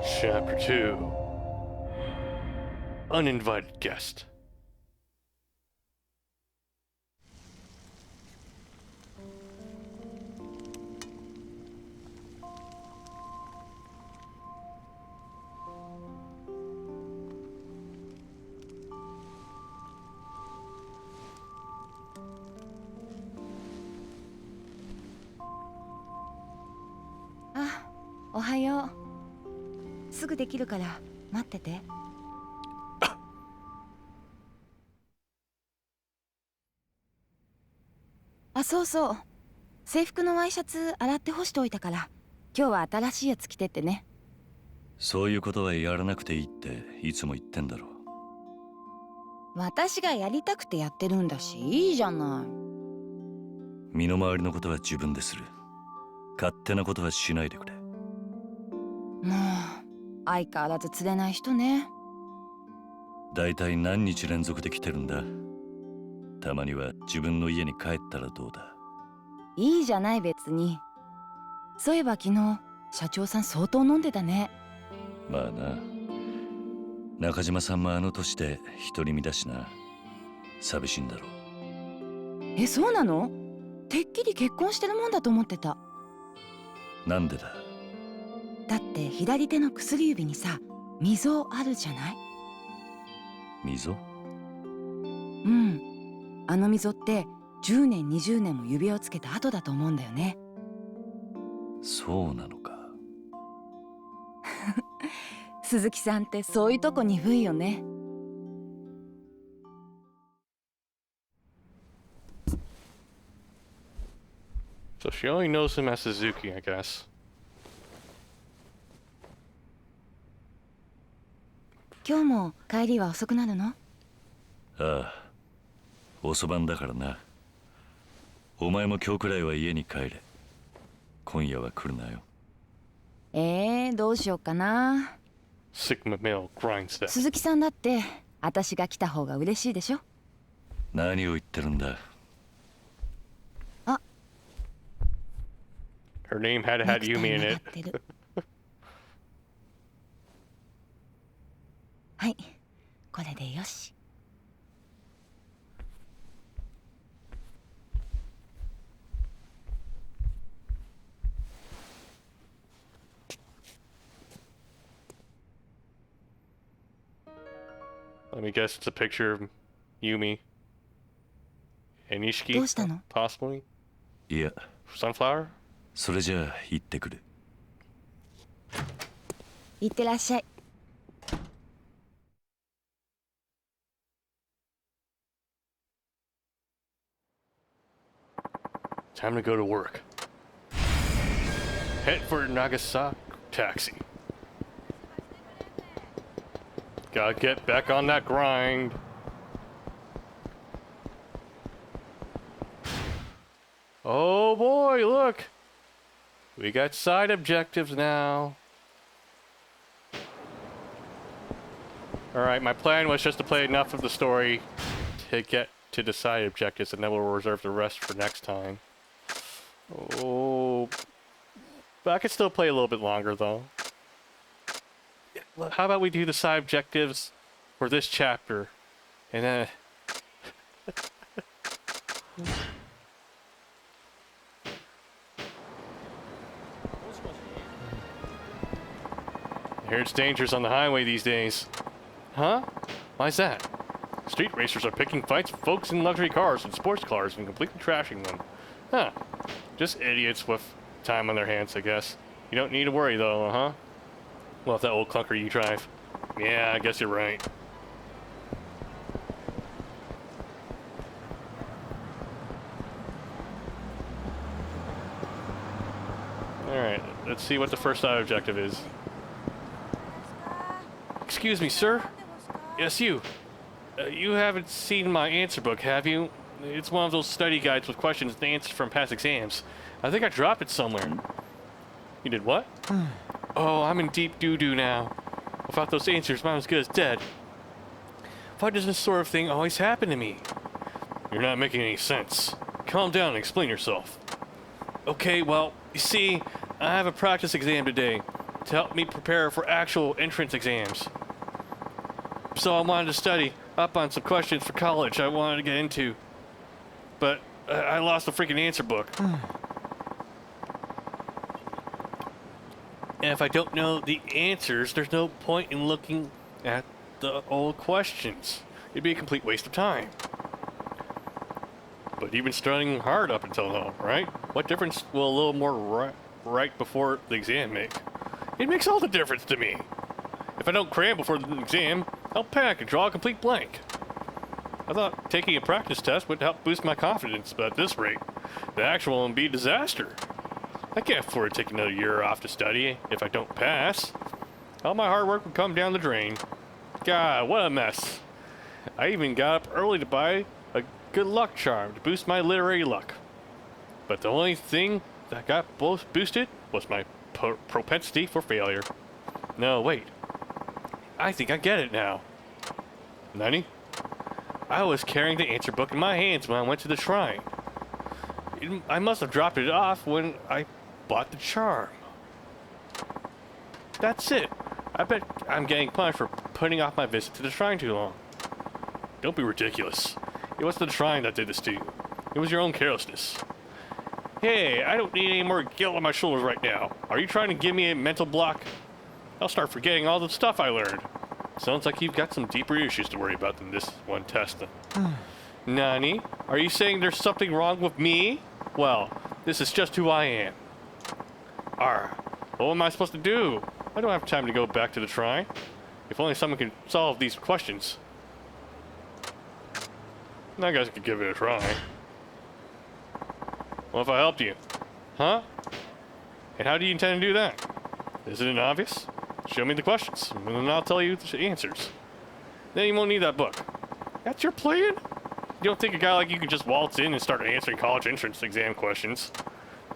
Chapter 2 Uninvited Guest. Ah, おはよう。すぐできるから待ってて。あ、そうそう。制服のワイシャツ洗って干しておいたから、今日は新しいやつ着てってね。そういうことはやらなくていいっていつも言ってんだろう。私がやりたくてやってるんだし、いいじゃない。身の回りのことは自分でする。勝手なことはしないでくれ。もう相変わらず釣れない人ね。だいたい何日連続で来てるんだ。たまには自分の家に帰ったらどうだ。いいじゃない別に。そういえば昨日社長さん相当飲んでたね。まあな。中島さんもあの年で独り身だしな。寂しいんだろう。え、そうなの？てっきり結婚してるもんだと思ってた。なんでだ。だって左手の薬指にさ、溝あるじゃない？溝？うん。あの溝って10年20年も指輪をつけた後だと思うんだよね。そうなのか。鈴木さんってそういうとこ鈍いよね。So she only knows him as Suzuki, I guess. 今日も帰りは遅くなるの？ああ、遅番だからな。お前も今日くらいは家に帰れ。今夜は来るなよ。どうしようかな。Sigma male grinds that. 鈴木さんだって私が来た方が嬉しいでしょ。何を言ってるんだ。あ、 Her name had ネクタイ Yumi in 曲が it. ってる。はい、これでよし。Let me guess, it's a picture of Yumi and ど Ishiki, うしたの？ possibly? いや、 Sunflower? それじゃあ行ってくる。いってらっしゃい。Time to go to work. Head for Nagasaki taxi. Gotta get back on that grind. Oh boy, look! We got side objectives now. Alright, my plan was just to play enough of the story to get to the side objectives, and then we'll reserve the rest for next time. Oh, but I could still play a little bit longer though. How about we do the side objectives for this chapter, and then here it's dangerous on the highway these days. Huh? Why's that? Street racers are picking fights with folks in luxury cars and sports cars and completely trashing them. Huh. Just idiots with time on their hands, I guess. You don't need to worry though, huh? Well, if that old clunker you drive. Yeah, I guess you're right. Alright, let's see what the first side objective is. Excuse me, sir? Yes, you. You haven't seen my answer book, have you? It's one of those study guides with questions and answers from past exams. I think I dropped it somewhere. You did what? Oh, I'm in deep doo-doo now. Without those answers, I'm as good as dead. Why does this sort of thing always happen to me? You're not making any sense. Calm down and explain yourself. Okay, well, you see, I have a practice exam today. to help me prepare for actual entrance exams. So I wanted to study up on some questions for college I wanted to get into. But I lost the freaking answer book. And if I don't know the answers, there's no point in looking at the old questions. It'd be a complete waste of time. But you've been studying hard up until now, right? What difference will a little more right before the exam make? It makes all the difference to me. If I don't cram before the exam, I'll panic and draw a complete blank. I thought taking a practice test would help boost my confidence, but at this rate, the actual will be a disaster. I can't afford to take another year off to study if I don't pass. All my hard work would come down the drain. God, what a mess. I even got up early to buy a good luck charm to boost my literary luck. But the only thing that got boosted was my propensity for failure. No, wait. I think I get it now. Nani? I was carrying the answer book in my hands when I went to the shrine. I must have dropped it off when I bought the charm. That's it. I bet I'm getting punished for putting off my visit to the shrine too long. Don't be ridiculous. It was the shrine that did this to you. It was your own carelessness. Hey, I don't need any more guilt on my shoulders right now. Are you trying to give me a mental block? I'll start forgetting all the stuff I learned. Sounds like you've got some deeper issues to worry about than this one test. Nani? Are you saying there's something wrong with me? Well, this is just who I am. What am I supposed to do? I don't have time to go back to the shrine. If only someone could solve these questions. I guess I could give it a try. What if I helped you? Huh? And how do you intend to do that? Isn't it obvious? Show me the questions, and then I'll tell you the answers. Then you won't need that book. That's your plan? You don't think a guy like you can just waltz in and start answering college entrance exam questions?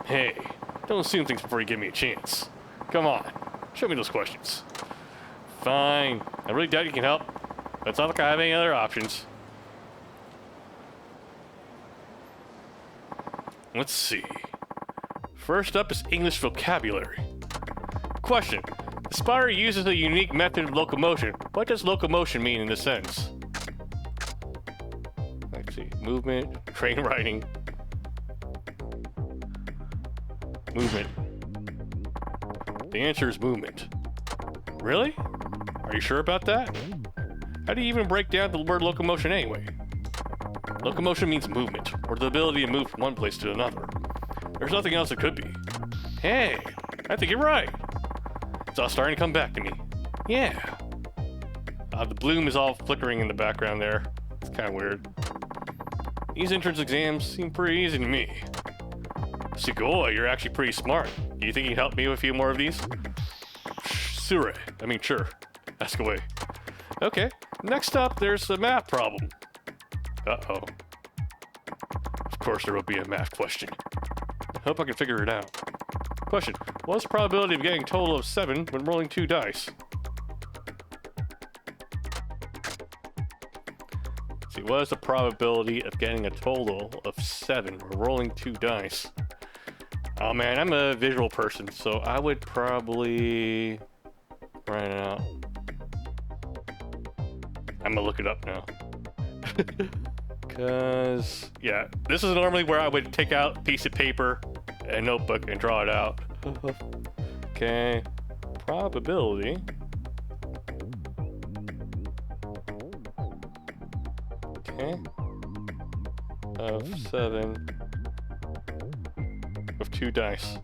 Hey, don't assume things before you give me a chance. Come on, show me those questions. Fine. I really doubt you can help. But it's not like I have any other options. Let's see. First up is English vocabulary. Question. The spider uses a unique method of locomotion. What does locomotion mean in this sentence? Let's see. Movement, train riding. Movement. The answer is movement. Really? Are you sure about that? How do you even break down the word locomotion anyway? Locomotion means movement, or the ability to move from one place to another. There's nothing else it could be. Hey, I think you're right. It's all starting to come back to me. Yeah. The bloom is all flickering in the background there. It's kind of weird. These entrance exams seem pretty easy to me. Sugoi, you're actually pretty smart. Do you think you can help me with a few more of these? Sure. Ask away. Okay, next up, there's the math problem. Uh-oh. Of course there will be a math question. Hope I can figure it out. Question. What's the probability of getting a total of 7 when rolling 2 dice? Let's see, what is the probability of getting a total of 7 when rolling 2 dice? Oh man, I'm a visual person, so I would probably write it out. I'm gonna look it up now. Cause, yeah, this is normally where I would take out a piece of paper and notebook and draw it out. Okay, probability. Okay, of 7 with 2 dice.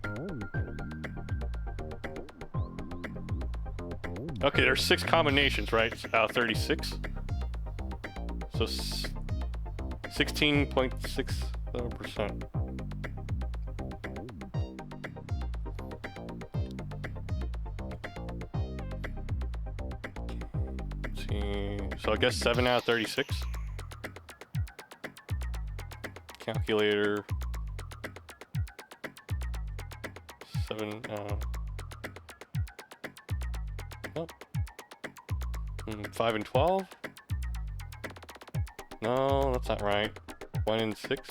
Okay, there's 6 combinations, right? Out of 36. So 16.67%. Let's see. So I guess 7 out of 36. Calculator. 7. Nope. 5 and 12. No, that's not right. 1 and 6.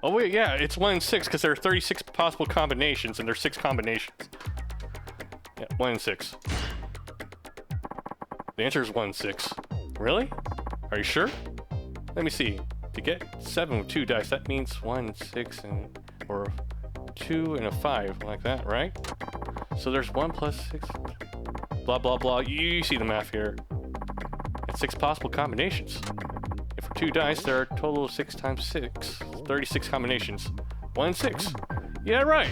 Oh wait, yeah, it's 1 in 6 because there are 36 possible combinations and there's 6 combinations. Yeah, 1 in 6. The answer is 1 in 6. Really? Are you sure? Let me see. To get 7 with 2 dice, that means 1 in 6 and or 2 and a 5, like that, right? So there's 1 plus 6. Blah blah blah. You see the math here. It's 6 possible combinations. And for 2 dice, there are a total of 6 times 6. 36 combinations. 1 in 6. Yeah, right.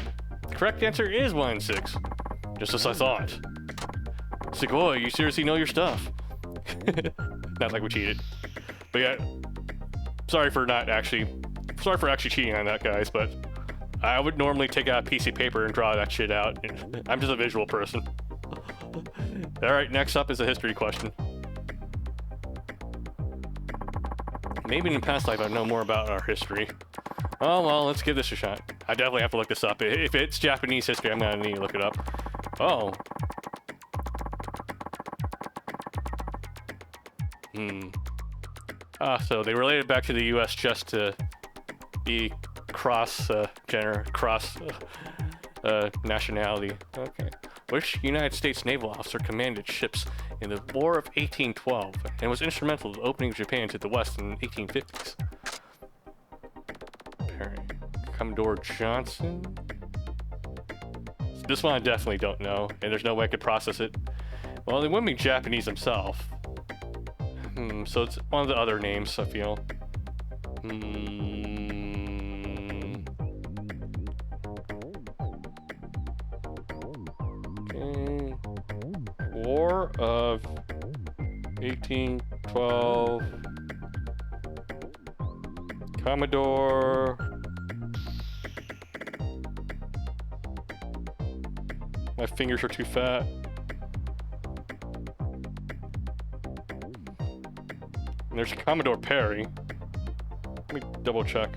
The correct answer is 1 in 6. Just as I thought. Segoy, you seriously know your stuff. Not like we cheated. But yeah, sorry for actually cheating on that, guys, but I would normally take out a piece of paper and draw that shit out. I'm just a visual person. Alright, next up is a history question. Maybe in the past life I know more about our history. Oh well, let's give this a shot. I definitely have to look this up. If it's Japanese history, I'm gonna need to look it up. Oh. So they related back to the U.S. just to be cross nationality. Okay. Which United States naval officer commanded ships in the War of 1812 and was instrumental in opening Japan to the West in the 1850s? Commodore Johnson? This one I definitely don't know, and there's no way I could process it. Well, they wouldn't be Japanese himself. So it's one of the other names, I feel. Okay. War of 1812. Commodore. My fingers are too fat. And there's Commodore Perry. Let me double check.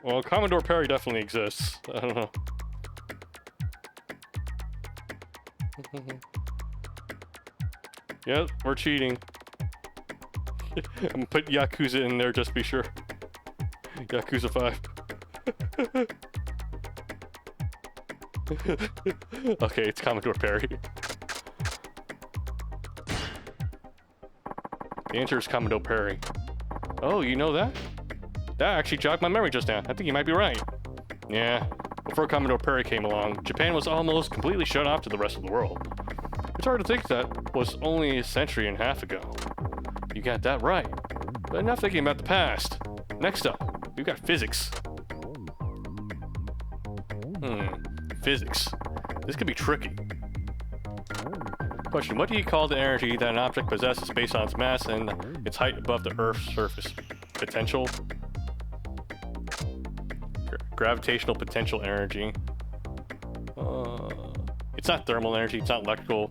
Well, Commodore Perry definitely exists. I don't know. Yep, we're cheating. I'm gonna put Yakuza in there just to be sure. Yakuza 5. Okay, it's Commodore Perry. The answer is Commodore Perry. Oh, you know that? That actually jogged my memory just now. I think you might be right. Yeah, before Commodore Perry came along, Japan was almost completely shut off to the rest of the world. It's hard to think that was only a century and a half ago. You got that right. But enough thinking about the past. Next up, we've got physics. Physics. This could be tricky. Question, what do you call the energy that an object possesses based on its mass and its height above the Earth's surface? Potential? Gravitational potential energy. It's not thermal energy, it's not electrical.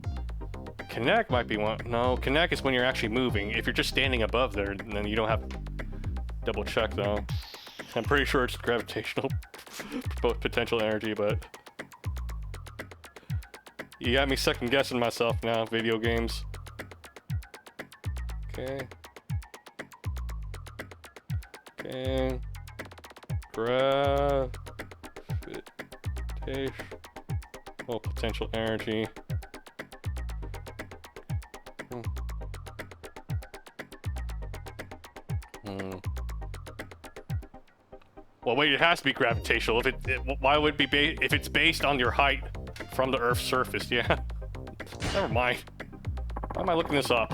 Kinetic might be one. No, kinetic is when you're actually moving. If you're just standing above there, then you don't have to double check though. I'm pretty sure it's gravitational potential energy, but you got me second guessing myself now, video games. Okay. Okay. Gravitational potential energy. Well, wait, it has to be gravitational. Why would it be if it's based on your height from the Earth's surface? Yeah. Never mind. Why am I looking this up?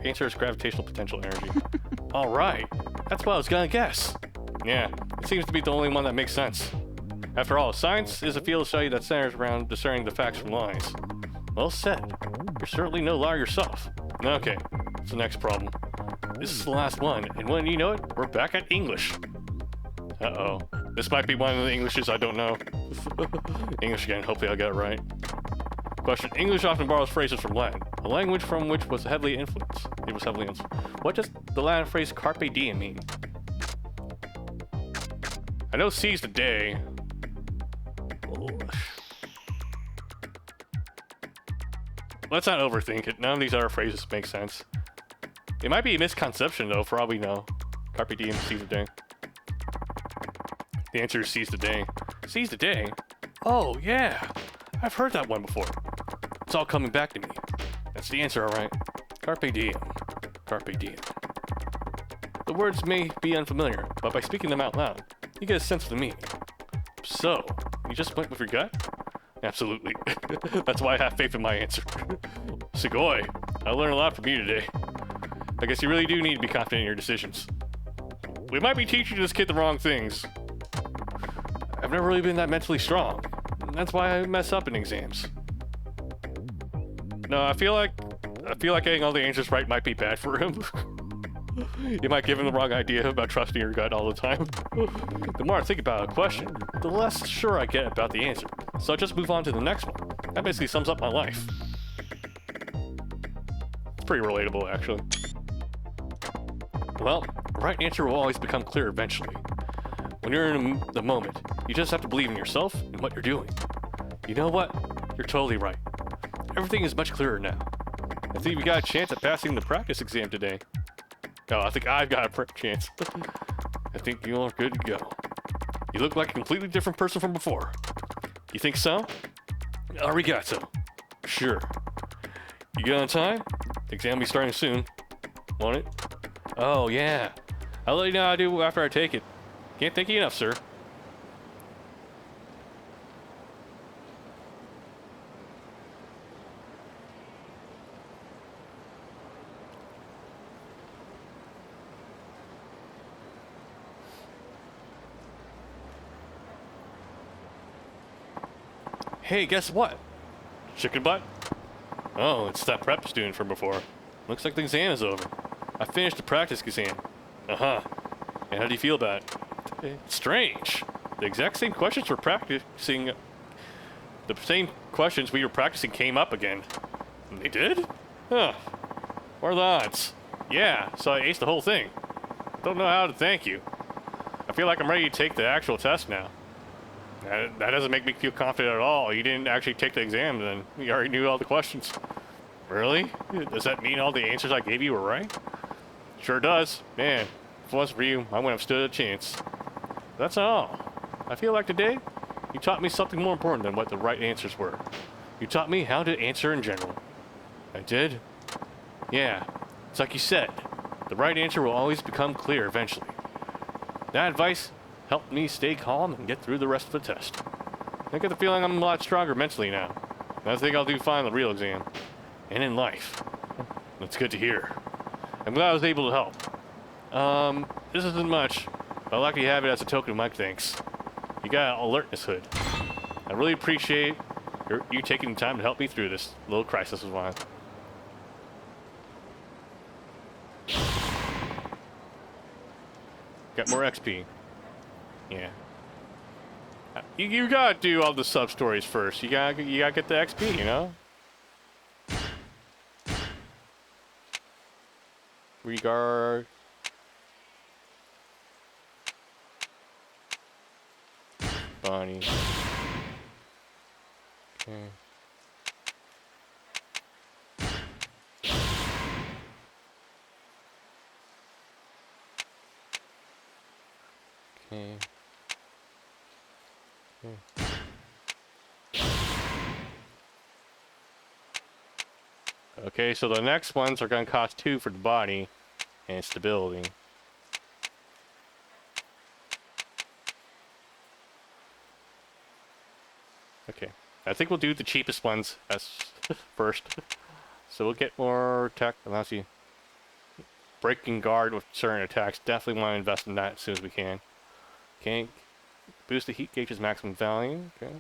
Answer is gravitational potential energy. All right. That's what I was gonna guess. Yeah, it seems to be the only one that makes sense. After all, science is a field of study that centers around discerning the facts from lies. Well said. You're certainly no liar yourself. Okay, what's the next problem? This is the last one, and when you know it, we're back at English. Uh-oh. This might be one of the Englishes I don't know. English again, hopefully I'll get it right. Question, English often borrows phrases from Latin, a language from which was heavily influenced. It was heavily influenced. What does the Latin phrase carpe diem mean? I know seize the day. let's not overthink it. None of these other phrases make sense. It might be a misconception, though, for all we know. Carpe diem, seize the day. The answer is seize the day. Seize the day? Oh, yeah. I've heard that one before. It's all coming back to me. That's the answer, all right. Carpe diem. Carpe diem. The words may be unfamiliar, but by speaking them out loud, you get a sense of the meaning. So, you just went with your gut? Absolutely. That's why I have faith in my answer. Sugoi, I learned a lot from you today. I guess you really do need to be confident in your decisions. We might be teaching this kid the wrong things. I've never really been that mentally strong. That's why I mess up in exams. No, I feel like getting all the answers right might be bad for him. You might give him the wrong idea about trusting your gut all the time. The more I think about a question, the less sure I get about the answer. So I just move on to the next one. That basically sums up my life. It's pretty relatable, actually. Well, the right answer will always become clear eventually. When you're in the moment, you just have to believe in yourself and what you're doing. You know what? You're totally right. Everything is much clearer now. I think we got a chance at passing the practice exam today. Oh, I think I've got a chance. I think you're good to go. You look like a completely different person from before. You think so? Arigato. Sure. You get on time? The exam will be starting soon. Want it? Oh, yeah. I'll let you know how I do after I take it. Can't thank you enough, sir. Hey, guess what? Chicken butt? Oh, it's that prep student from before. Looks like the exam is over. I finished the practice exam. Uh-huh. And how do you feel about it? It's strange. The exact same questions we're practicing... The same questions we were practicing came up again. They did? Huh. What are the odds? Yeah, so I aced the whole thing. Don't know how to thank you. I feel like I'm ready to take the actual test now. That doesn't make me feel confident at all. You didn't actually take the exam, then. You already knew all the questions. Really? Does that mean all the answers I gave you were right? Sure does. Man, if it wasn't for you, I wouldn't have stood a chance. That's all. I feel like today, you taught me something more important than what the right answers were. You taught me how to answer in general. I did? Yeah. It's like you said. The right answer will always become clear eventually. That advice helped me stay calm and get through the rest of the test. I get the feeling I'm a lot stronger mentally now. I think I'll do fine on the real exam. And in life. That's good to hear. I'm glad I was able to help. This isn't much, but I'd like to have it as a token of my thanks. You got an alertness hood. I really appreciate you taking the time to help me through this little crisis of mine. Got more XP. Yeah. You gotta do all the sub stories first. You gotta get the XP, you know? Regard. Bonnie. Okay. Okay. Okay, so the next ones are going to cost 2 for the body and stability. Okay, I think we'll do the cheapest ones as first. So we'll get more tech, unless you breaking guard with certain attacks. Definitely want to invest in that as soon as we can. Okay, boost the heat gauge's maximum value. Okay,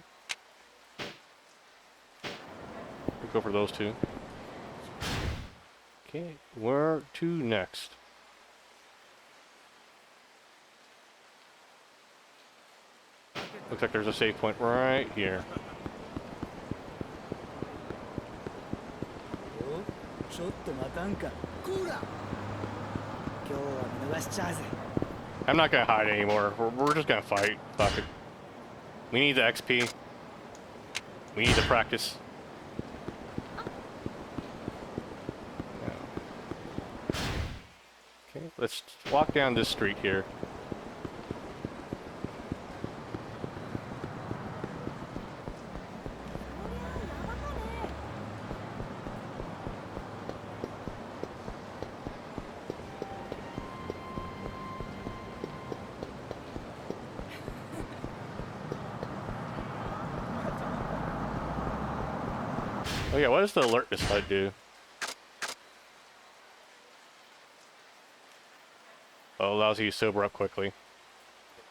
we'll go for those two. Okay, where to next? Looks like there's a save point right here. I'm not gonna hide anymore. We're just gonna fight. Fuck it. We need the XP. We need the practice. let's walk down this street here. Oh yeah, what does the alertness HUD do? Oh, allows you to sober up quickly.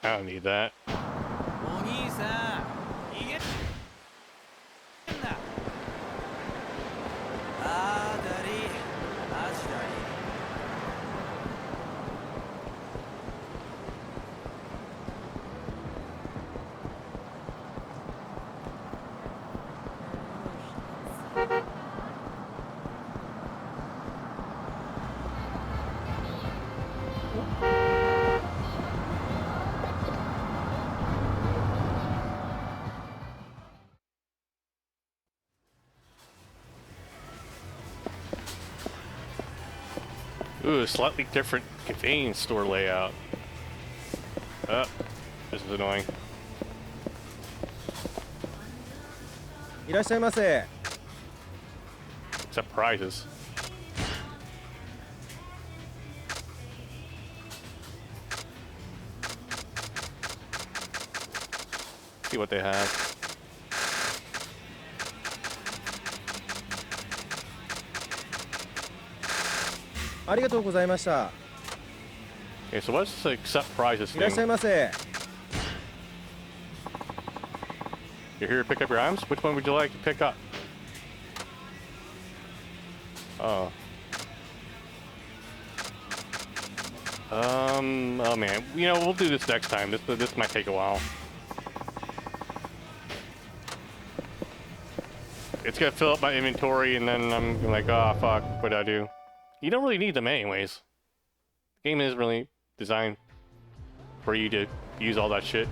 I don't need that. Ooh, a slightly different convenience store layout. Oh, this is annoying. いらっしゃいませ。 Except prizes. See what they have. Okay, so what's the accept prizes いらっしゃい thing? ませ。 You're here to pick up your items? Which one would you like to pick up? Oh. Oh man, you know, we'll do this next time. This might take a while. It's gonna fill up my inventory and then I'm like, oh fuck, what do I do? You don't really need them anyways. The game isn't really designed for you to use all that shit.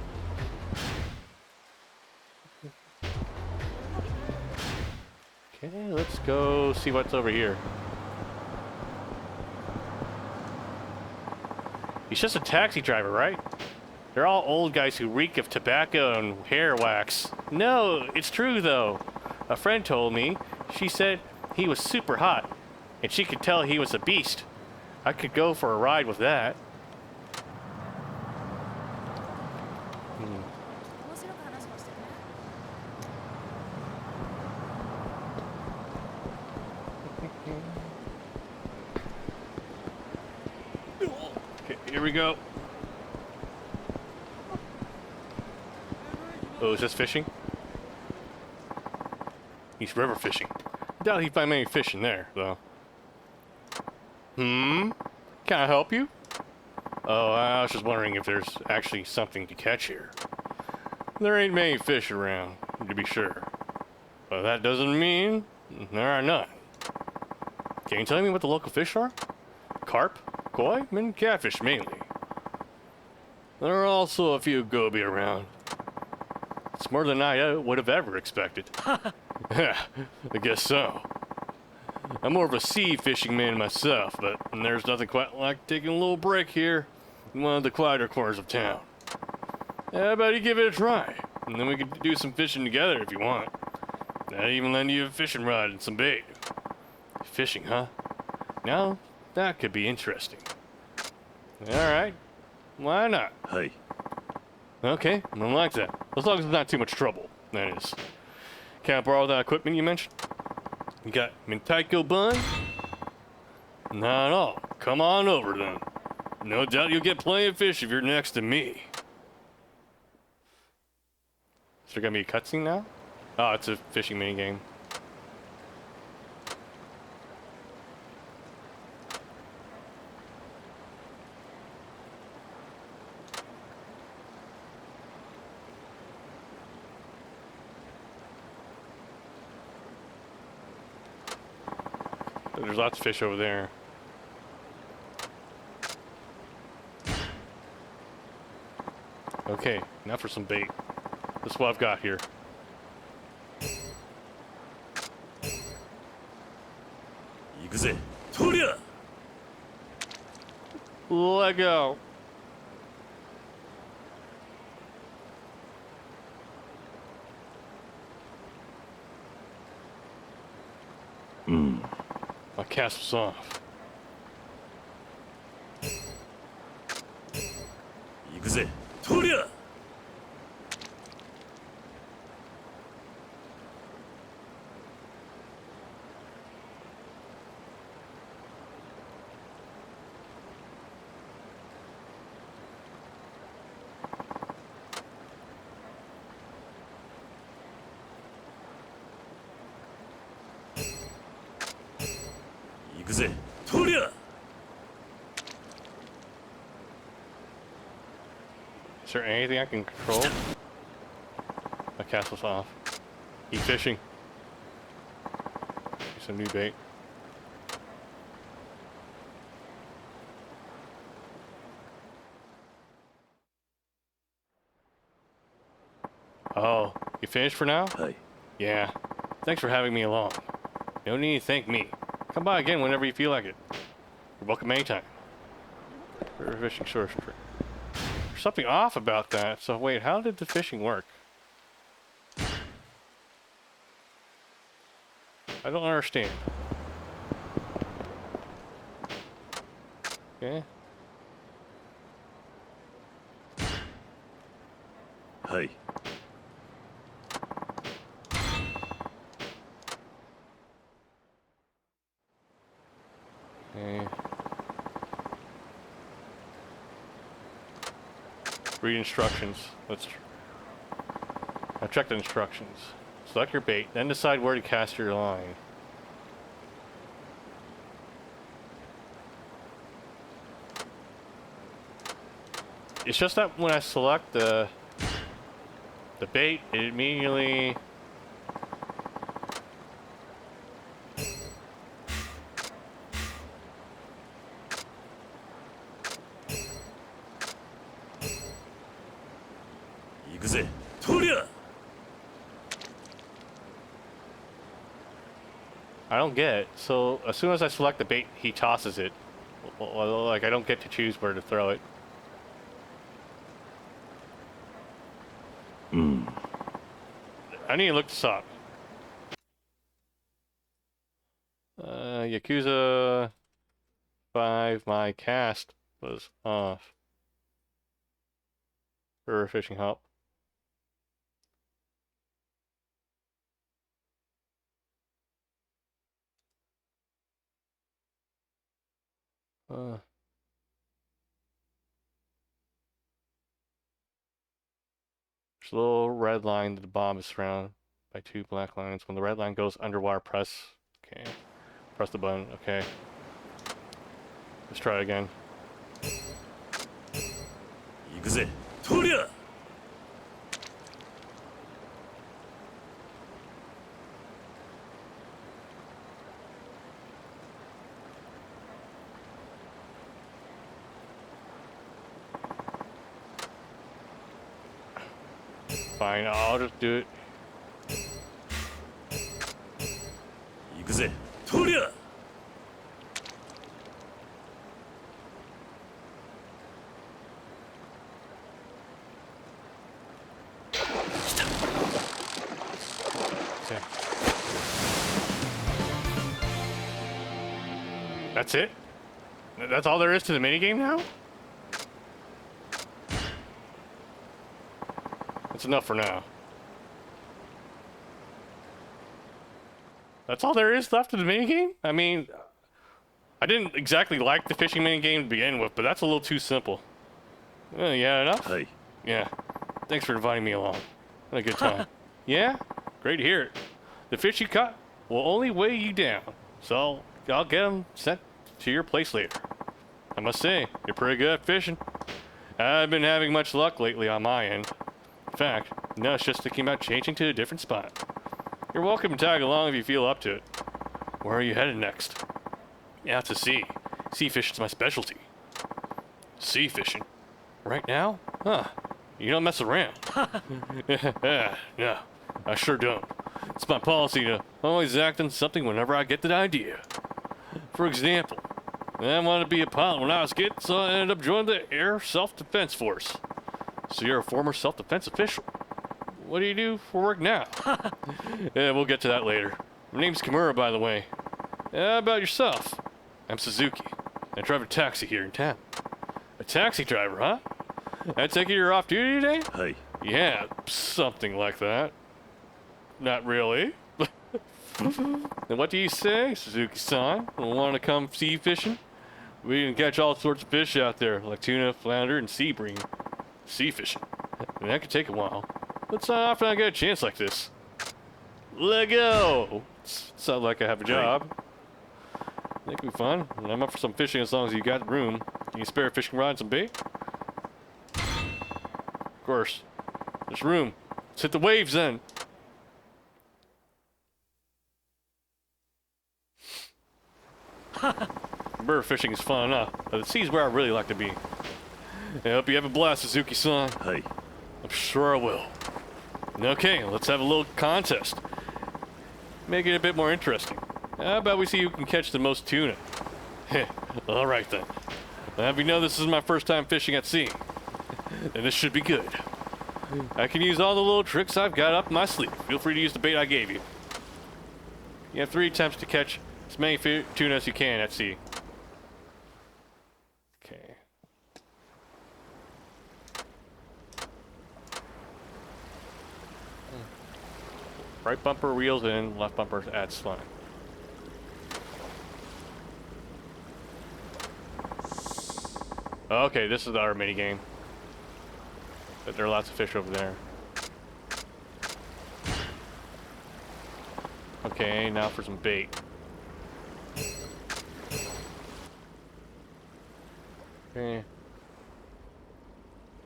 Okay, let's go see what's over here. He's just a taxi driver, right? They're all old guys who reek of tobacco and hair wax. No, it's true though. A friend told me. She said he was super hot, and she could tell he was a beast. I could go for a ride with that. Okay, here we go. Oh, is this fishing? He's river fishing. Doubt he'd find many fish in there, though. Can I help you? Oh, I was just wondering if there's actually something to catch here. There ain't many fish around, to be sure. But that doesn't mean there are none. Can you tell me what the local fish are? Carp, koi, and catfish mainly. There are also a few goby around. It's more than I would have ever expected. Yeah, I guess so. I'm more of a sea fishing man myself, but there's nothing quite like taking a little break here in one of the quieter corners of town. How about you give it a try, and then we could do some fishing together if you want. I'd even lend you a fishing rod and some bait. Fishing, huh? Now, that could be interesting. Alright, why not? Hey. Okay, I like that. As long as it's not too much trouble, that is. Can I borrow that equipment you mentioned? You got Mentaiko bun? Not at all. Come on over then. No doubt you'll get plenty of fish if you're next to me. Is there gonna be a cutscene now? Oh, it's a fishing minigame. There's lots of fish over there. Okay, now for some bait. This is what I've got here. Let go. My castle's off. 行くぜとりゃ行くぜとりゃ Is there anything I can control? My castle's off. Keep fishing. Get some new bait. Oh, you finished for now? はい Yeah. Thanks for having me along. No need to thank me. Come by again whenever you feel like it. You're welcome anytime. River fishing source. There's something off about that. So wait, how did the fishing work? I don't understand. Okay. はい Okay. Read instructions. Now check the instructions. Select your bait, then decide where to cast your line. It's just that when I select the bait, it immediately行くぜとりゃ I don't get it. So as soon as I select the bait, he tosses it. Like I don't get to choose where to throw it. うん I need to look this up. Yakuza 5, my cast was off. River fishing help. There's a little red line that the bomb is surrounded by 2 black lines. When the red line goes underwater, press. Okay. Press the button. Okay. Let's try it again. 行くぜとりゃ Fine, I'll just do it. 行くぜとりゃ Okay. That's it? That's all there is to the minigame now? That's enough for now. That's all there is left of the minigame? I mean, I didn't exactly like the fishing minigame to begin with, but that's a little too simple. Yeah, enough? はい Yeah. Thanks for inviting me along. Had a good time. Yeah? Great to hear it. The fish you caught will only weigh you down, so I'll get them sent to your place later. I must say, you're pretty good at fishing. I've been having much luck lately on my end. In fact, now it's just thinking about changing to a different spot. You're welcome to tag along if you feel up to it. Where are you headed next? Out to sea. Sea fishing's my specialty. Sea fishing? Right now? Huh. You don't mess around. No, I sure don't. It's my policy to always act on something whenever I get the idea. For example, And I wanted to be a pilot when I was a kid, so I ended up joining the Air Self-Defense Force. So you're a former self-defense official. What do you do for work now? Yeah, we'll get to that later. My name's Kimura, by the way. How about yourself? I'm Suzuki. I drive a taxi here in town. A taxi driver, huh? I take it you're off duty today? はい Yeah, something like that. Not really. And what do you say, Suzuki-san? Want to come sea fishing? We can catch all sorts of fish out there, like tuna, flounder, and sea bream. Sea fishing. And that could take a while. But it's not often I get a chance like this. Let go! It's not like I have a job. It could be fun. And I'm up for some fishing as long as you got room. Can you spare a fishing rod and some bait? Of course. There's room. Let's hit the waves then. Bird fishing is fun enough, but the sea's where I really like to be. I hope you have a blast, Suzuki-san. はい I'm sure I will. Okay, let's have a little contest. Make it a bit more interesting. How about we see who can catch the most tuna? All right then. Now, we know this is my first time fishing at sea, and this should be good. I can use all the little tricks I've got up my sleeve. Feel free to use the bait I gave you. You have 3 attempts to catch as many tuna as you can at sea. Okay. Right bumper wheels in, left bumper adds fun. Okay, this is our mini game. But there are lots of fish over there. Okay, now for some bait. Okay.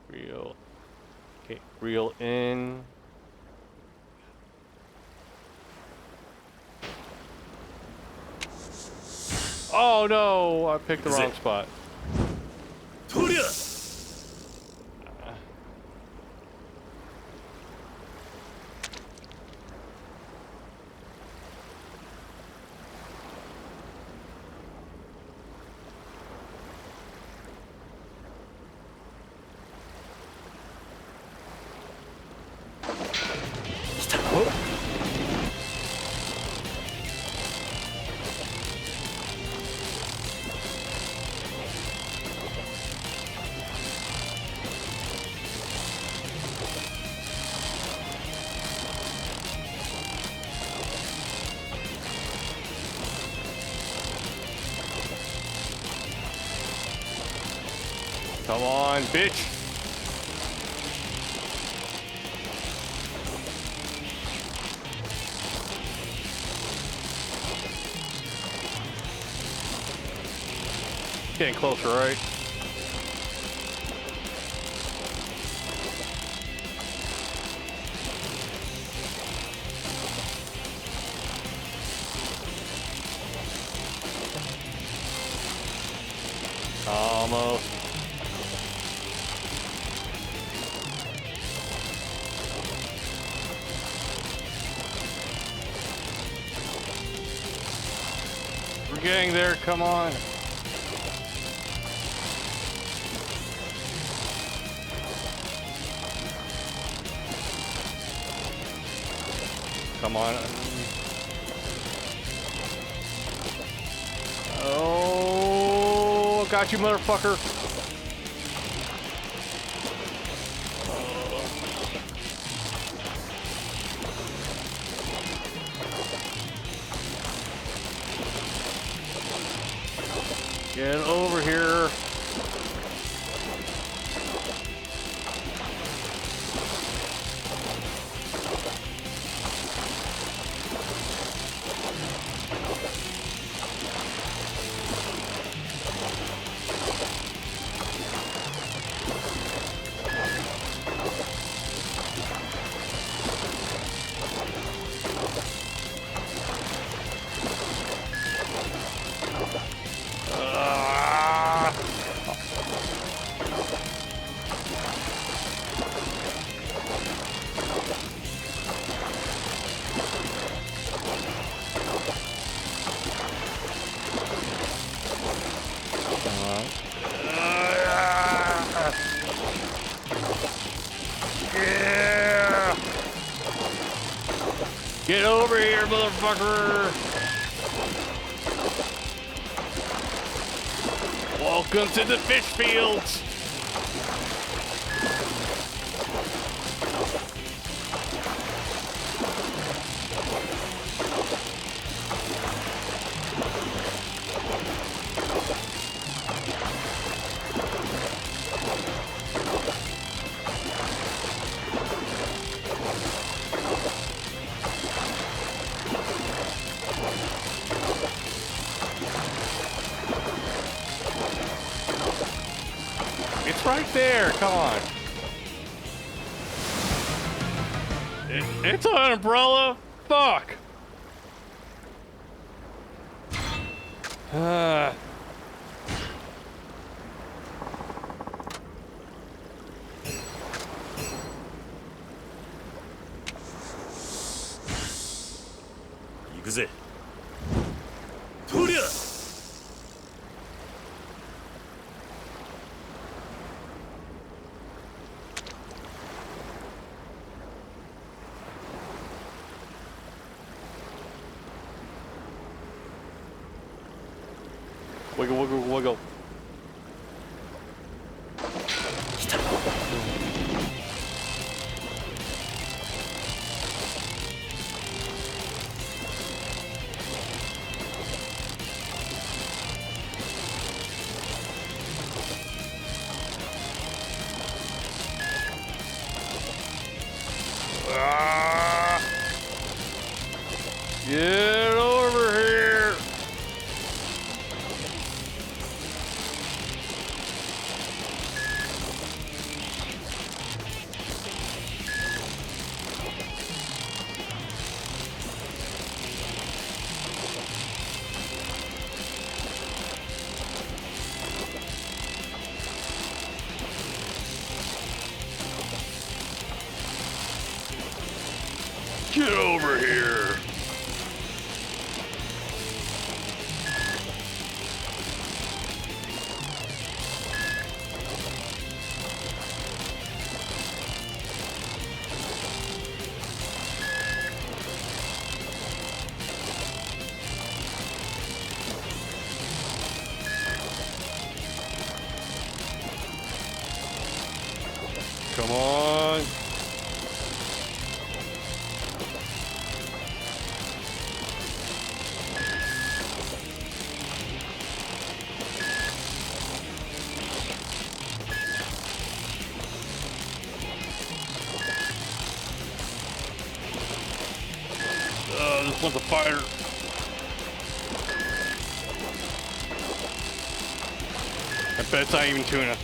Reel. Okay, reel in. Oh no! I picked the wrong spot. とりゃ Come on, bitch! Getting closer, right? Almost. We're getting there, come on. Come on. Oh, got you, motherfucker. Get over here. Get over here, motherfucker! Welcome to the fish fields! It's right there, come on. It's an umbrella? Fuck! Yakuza. とりゃ Wiggle, wiggle, wiggle. Ah! Get over here! Get over here! Come on! This one's a fighter. I bet it's not even tuna.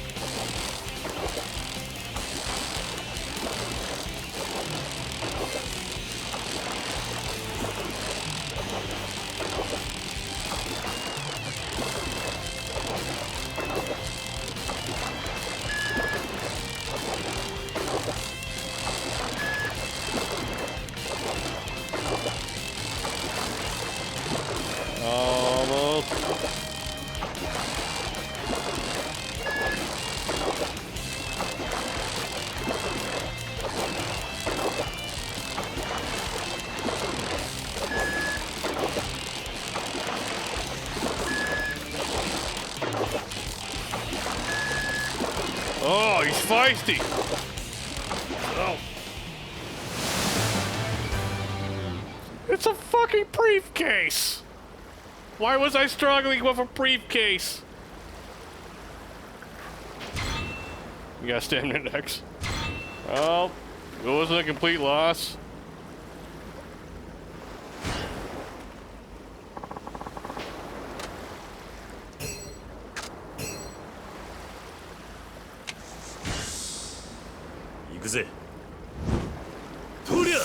Almost. Oh, he's feisty. Oh. It's a fucking briefcase. Why was I struggling with a briefcase? You got stamina next. Well, it wasn't a complete loss. Yakuza. とりゃ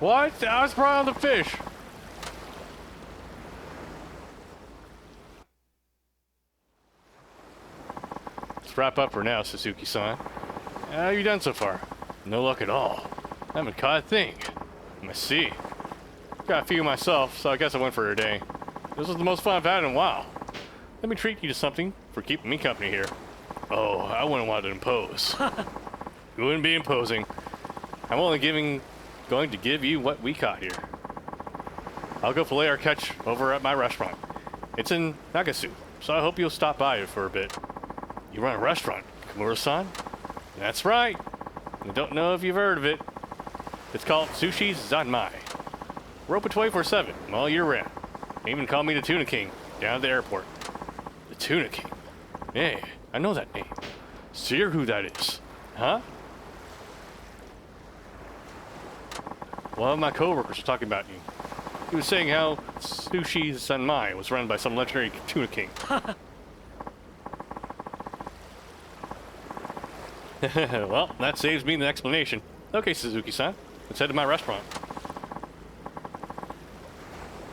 What? I was probably on the fish. wrap up for now, Suzuki-san. How have you done so far? No luck at all. I haven't caught a thing. I see. Got a few myself, so I guess I went for a day. This was the most fun I've had in a while. Let me treat you to something for keeping me company here. Oh, I wouldn't want to impose. You wouldn't be imposing. I'm only going to give you what we caught here. I'll go fillet our catch over at my restaurant. It's in Nagasu, so I hope you'll stop by for a bit. You run a restaurant, Kimura-san? That's right. I don't know if you've heard of it. It's called Sushi Zanmai. We're open 24/7, all year round. They even call me the Tuna King down at the airport. The Tuna King? Hey, I know that name. So you're who that is, huh? One of my coworkers was talking about you. He was saying how Sushi Zanmai was run by some legendary Tuna King. Well, that saves me the explanation. Okay, Suzuki-san, let's head to my restaurant.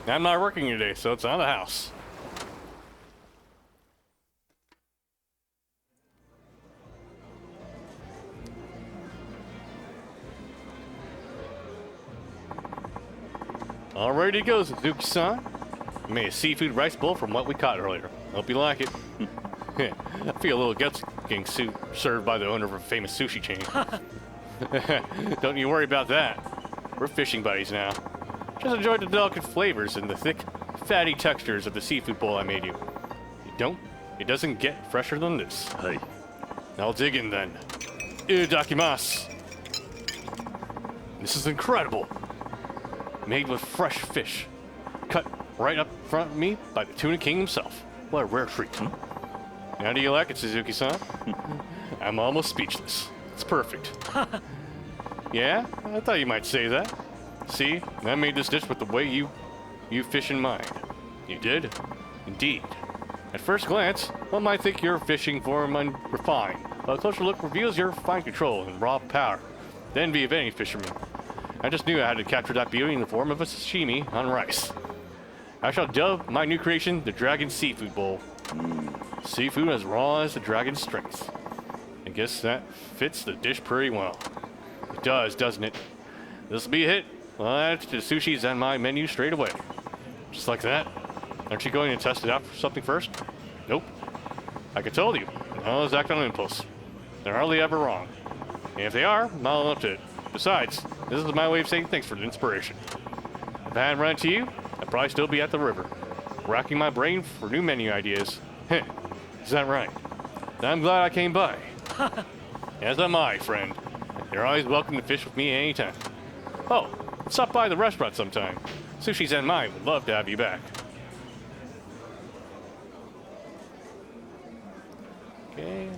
I'm not working today, so it's on the house. All ready to go, Suzuki-san. I made a seafood rice bowl from what we caught earlier. Hope you like it. I feel a little guts getting served by the owner of a famous sushi chain. Don't you worry about that. We're fishing buddies now. Just enjoy the delicate flavors and the thick, fatty textures of the seafood bowl I made you. It doesn't get fresher than this. Hey. I'll dig in then. Itadakimasu. This is incredible. Made with fresh fish. Cut right up front of me by the Tuna King himself. What a rare treat. How do you like it, Suzuki-san? I'm almost speechless. It's perfect. Yeah? I thought you might say that. See, I made this dish with the way you fish in mind. You did? Indeed. At first glance, one might think you're fishing for unrefined, but a closer look reveals your fine control and raw power, the envy of any fisherman. I just knew I had to capture that beauty in the form of a sashimi on rice. I shall dub my new creation the Dragon Seafood Bowl. Seafood as raw as the dragon's strength. I guess that fits the dish pretty well. It does, doesn't it? This'll be a hit. I'll add it to the Sushi Zanmai menu straight away. Just like that. Aren't you going to test it out for something first? Nope. Like I told you, I always act on impulse. They're hardly ever wrong. And if they are, I'll up to it. Besides, this is my way of saying thanks for the inspiration. If I hadn't run into you, I'd probably still be at the river, racking my brain for new menu ideas. Heh, is that right? I'm glad I came by. As am I, friend. You're always welcome to fish with me anytime. Oh, stop by the restaurant sometime. Sushi Zanmai would love to have you back. Okay.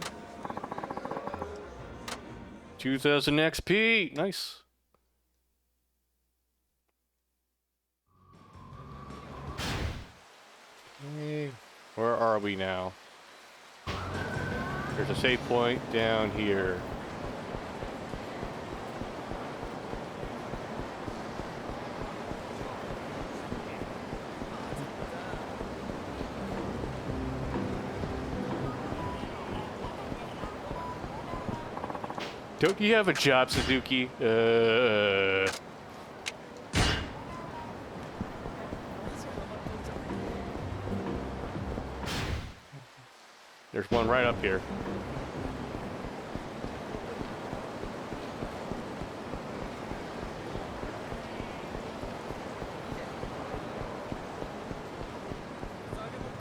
2000 XP. Nice. Okay. Where are we now? There's a save point down here. Don't you have a job, Suzuki? There's one right up here.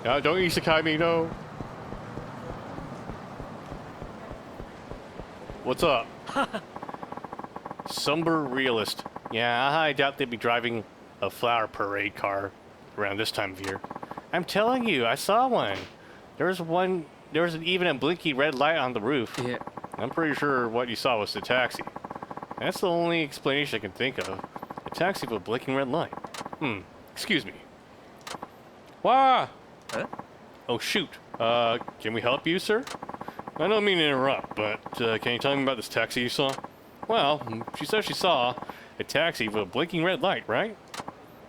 Don't isekai me, no. What's up? Somber realist. Yeah, I doubt they'd be driving a flower parade car around this time of year. I'm telling you, I saw one. There was even a blinky red light on the roof. Yeah. I'm pretty sure what you saw was the taxi. That's the only explanation I can think of. A taxi with a blinking red light. Excuse me. Wah! Huh? Oh, shoot. Can we help you, sir? I don't mean to interrupt, but can you tell me about this taxi you saw? Well, she says she saw a taxi with a blinking red light, right?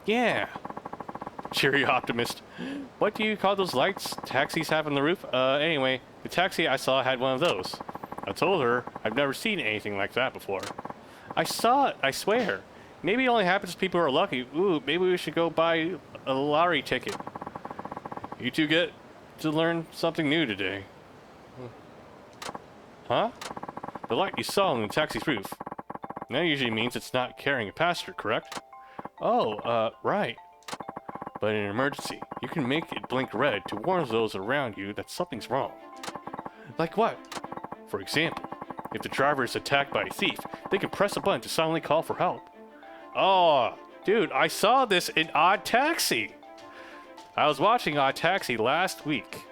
Yeah. Cheery optimist. What do you call those lights taxis have on the roof? Anyway, The taxi I saw had one of those. I told her I've never seen anything like that before. I saw it, I swear. Maybe it only happens to people who are lucky. Ooh, maybe we should go buy a lottery ticket. You two get to learn something new today. Huh? The light you saw on the taxi's roof. That usually means it's not carrying a passenger, correct? Oh, right. But in an emergency, you can make it blink red to warn those around you that something's wrong. Like what? For example, if the driver is attacked by a thief, they can press a button to silently call for help. Oh, dude, I saw this in Odd Taxi. I was watching Odd Taxi last week,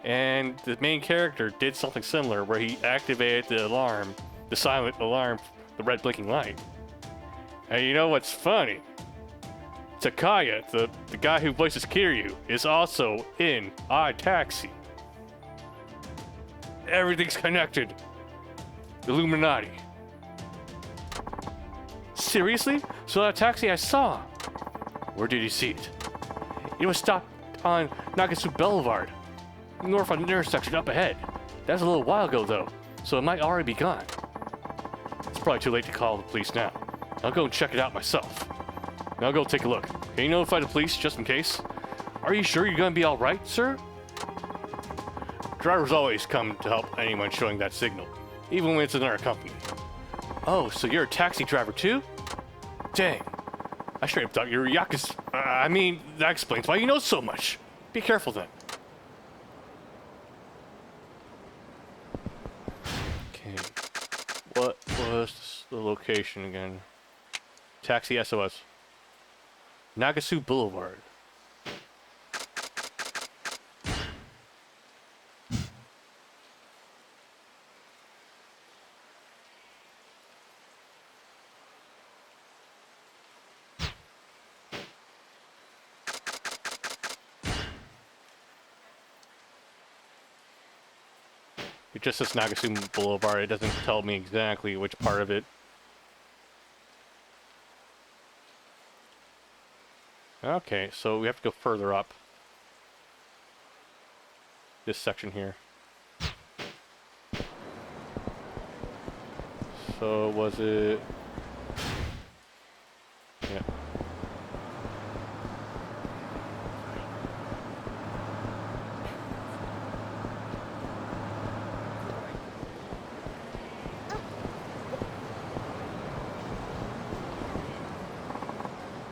and the main character did something similar where he activated the alarm, the silent alarm, the red blinking light. And you know what's funny? Takaya, the guy who voices Kiryu, is also in Odd Taxi. Everything's connected. Illuminati. Seriously? So that taxi I saw, where did you see it? It was stopped on Nagasu Boulevard, north on the intersection up ahead. That was a little while ago though, so it might already be gone. It's probably too late to call the police now. I'll go and check it out myself. Now go take a look. Can you notify the police just in case? Are you sure you're gonna be alright, sir? Drivers always come to help anyone showing that signal, even when it's another company. Oh, so you're a taxi driver too? Dang. I straight up thought you were Yakuza. I mean, that explains why you know so much. Be careful then. Okay. What was the location again? Taxi SOS. Nagasu Boulevard. It just says Nagasu Boulevard. It doesn't tell me exactly which part of it. Okay, so we have to go further up. This section here. So was it... Yeah.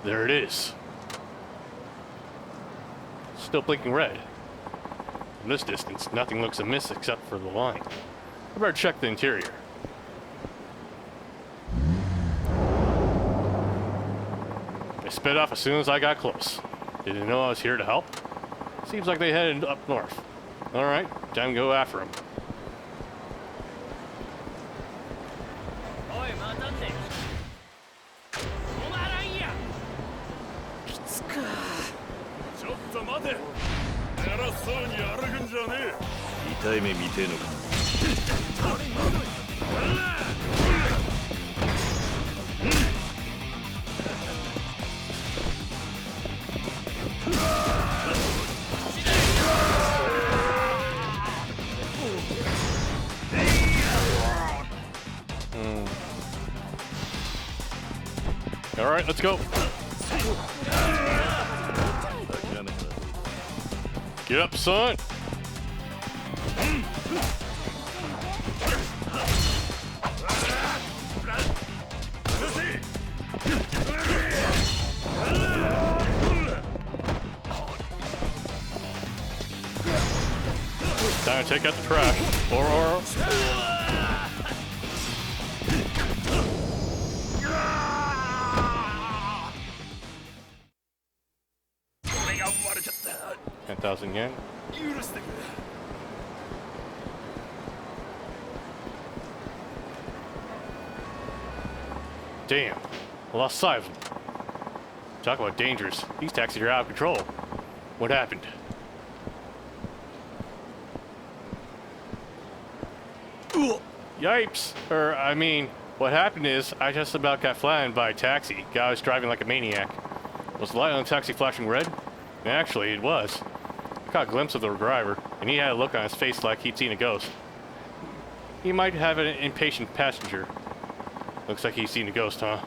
There it is. Still blinking red. From this distance, nothing looks amiss except for the line. I better check the interior. They sped off as soon as I got close. They didn't know I was here to help. Seems like they headed up north. Alright, time to go after them. Alright, let's go. Get up, son. Time to take out the trash. Or... $10,000 yen. Damn, I lost sight of him. Talk about dangerous. These taxis are out of control. What happened? Yipes! I mean, what happened is I just about got flattened by a taxi. Guy was driving like a maniac. Was the light on the taxi flashing red? Actually, it was. I caught a glimpse of the driver, and he had a look on his face like he'd seen a ghost. He might have an impatient passenger. Looks like he's seen a ghost, huh?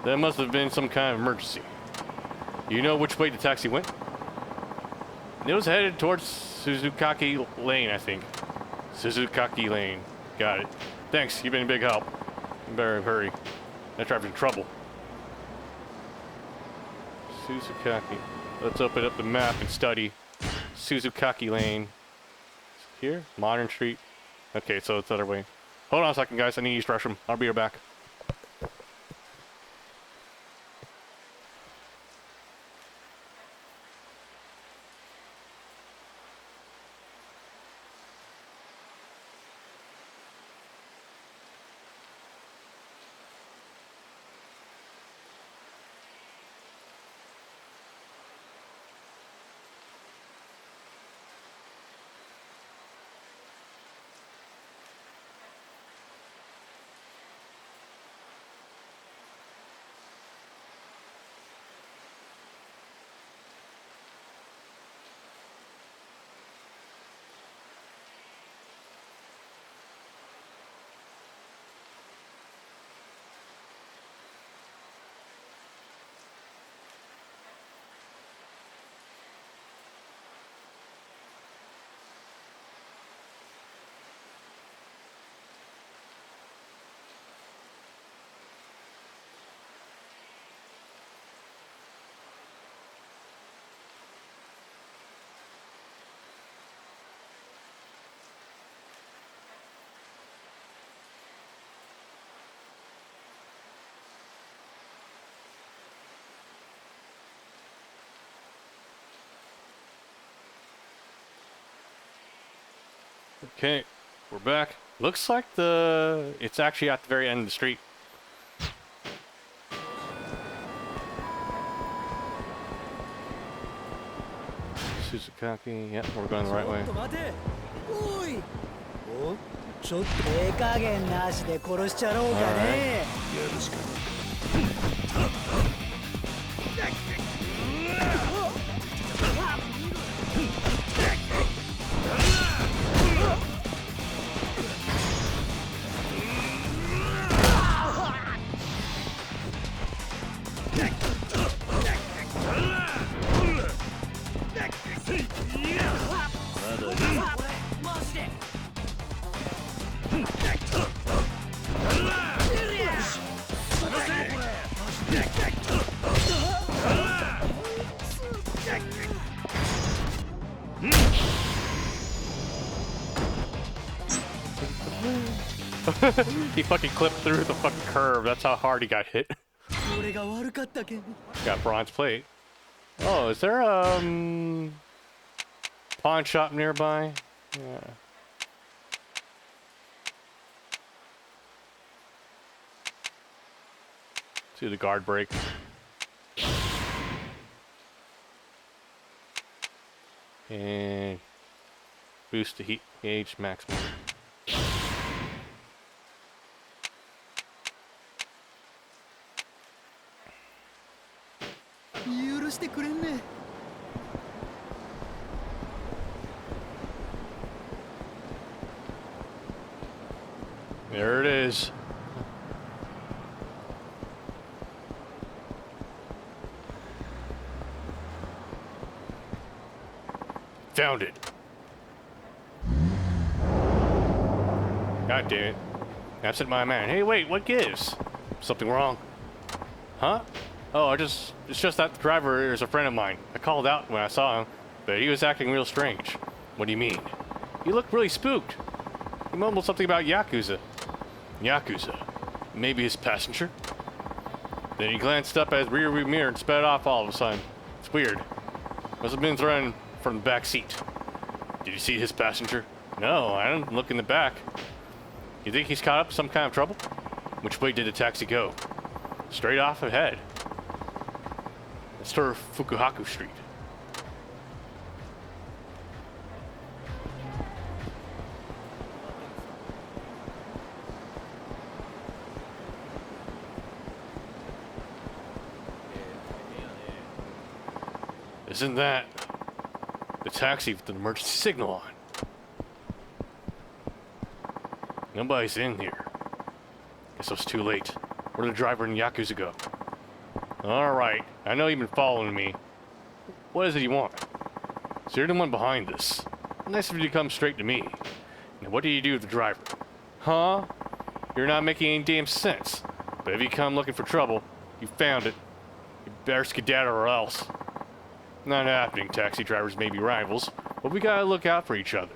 That must have been some kind of emergency. You know which way the taxi went? It was headed towards Suzukaki Lane, I think. Suzukaki Lane. Got it. Thanks, you've been a big help. You better hurry. That driver's in trouble. Suzukaki. Let's open up the map and study Suzukaki Lane. Here? Modern Street. Okay, so it's the other way. Hold on a second, guys. I need to use the restroom. I'll be right back. Okay, we're back. Looks like it's actually at the very end of the street. Suzukaki, yep, we're going the right way. おいおちょっと手加減なしで殺しちゃろうかねやるしかないHe fucking clipped through the fucking curve. That's how hard he got hit. 俺が悪かったけん Got bronze plate. Oh, is there a pawn shop nearby? Yeah. See the guard break. And boost the heat gauge maximum. 許してくれんね There it is. Found it. God damn it. Absent my man. Hey, wait, what gives? Something wrong? Huh? Oh, it's just that the driver is a friend of mine. I called out when I saw him, but he was acting real strange. What do you mean? He looked really spooked. He mumbled something about Yakuza. Yakuza. Maybe his passenger? Then he glanced up at his rearview mirror and sped off all of a sudden. It's weird. Must have been thrown from the back seat. Did you see his passenger? No, I didn't look in the back. You think he's caught up in some kind of trouble? Which way did the taxi go? Straight off ahead. Let's toward Fukuhaku Street. Isn't that the taxi with an emergency signal on. Nobody's in here. Guess it was too late. Where'd the driver and Yakuza go? Alright, I know you've been following me. What is it you want? So you're the one behind this. Nice of you to come straight to me. Now what do you do with the driver? Huh? You're not making any damn sense. But if you come looking for trouble, you found it. You better skedaddle or else. Not happening. Taxi drivers may be rivals, but we gotta look out for each other.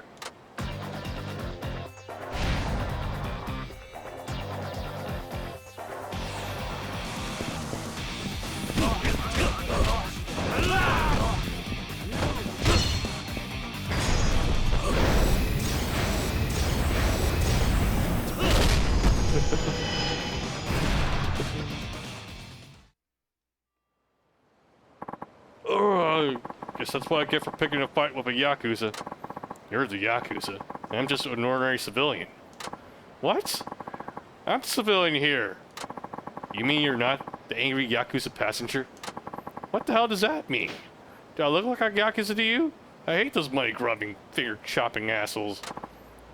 Guess that's what I get for picking a fight with a Yakuza. You're the Yakuza. I'm just an ordinary civilian. What? I'm the civilian here. You mean you're not the angry Yakuza passenger? What the hell does that mean? Do I look like a Yakuza to you? I hate those money-grubbing, finger-chopping assholes.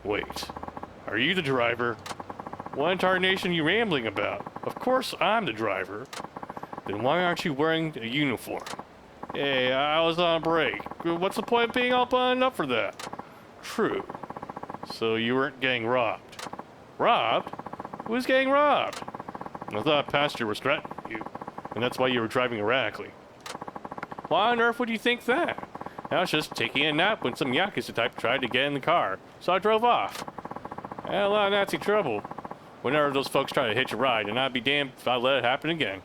Wait. Are you the driver? What in tarnation are you rambling about? Of course I'm the driver. Then why aren't you wearing a uniform? Hey, I was on break. What's the point of being all buttoned up for that? True. So you weren't getting robbed. Robbed? Who's getting robbed? I thought Pastor was threatening you, and that's why you were driving erratically. Why on earth would you think that? I was just taking a nap when some Yakuza type tried to get in the car, so I drove off. I had a lot of Nazi trouble whenever those folks try to hitch a ride, and I'd be damned if I let it happen again.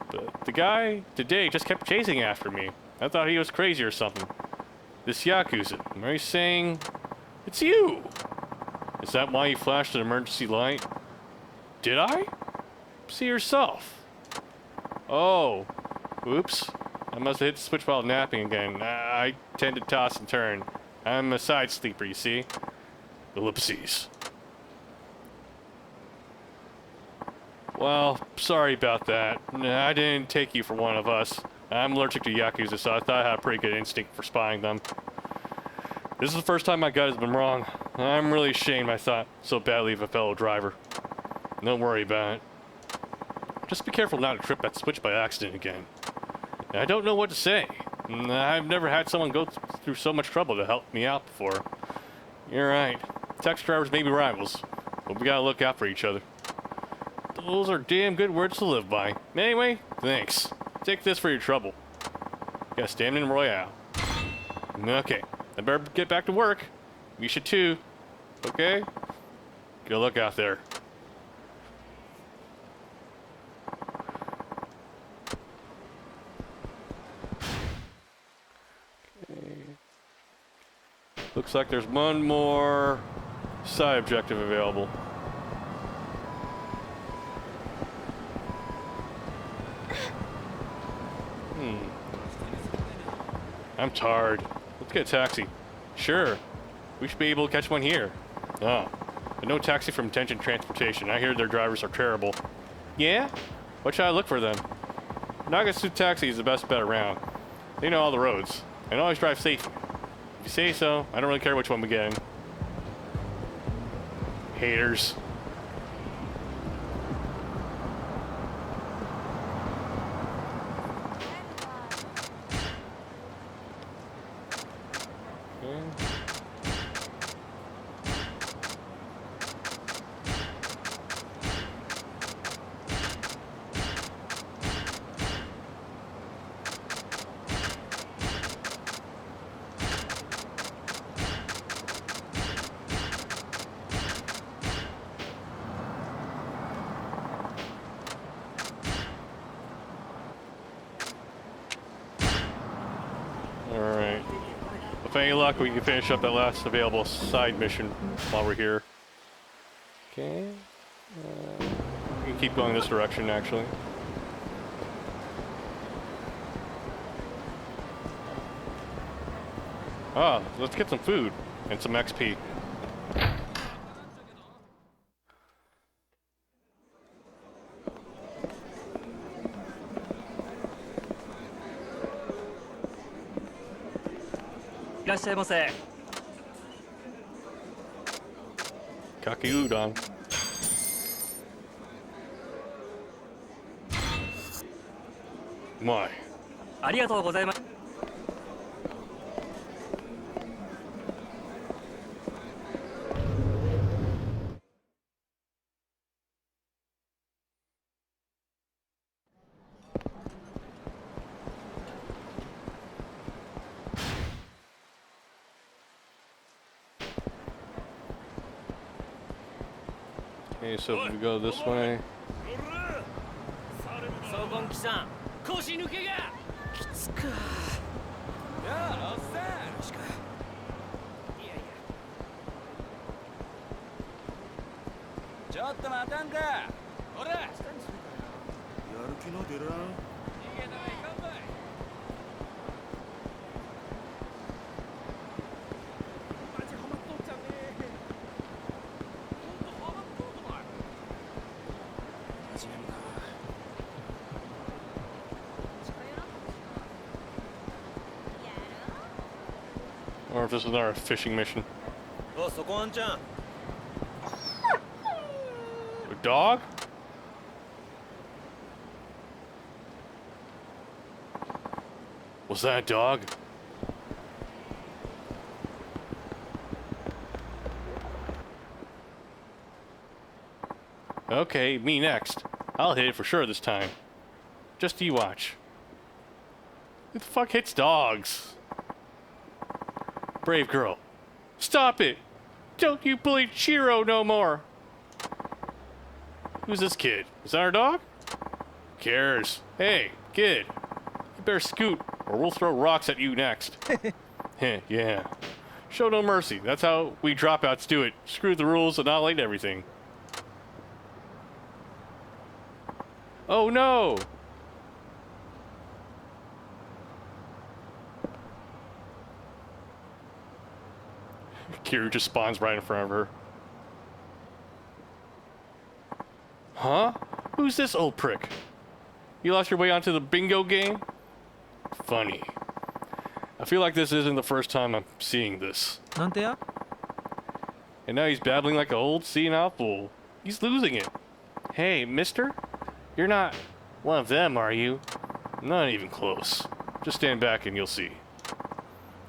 But the guy today just kept chasing after me. I thought he was crazy or something. This Yakuza, are you saying it's you? Is that why you flashed an emergency light? Did I? See yourself. Oh, oops. I must have hit the switch while napping again. I tend to toss and turn. I'm a side sleeper, you see. Ellipses. Well, sorry about that. I didn't take you for one of us. I'm allergic to Yakuza, so I thought I had a pretty good instinct for spying them. This is the first time my gut has been wrong. I'm really ashamed I thought so badly of a fellow driver. Don't worry about it. Just be careful not to trip that switch by accident again. I don't know what to say. I've never had someone go through so much trouble to help me out before. You're right. Taxi drivers may be rivals, but we gotta look out for each other. Those are damn good words to live by. Anyway, thanks. Take this for your trouble. Got stamina royale. Okay, I better get back to work. You should too. Okay? Good luck out there. Okay. Looks like there's one more side objective available. I'm tired. Let's get a taxi. Sure. We should be able to catch one here. Oh. But no taxi from Tension Transportation. I hear their drivers are terrible. Yeah? What should I look for then? Nagasu Taxi is the best bet around. They know all the roads. And always drive safely. If you say so, I don't really care which one we get in. Haters. Alright. With any luck, we can finish up that last available side mission while we're here. Okay. We can keep going this direction, actually. Ah, let's get some food and some XP. らっしゃいませ。 Kaki udon. My. ありがとうございます。 Okay, so if we go this way. 総合機さん、腰抜けがきつか。やあ、おっさん。よろしく。いやいや。ちょっと待たんか。ほら。やる気の出らん。逃げたらいかんばい。マジハマっとんちゃうね。ほんとハマっとんのかい。始めるか。 Or if this is our fishing mission. お、そこあんちゃん。 A dog? Was that a dog? Okay, me next. I'll hit it for sure this time. Just you watch. Who the fuck hits dogs? Brave girl. Stop it! Don't you bully Chiro no more! Who's this kid? Is that our dog? Who cares? Hey, kid. You better scoot, or we'll throw rocks at you next. Heh, yeah. Show no mercy. That's how we dropouts do it. Screw the rules, annihilate everything. Oh no! Kiru just spawns right in front of her. Huh? Who's this old prick? You lost your way onto the bingo game? Funny. I feel like this isn't the first time I'm seeing this. なんてや? And now he's babbling like an old senile fool. He's losing it. Hey, mister? You're not one of them, are you? Not even close. Just stand back and you'll see.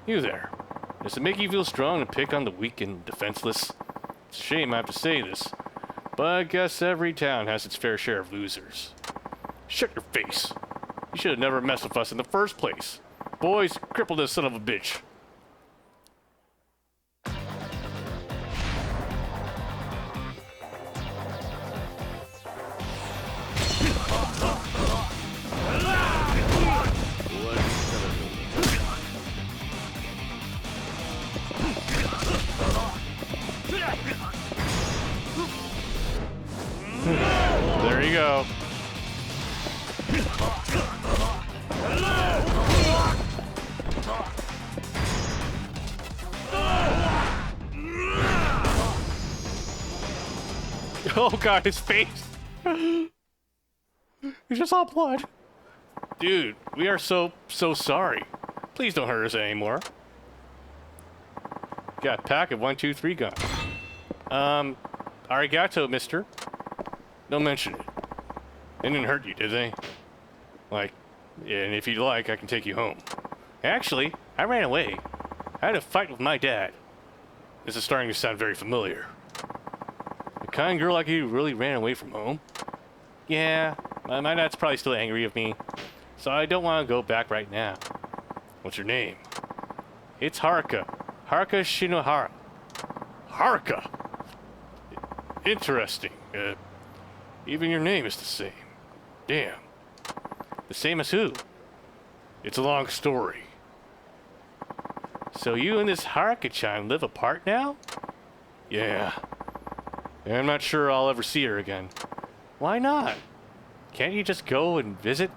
You there. Does it make you feel strong to pick on the weak and defenseless? It's a shame I have to say this, but I guess every town has its fair share of losers. Shut your face. You should have never messed with us in the first place. Boys, cripple this son of a bitch. There you go. Oh god, his face! He's just all blood. Dude, we are so sorry. Please don't hurt us anymore. Got a pack of 123 gun. Arigato, mister. Don't mention it. They didn't hurt you, did they? Like, yeah, and if you'd like, I can take you home. Actually, I ran away. I had a fight with my dad. This is starting to sound very familiar. A kind girl like you really ran away from home? Yeah, my dad's probably still angry of me, so I don't want to go back right now. What's your name? It's Haruka. Haruka Shinohara. Haruka! Interesting. Even your name is the same. Damn. The same as who? It's a long story. So you and this Haruka-chan live apart now? Yeah. And I'm not sure I'll ever see her again. Why not? Can't you just go and visit?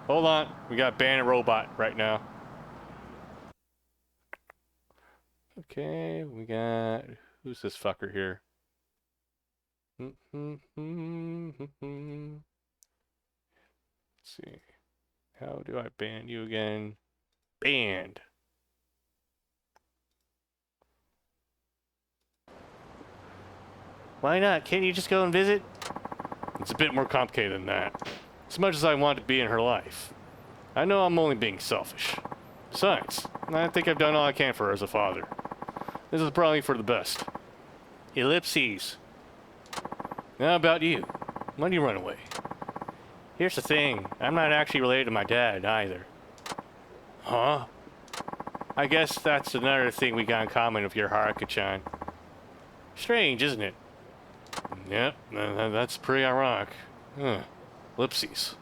Hold on. We got Bandit Robot right now. Okay, we got... Who's this fucker here? Let's see. How do I ban you again? Banned. Why not? Can't you just go and visit? It's a bit more complicated than that. As much as I want to be in her life. I know I'm only being selfish. Besides, I think I've done all I can for her as a father. This is probably for the best. Ellipses. How about you? When do you run away? Here's the thing. I'm not actually related to my dad, either. Huh? I guess that's another thing we got in common with your Haruka-chan. Strange, isn't it? Yep, that's pretty ironic. Huh. Ellipses.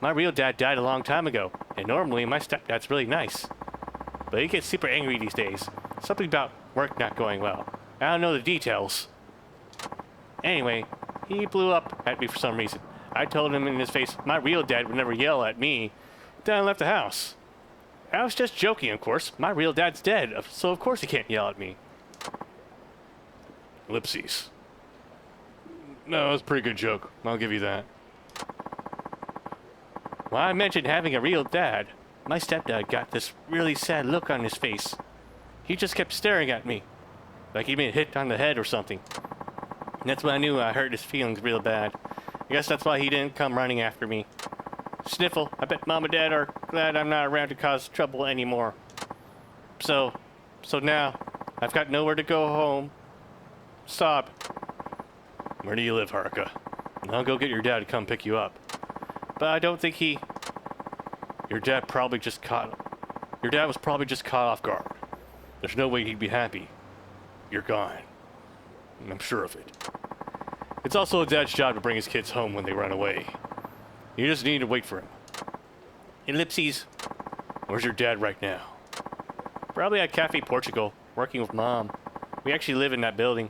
My real dad died a long time ago, and normally my stepdad's really nice. But he gets super angry these days. Something about work not going well. I don't know the details. Anyway, he blew up at me for some reason. I told him in his face my real dad would never yell at me. Then I left the house. I was just joking, of course. My real dad's dead, so of course he can't yell at me. Ellipses. No, it was a pretty good joke. I'll give you that. When I mentioned having a real dad, my stepdad got this really sad look on his face. He just kept staring at me, like he'd been hit on the head or something. And that's when I knew I hurt his feelings real bad. I guess that's why he didn't come running after me. Sniffle, I bet Mom and Dad are glad I'm not around to cause trouble anymore. So now, I've got nowhere to go home. Sob. Where do you live, Haruka? I'll go get your dad to come pick you up. But I don't think he... Your dad was probably just caught off guard. There's no way he'd be happy. You're gone. I'm sure of it. It's also a dad's job to bring his kids home when they run away. You just need to wait for him. Ellipses. Where's your dad right now? Probably at Cafe Portugal, working with Mom. We actually live in that building.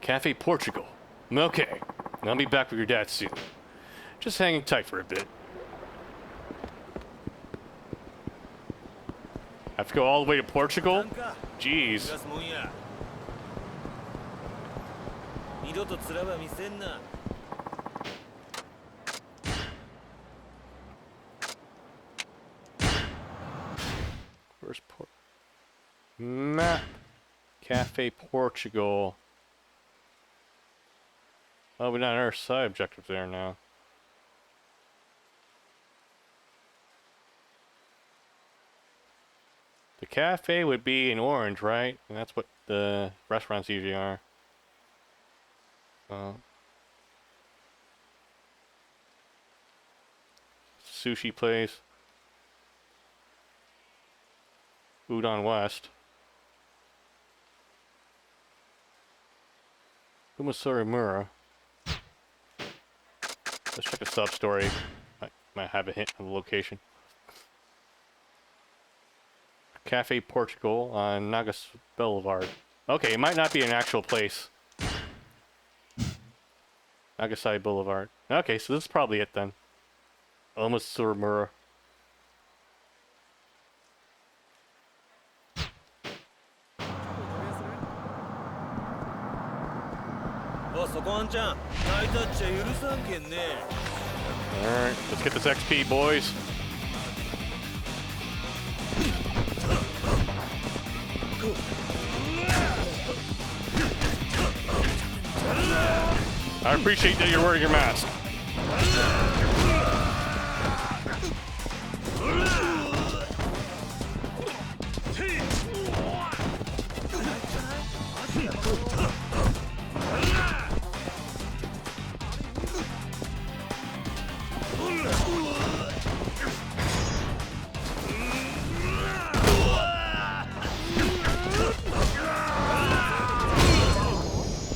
Cafe Portugal. Okay. I'll be back with your dad soon. Just hanging tight for a bit. Have to go all the way to Portugal? Jeez. 二度と面は見せんな。 Where's Map. Cafe Portugal. Oh, we're not our side objective there now. The cafe would be in orange, right? And that's what the restaurants usually are. Sushi place. Udon West. Umasori Mura. Let's check the sub-story. Might have a hint of the location. Cafe Portugal on Nagas Boulevard. Okay, it might not be an actual place. Nagasaki Boulevard. Okay, so this is probably it then. Almost Surumura. Alright, let's get this XP, boys. I appreciate that you're wearing your mask.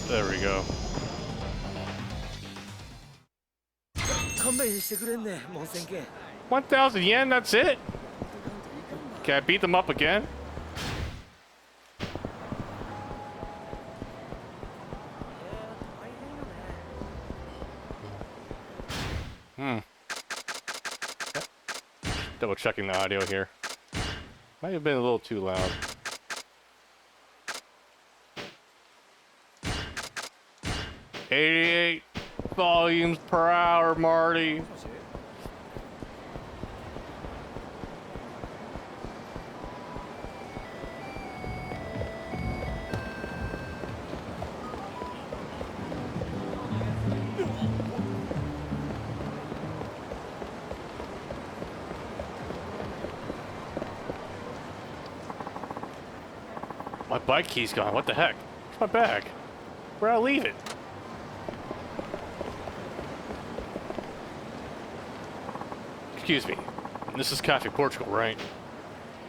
There we go. 1,000 yen, that's it? Can I beat them up again? Double checking the audio here. Might have been a little too loud. $88 volumes per hour, Marty. bike key's gone. What the heck? Where's my bag? Where'd I leave it? Excuse me. This is Cafe Portugal, right?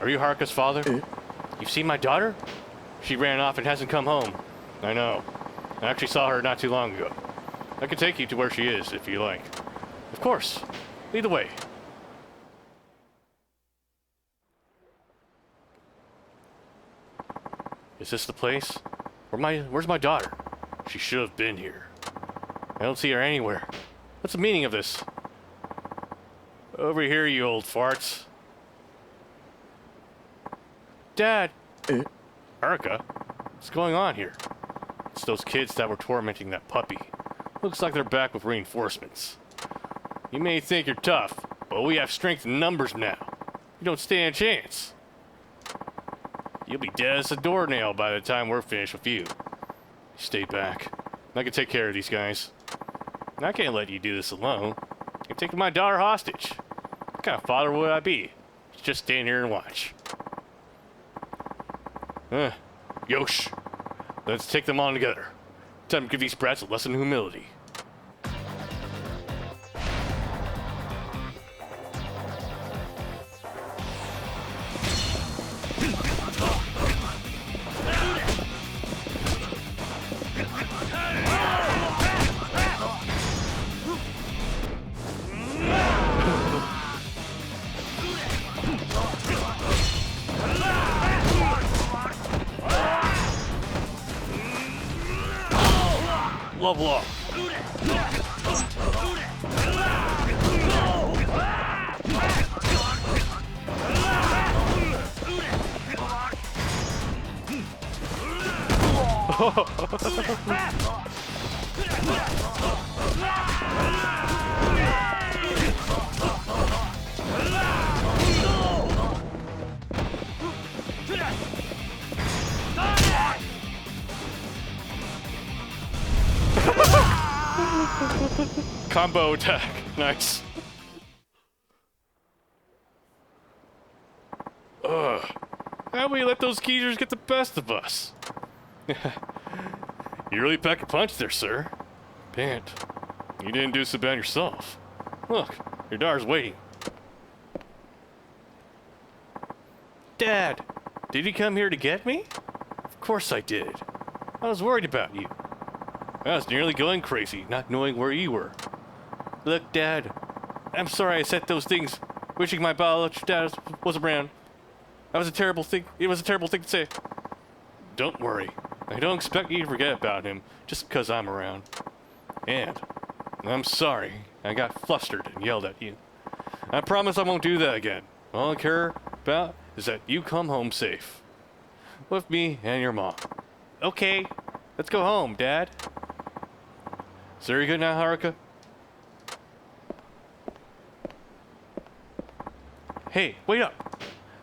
Are you Haruka's father? You've seen my daughter? She ran off and hasn't come home. I know. I actually saw her not too long ago. I can take you to where she is, if you like. Of course. Lead the way. Is this the place? Where's my daughter? She should have been here. I don't see her anywhere. What's the meaning of this? Over here, you old farts. Dad! Haruka? What's going on here? It's those kids that were tormenting that puppy. Looks like they're back with reinforcements. You may think you're tough, but we have strength in numbers now. You don't stand a chance. You'll be dead as a doornail by the time we're finished with you. Stay back. I can take care of these guys. And I can't let you do this alone. You're taking my daughter hostage. What kind of father would I be? Just stand here and watch. Yosh. Let's take them on together. Time to give these brats a lesson in humility. Level up. Combo attack. Nice. Ugh. How we let those geezers get the best of us? You really pack a punch there, sir. Pant. You didn't do so bad yourself. Look, your daughter's waiting. Dad, did you come here to get me? Of course I did. I was worried about you. I was nearly going crazy, not knowing where you were. Look, Dad, I'm sorry I said those things, wishing my biological dad was around. That was a terrible thing. It was a terrible thing to say. Don't worry. I don't expect you to forget about him just because I'm around. And I'm sorry I got flustered and yelled at you. I promise I won't do that again. All I care about is that you come home safe. With me and your mom. Okay, let's go home, Dad. Is there good now, Haruka? Hey, wait up.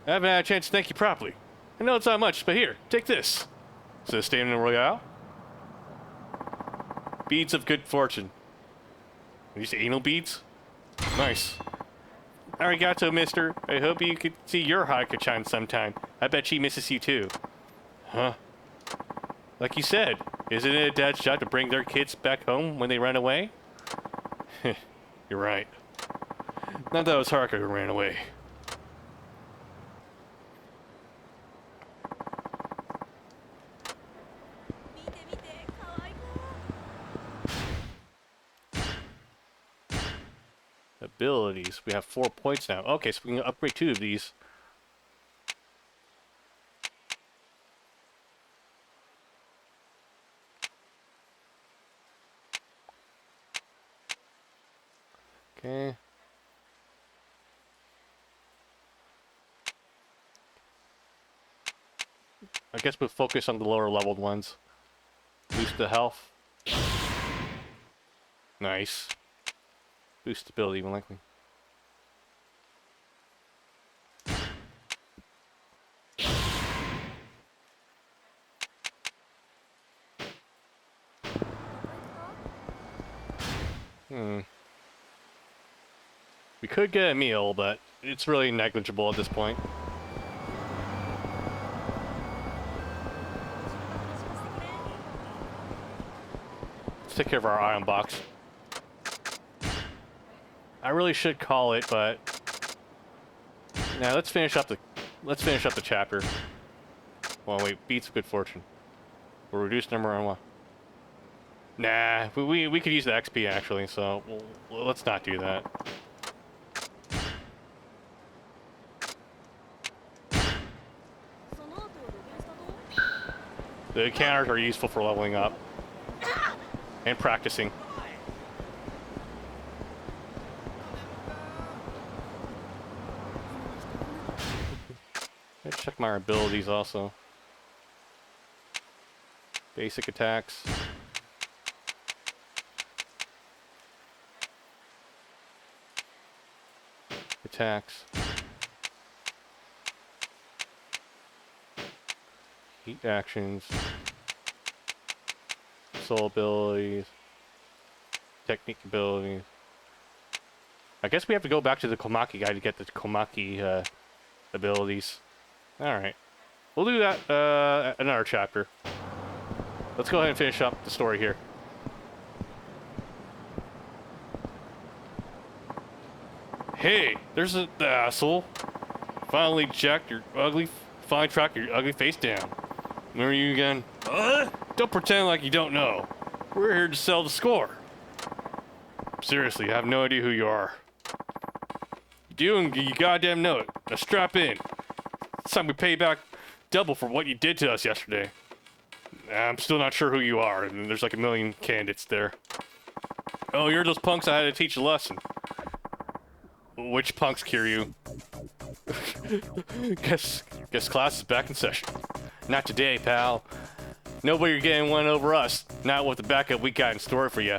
I haven't had a chance to thank you properly. I know it's not much, but here, take this. Is this Stamina Royale? Beads of good fortune. Are these anal beads? Nice. Arigato, mister. I hope you could see your Haruka-chan sometime. I bet she misses you too. Huh? Like you said, isn't it a dad's job to bring their kids back home when they run away? You're right. Not that it was Haruka who ran away. Abilities. We have 4 points now. Okay, so we can upgrade 2 of these. Okay. I guess we'll focus on the lower leveled ones. Boost the health. Nice. Boost stability, more likely. We could get a meal, but it's really negligible at this point. let's take care of our ion box. I really should call it, but now let's finish up the chapter. Well, wait, beats of good fortune. We'll reduce number on what? Nah, we could use the XP actually, so let's not do that. The encounters are useful for leveling up and practicing. Let's check my abilities also. Basic attacks. Attacks. Heat actions. Soul abilities. Technique abilities. I guess we have to go back to the Komaki guy to get the Komaki abilities. Alright. We'll do that another chapter. Let's go ahead and finish up the story here. Hey, there's the asshole. Finally tracked your ugly face down. Remember you again? Don't pretend like you don't know. We're here to sell the score. Seriously, I have no idea who you are. You do and you goddamn know it. Now strap in. It's time we pay back double for what you did to us yesterday. I'm still not sure who you are, and there's like a million candidates there. Oh, you're those punks I had to teach a lesson. Which punks, Kiryu? Guess class is back in session. Not today, pal. Nobody getting one over us. Not with the backup we got in store for you.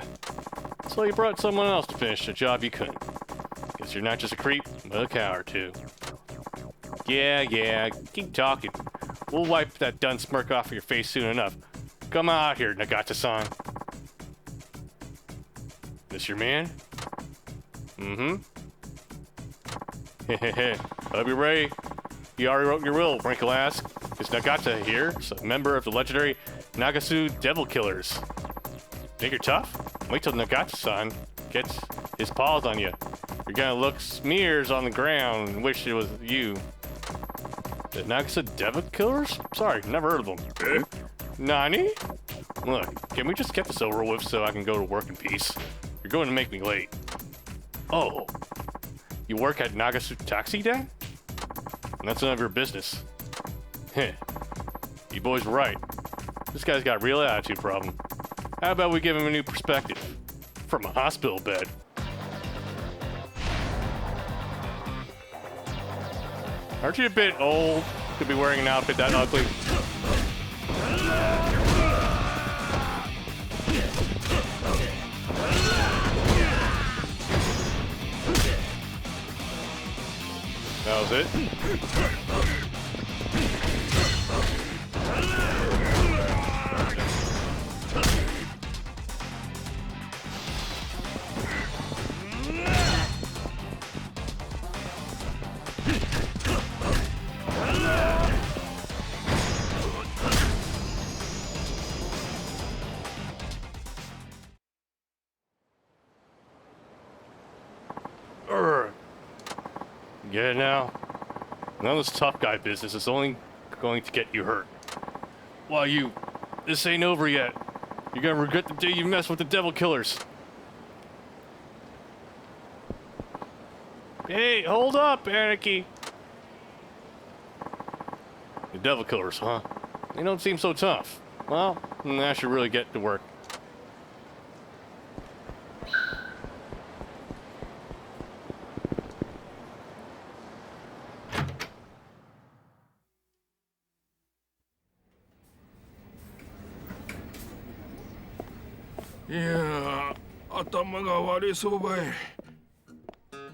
So you brought someone else to finish a job you couldn't. Guess you're not just a creep, but a coward too. Yeah, keep talking. We'll wipe that dun smirk off of your face soon enough. Come out here, Nagata-san. This your man? Mm-hmm. Hehehe. Hope you're ready. You already wrote your will, wrinkle ass. It's Nagata here, a member of the legendary Nagasu Devil Killers. Think you're tough? Wait till Nagata-san gets his paws on you. You're gonna look smears on the ground and wish it was you. The Nagasu Devil Killers? Sorry, never heard of them. Nani? Look, can we just get this over with so I can go to work in peace? You're going to make me late. Oh. You work at Nagasu Taxi Den? That's none of your business. Heh. You boys were right. This guy's got a real attitude problem. How about we give him a new perspective? From a hospital bed. Aren't you a bit old to be wearing an outfit that ugly? That was it? Get it now? None of this tough guy business is only going to get you hurt. Why this ain't over yet. You're gonna regret the day you messed with the Devil Killers. Hey, hold up, Anarchy. The Devil Killers, huh? They don't seem so tough. Well, I should really get to work.いや頭が割れそうばい。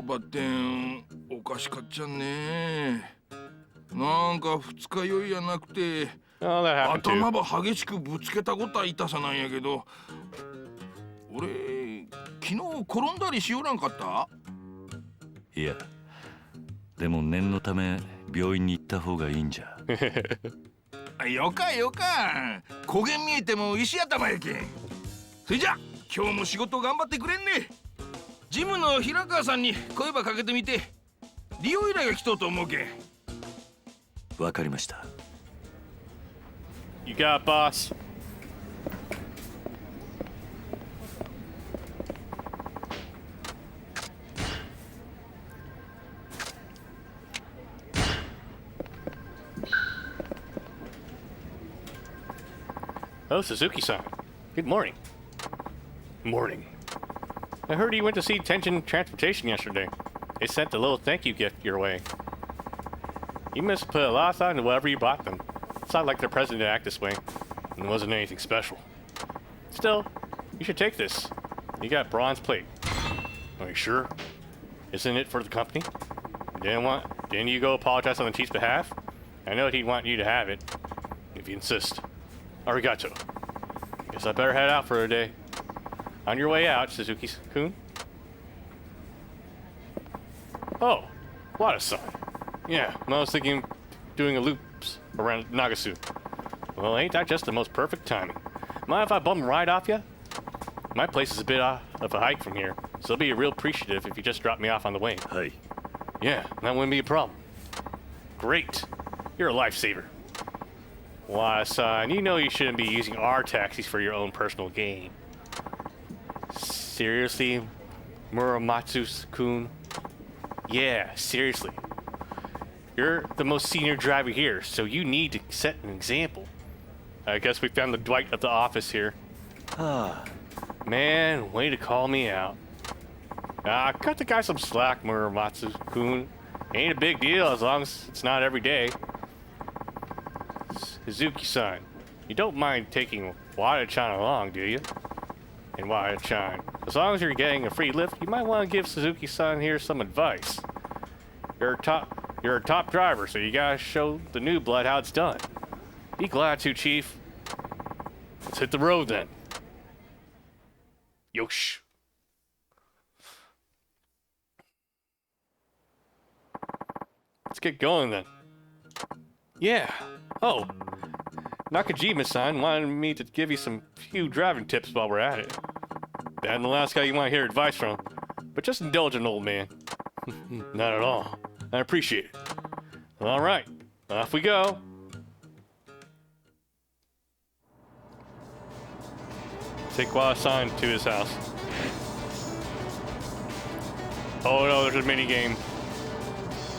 バッテンおかしかっちゃんね。なんか二日酔いやなくて、Oh, that happened too. 頭ば激しくぶつけたことは痛さなんやけど、俺昨日転んだりしよらんかった？いや、でも念のため病院に行った方がいいんじゃ。よかよか。焦げ見えても石頭やけん。それじゃ今日も仕事頑張ってくれんね。ジムの平川さんに声ばかけてみて。利用依頼が来とうと思うけん。わかりました。 You got it, boss. Oh, Suzuki-san. Good morning. Morning. I heard you went to see Tension Transportation yesterday. They sent a little thank you gift your way. You must have put a lot of thought into whatever you bought them. It's not like their president to act this way. And it wasn't anything special. Still, you should take this. You got bronze plate. Are you sure? Isn't it for the company? Didn't you go apologize on the chief's behalf? I know he'd want you to have it. If you insist. Arigato. Guess I better head out for a day. On your way out, Suzuki-kun. Oh, Wada-san. Yeah, I was thinking of doing a loops around Nagasu. Well, ain't that just the most perfect timing? Mind if I bum right off ya? My place is a bit of a hike from here, so I'll be real appreciative if you just drop me off on the way. はい。 Yeah, that wouldn't be a problem. Great. You're a lifesaver. Wada-san, you know you shouldn't be using our taxis for your own personal gain. Seriously, Muramatsu-kun? Yeah, seriously. You're the most senior driver here, so you need to set an example. I guess we found the Dwight of the office here. Ah, Man, way to call me out. Cut the guy some slack, Muramatsu-kun. Ain't a big deal as long as it's not every day. Suzuki-san, you don't mind taking Wada-chan along, do you? And Wada-chan, as long as you're getting a free lift, you might want to give Suzuki-san here some advice. You're a top driver, so you gotta show the new blood how it's done. Be glad to, Chief. Let's hit the road then. Yosh. Let's get going then. Yeah. Oh. Nakajima-san wanted me to give you some few driving tips while we're at it. Bad the last guy you want to hear advice from, but just indulge an old man. Not at all. I appreciate it. All right, off we go. Take Wada-san to his house. Oh no, there's a mini game.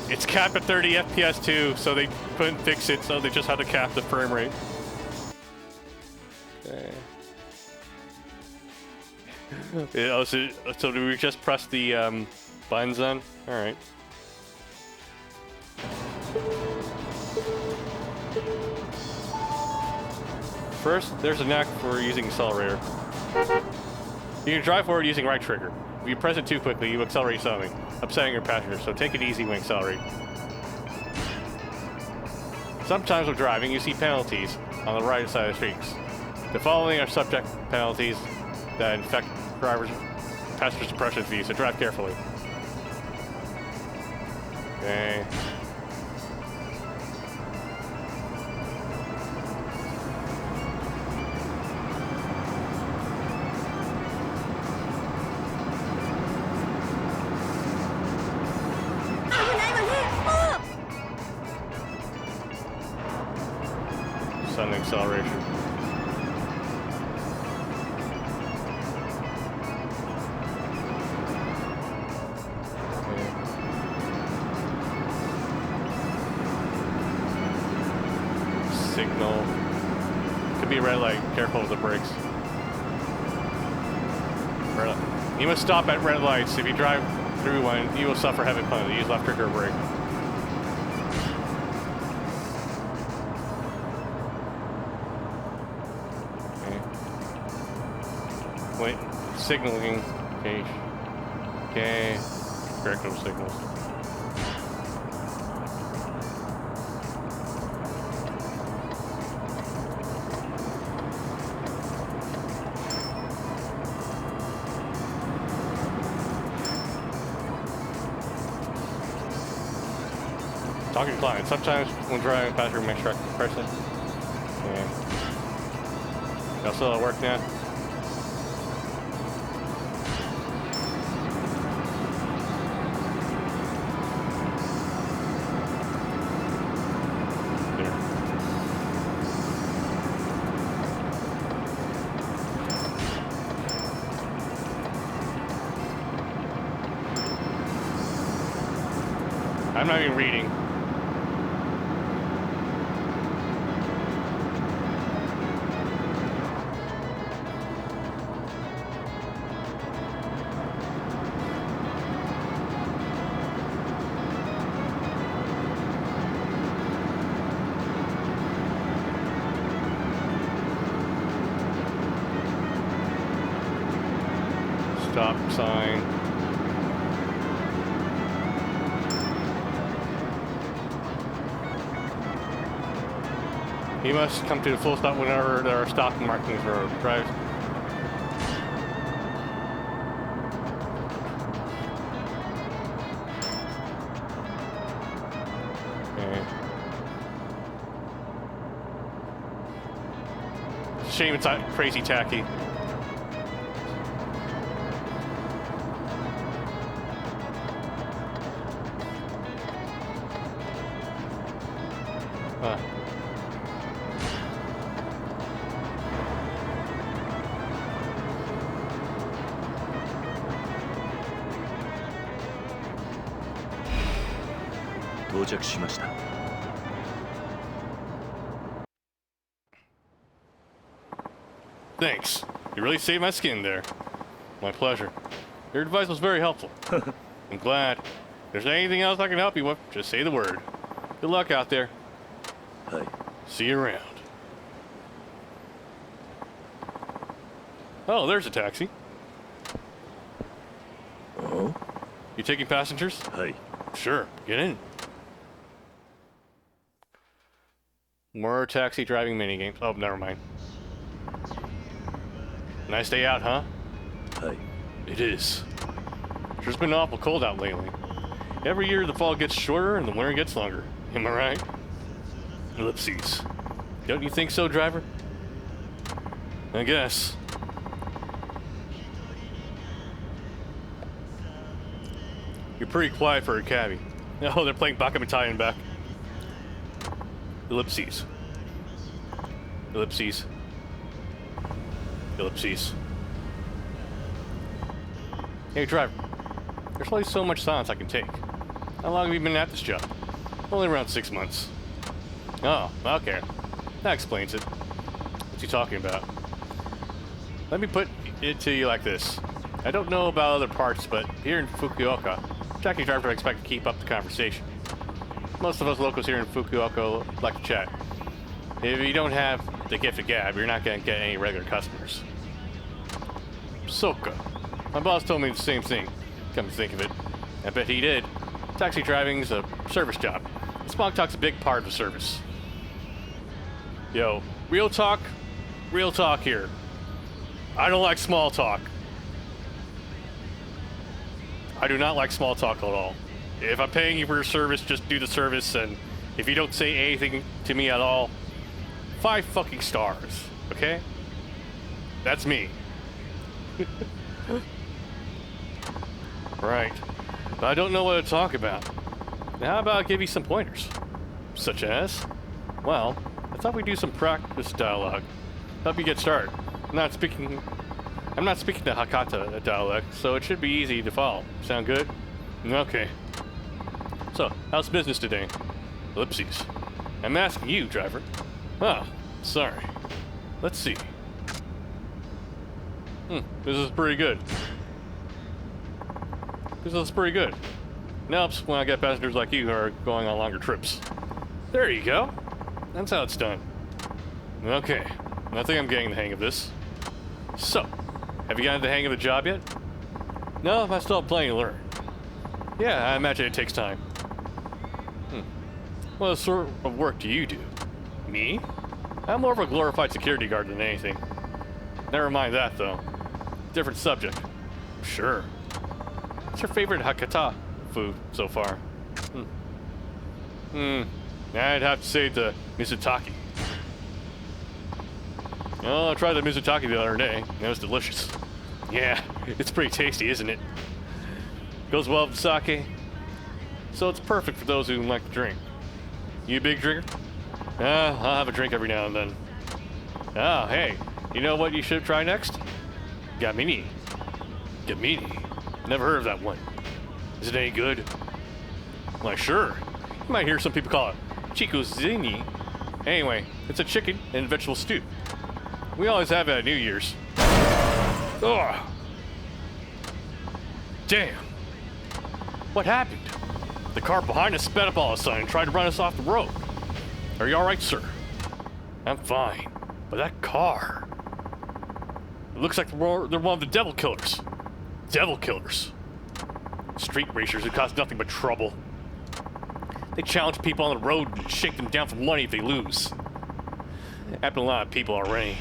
It's capped at 30 FPS too, so they couldn't fix it, so they just had to cap the frame rate. Okay. Yeah, so do we just press the buttons then? Alright. First, there's a knack for using accelerator. You can drive forward using right trigger. If you press it too quickly, you accelerate something, upsetting your passengers, so take it easy when accelerating. Sometimes when driving, you see penalties on the right side of the streets. The following are subject penalties that infect passenger suppression fees, so drive carefully. Okay. Sudden acceleration. Signal. Could be a red light. Careful with the brakes. Red light. You must stop at red lights. If you drive through one, you will suffer heavy penalty. Use left trigger or brake. Wait, signaling. Okay. Okay. Correct those signals. Talking to clients. Sometimes when driving past your main truck person. Okay. Y'all still at work now? I'm not even reading. Stop sign. He must come to the full stop whenever there are stop markings for drives. Okay. Shame it's not crazy tacky. Huh. "到着しました." Thanks. You really saved my skin there. My pleasure. Your advice was very helpful. I'm glad. If there's anything else I can help you with, just say the word. Good luck out there. はい。 See you around. Oh, there's a taxi. Oh? You taking passengers? はい。 Sure. Get in. More taxi driving minigames. Oh, never mind. Nice day out, huh? はい。 It is. Sure's been awful cold out lately. Every year the fall gets shorter and the winter gets longer. Am I right? Ellipses. Don't you think so, driver? I guess. You're pretty quiet for a cabbie. Oh, they're playing Baka Battalion back. Ellipses. Ellipses. Ellipses. Hey, driver. There's only so much silence I can take. How long have you been at this job? Only around 6 months. Oh, okay. That explains it. What's he talking about? Let me put it to you like this. I don't know about other parts, but here in Fukuoka, taxi drivers expect to keep up the conversation. Most of us locals here in Fukuoka like to chat. If you don't have the gift of gab, you're not going to get any regular customers. Soka. My boss told me the same thing. Come to think of it. I bet he did. Taxi driving's a service job. Small talk's a big part of the service. Yo, real talk here. I don't like small talk. I do not like small talk at all. If I'm paying you for your service, just do the service, and if you don't say anything to me at all, 5 fucking stars, okay? That's me. Right. But I don't know what to talk about. Now, how about I give you some pointers? Such as? Well, I thought we'd do some practice dialogue. Help you get started. I'm not speaking the Hakata dialect, so it should be easy to follow. Sound good? Okay. So, how's business today? Ellipses. I'm asking you, driver. Ah, sorry. Let's see. This is pretty good. This is pretty good. Helps when I get passengers like you who are going on longer trips. There you go. That's how it's done. Okay. I think I'm getting the hang of this. So, have you gotten the hang of the job yet? No, I still have plenty to learn. Yeah, I imagine it takes time. What sort of work do you do? Me? I'm more of a glorified security guard than anything. Never mind that, though. Different subject. Sure. What's your favorite Hakata food so far? I'd have to say the Mizutaki. Oh, I tried the Mizutaki the other day. It was delicious. Yeah, it's pretty tasty, isn't it? Goes well with sake. So it's perfect for those who like to drink. You a big drinker? I'll have a drink every now and then. Oh, hey, you know what you should try next? Gamini. Gamini? Never heard of that one. Is it any good? Like, sure. You might hear some people call it chicozini. Anyway, it's a chicken and vegetable stew. We always have it at New Year's. Ugh. Damn. What happened? The car behind us sped up all of a sudden and tried to run us off the road. Are you alright, sir? I'm fine. But that car... It looks like they're one of the devil killers. Devil killers. Street racers who cause nothing but trouble. They challenge people on the road and shake them down for money if they lose. It happened to a lot of people already.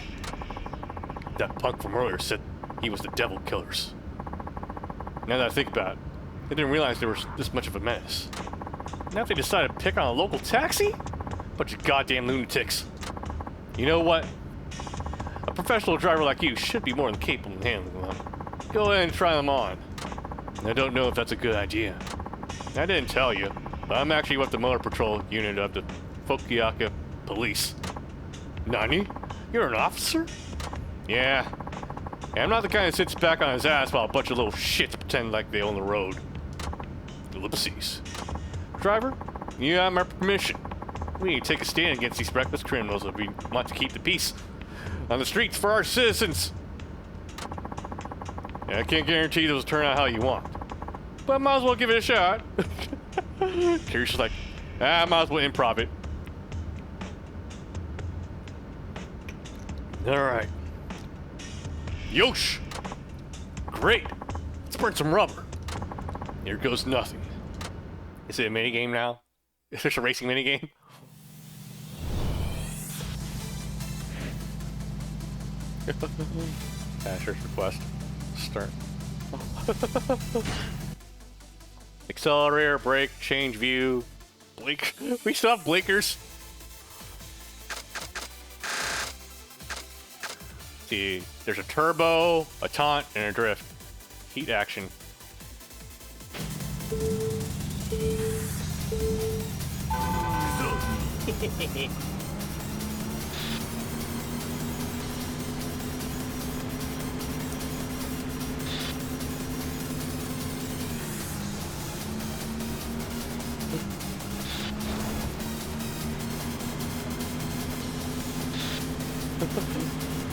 That punk from earlier said he was the devil killers. Now that I think about it, they didn't realize there was this much of a menace. Now if they decided to pick on a local taxi? Bunch of goddamn lunatics. You know what? A professional driver like you should be more than capable of handling them. Go ahead and try them on. I don't know if that's a good idea. I didn't tell you, but I'm actually with the motor patrol unit of the Fukuoka police. Nani? You're an officer? Yeah. And I'm not the kind that sits back on his ass while a bunch of little shits pretend like they own the road. Ellipses. Driver, you have my permission. We need to take a stand against these reckless criminals if we want to keep the peace on the streets for our citizens. Yeah, I can't guarantee this will turn out how you want, but I might as well give it a shot. Kirish's like, I might as well improv it. Alright. Yosh! Great! Let's burn some rubber. Here goes nothing. Is it a minigame now? Is this a racing minigame? Asher's request. Start. Accelerator, brake, change view. Blink. We still have blinkers. See, there's a turbo, a taunt, and a drift. Heat action.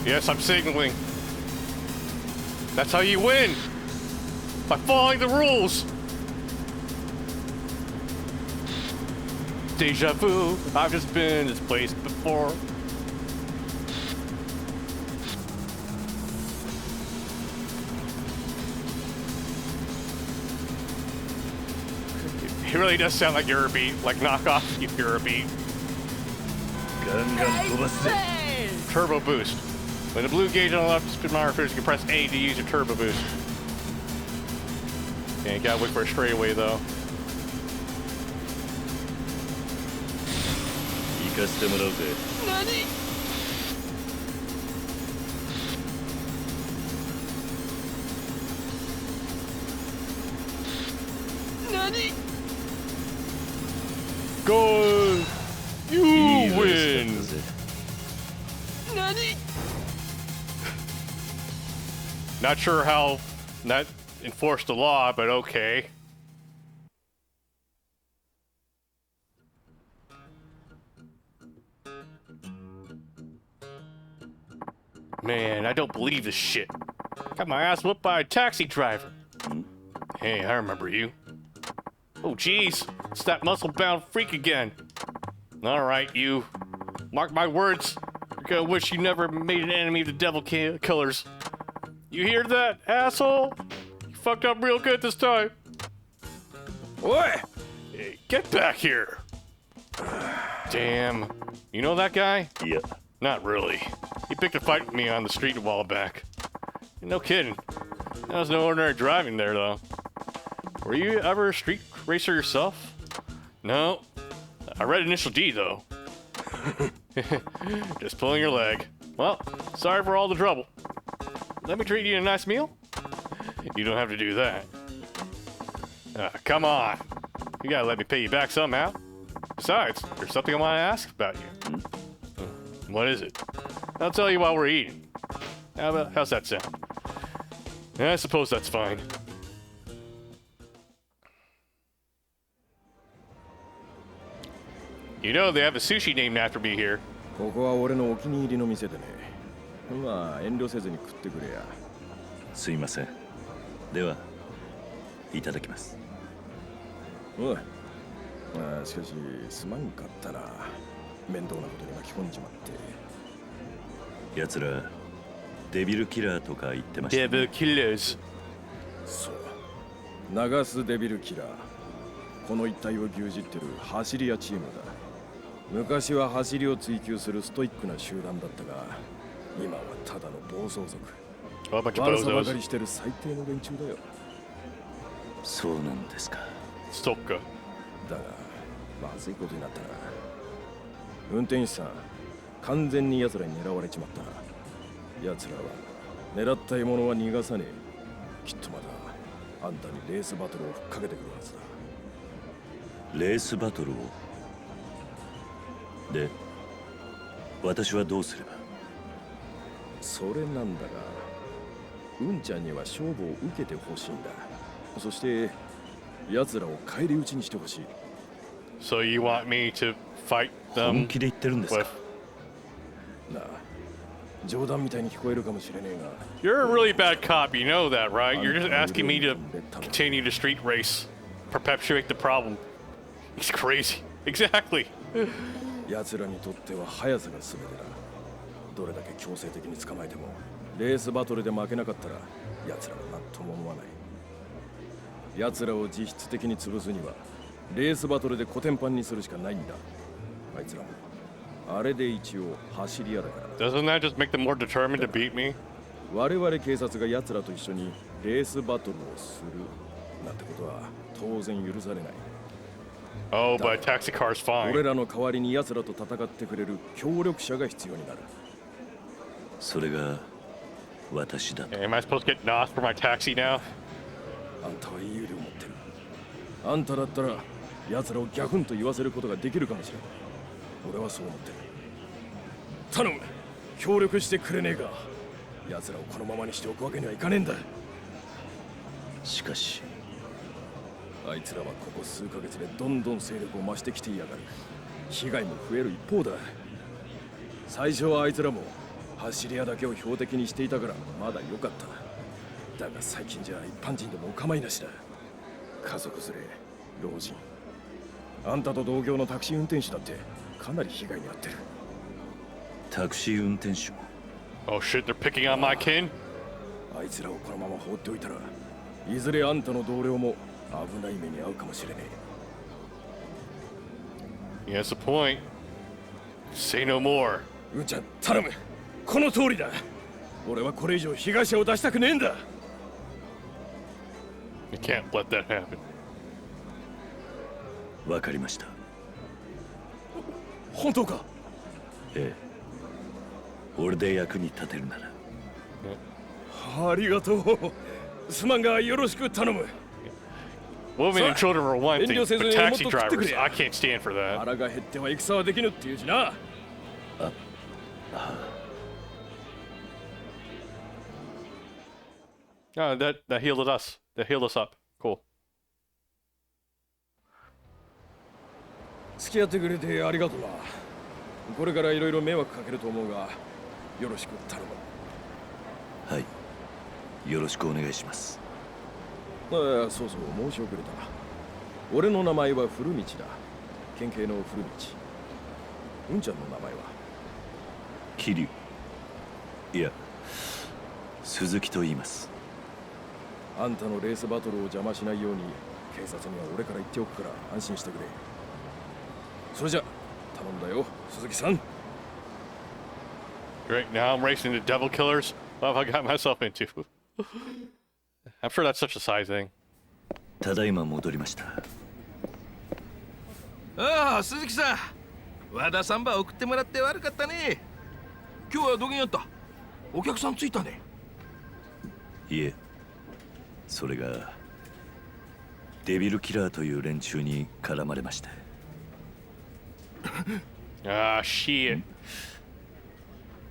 Yes, I'm signaling. That's how you win! By following the rules! Deja vu, I've just been in this place before. It really does sound like Eurobeat, like knockoff Eurobeat. Turbo boost. When the blue gauge on the left spin monitor refers, you can press A to use your turbo boost. Okay, you gotta wait for a straightaway though. Go! You win! Not sure how that enforced the law, but okay. Man, I don't believe this shit. Got my ass whooped by a taxi driver. Hey, I remember you. Oh, jeez. It's that muscle-bound freak again. All right, you. Mark my words. You're gonna wish you never made an enemy of the devil killers. You hear that, asshole? You fucked up real good this time. What? Hey, get back here. Damn. You know that guy? Yeah. Not really. He picked a fight with me on the street a while back. No kidding. That was no ordinary driving there, though. Were you ever a street racer yourself? No. I read Initial D, though. Just pulling your leg. Well, sorry for all the trouble. Let me treat you to a nice meal? You don't have to do that. Come on. You gotta let me pay you back somehow. Besides, there's something I want to ask about you. What is it? I'll tell you while we're eating. How's that sound? I suppose that's fine. You know they have a sushi named after me here. ここは俺のお気に入りの店でね。まあ遠慮せずに食ってくれや。すいません。ではいただきます。おい。しかしすまんかったな。面倒なことに巻き込んじまって。奴らデビルキラーとか言ってましたね。 Devil Killers. そう。流すデビルキラー。この一帯を牛耳ってる走り屋チームだ。昔は走りを追求するストイックな集団だったが、今はただの暴走族。 Oh, a bunch of 悪さばか bozos. りしてる最低の連中だよ。そうなんですか。 Stopka. だが、まずいことになったな。運転手さん、完全に奴らに狙われちまったな。奴らは狙った獲物は逃がさねえ。きっとまだあんたにレースバトルをふっかけてくるはずだ。レースバトルを。で、私はどうすれば。それなんだが、うんちゃんには勝負を受けてほしいんだ。そして奴らを返り討ちにしてほしい。 So you want me to fight 本 them 気で言ってるんです with... か。なあ、冗談みたいに聞こえるかもしれねえが、 You're a really bad cop, you know that, right? You're just asking me to continue the street race, perpetuate the problem. He's crazy. Exactly. 奴らにとっては速さが全てだ。どれだけ強制的に捕まえてもレースバトルで負けなかったら奴らは何とも思わない。奴らを実質的に潰すにはレースバトルでコテンパンにするしかないんだ。あいつらもあれで一応走り屋だから。 Doesn't that just make them more determined to beat me? 我々警察が奴らと一緒にレースバトルをするなんてことは当然許されない。 Oh, but a taxi car's 俺 fine. らの代わりに奴らと戦ってくれる協力者が必要になる。それが私だと。 Am I supposed to get nosed for my taxi now? あんたはいい腕を持ってる。あんただったら奴らをギャフンと言わせることができるかもしれない。俺はそう思ってる。頼む、協力してくれねえか。奴らをこのままにしておくわけにはいかねえんだ。しかしあいつらはここ数ヶ月でどんどん勢力を増してきていやがる。被害も増える一方だ。最初はあいつらも走り屋だけを標的にしていたからまだ良かった。だが最近じゃ一般人でもお構いなしだ。家族連れ、老人、あんたと同業のタクシー運転手だってかなり被害に遭ってる。タクシー運転手も。 Oh shit, they're picking on my kin? あいつらをこのまま放っておいたらいずれあんたの同僚も危ない目に遭うかもしれねえ。 He has a point. Say no more. うんちゃん頼む、この通りだ。俺はこれ以上被害者を出したくねえんだ。 You can't let that happen. わかりました。本当か。ええ。俺で役に立てるなら。ありがとう。すまんがよろしく頼む。 Women and children are one thing, 遠慮せず but に taxi もっと食ってく drivers, れ。 I can't stand for that. 腹が減っては戦はできぬっていうしな。Oh, that healed us. That healed us up. Cool. 付き合ってくれてありがとうな。これからいろいろ迷惑かけると思うがよろしく頼む。はい。よろしくお願いします。そうそう、申し遅れた。俺の名前は古道だ。県警の古道。うんちゃんの名前は桐生。いや、鈴木と言います。あんたのレースバトルを邪魔しないように警察には俺から言っておくから安心してくれ。それじゃ頼んだよ、鈴木さん。 Great. Now I'm racing the devil killers. What have I got myself into? I'm sure that's such a side thing. ただいま戻りました。ああ、鈴木さん。和田さんば送ってもらって悪かったね。今日はどげんやった？お客さんついたね。いえ、それがデビルキラーという連中に絡まれまして。Ah, shit.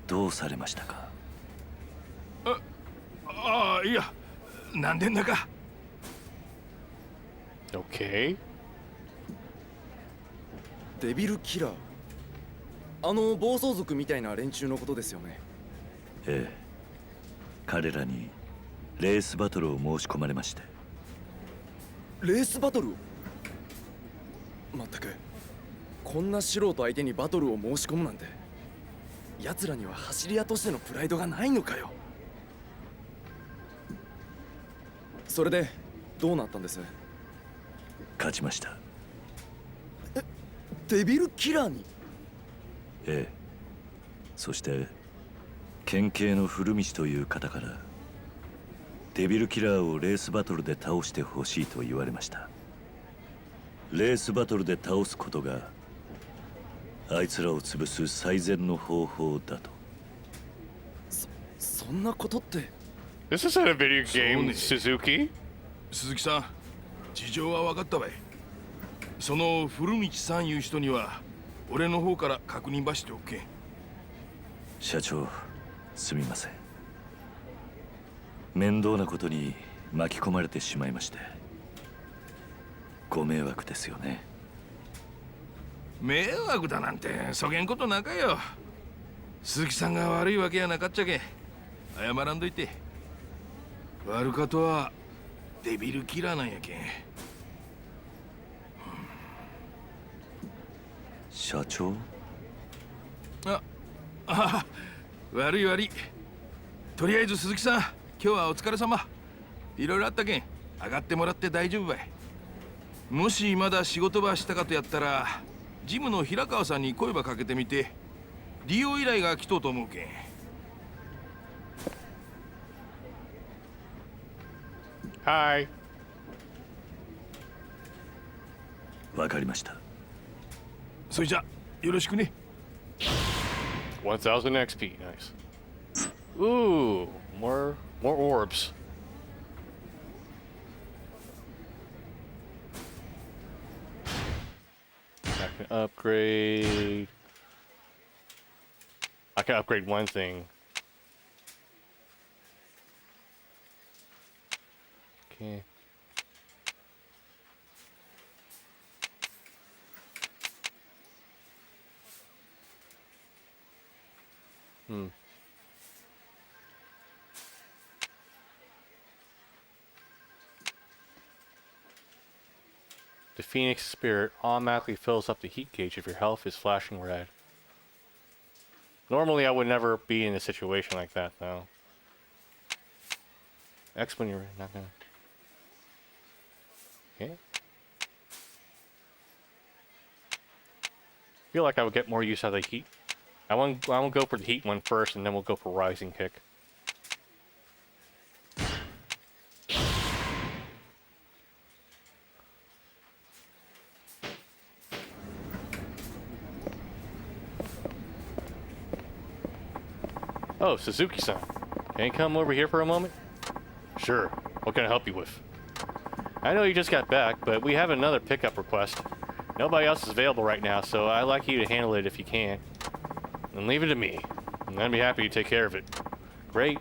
どうされましたか？ああ、いや、なんでんだか。Okay. デビルキラー、あの暴走族みたいな連中のことですよね。ええ、彼らにレースバトルを申し込まれまして。レースバトルを。まったく、こんな素人相手にバトルを申し込むなんて、奴らには走り屋としてのプライドがないのかよ。それでどうなったんです？勝ちました。デビルキラーに？ええ、そして県警の古道という方からデビルキラーをレースバトルで倒してほしいと言われました。レースバトルで倒すことがあいつらを潰す最善の方法だと。そんなことって。 This isn't a video game, そうね。 Suzuki. 鈴木さん、事情は分かったわい。その古道さんいう人には俺の方から確認ばしておけ。社長、すみません。面倒なことに巻き込まれてしまいまして。ご迷惑ですよね。迷惑だなんてそげんことなかよ。鈴木さんが悪いわけやなかっちゃけ。謝らんといて。悪かとはデビルキラーなんやけん。社長？悪い悪い。とりあえず鈴木さん、今日はお疲れ様。いろいろあったけん上がってもらって大丈夫ばい。もしまだ仕事場したかとやったらジムの平川さんに声ばかけてみて。利用依頼が来とうと思うけん。Hi. わかりました。それじゃよろしくね。1000 XP. Nice. Ooh, more orbs. I can upgrade. I can upgrade one thing. Okay. The Phoenix Spirit automatically fills up the heat gauge if your health is flashing red. Normally I would never be in a situation like that though. X when you're not gonna... Okay. Feel like I would get more use out of the heat. I won't go for the heat one first and then we'll go for rising kick. Oh, Suzuki-san. Can you come over here for a moment? Sure. What can I help you with? I know you just got back, but we have another pickup request. Nobody else is available right now, so I'd like you to handle it if you can. And leave it to me. And I'd be happy to take care of it. Great.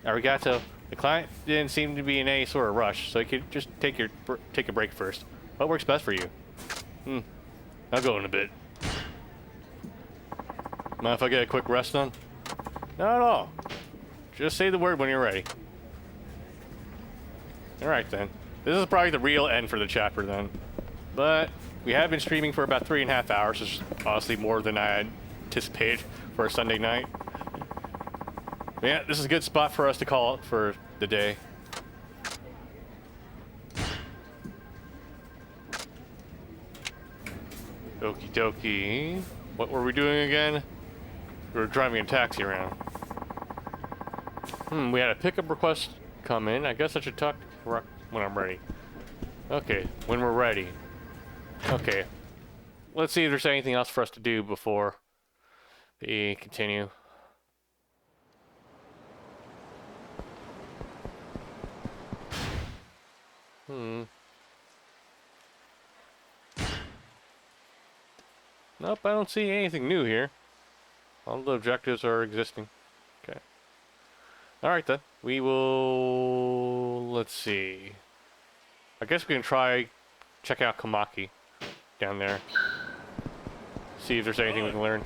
Arigato. The client didn't seem to be in any sort of rush, so you could just take a break first. What works best for you? I'll go in a bit. Mind if I get a quick rest on? Not at all. Just say the word when you're ready. Alright then. This is probably the real end for the chapter then. But we have been streaming for about 3.5 hours, which is honestly more than I had anticipated for a Sunday night. But yeah, this is a good spot for us to call it for the day. Okie dokie. What were we doing again? We were driving a taxi around. We had a pickup request come in. I guess I should talk when I'm ready. Okay, when we're ready. Okay. Let's see if there's anything else for us to do before we continue. Nope, I don't see anything new here. All the objectives are existing. Okay. Alright then. We will... Let's see. I guess we can try... Check out Kamaki. Down there. See if there's anything we can learn.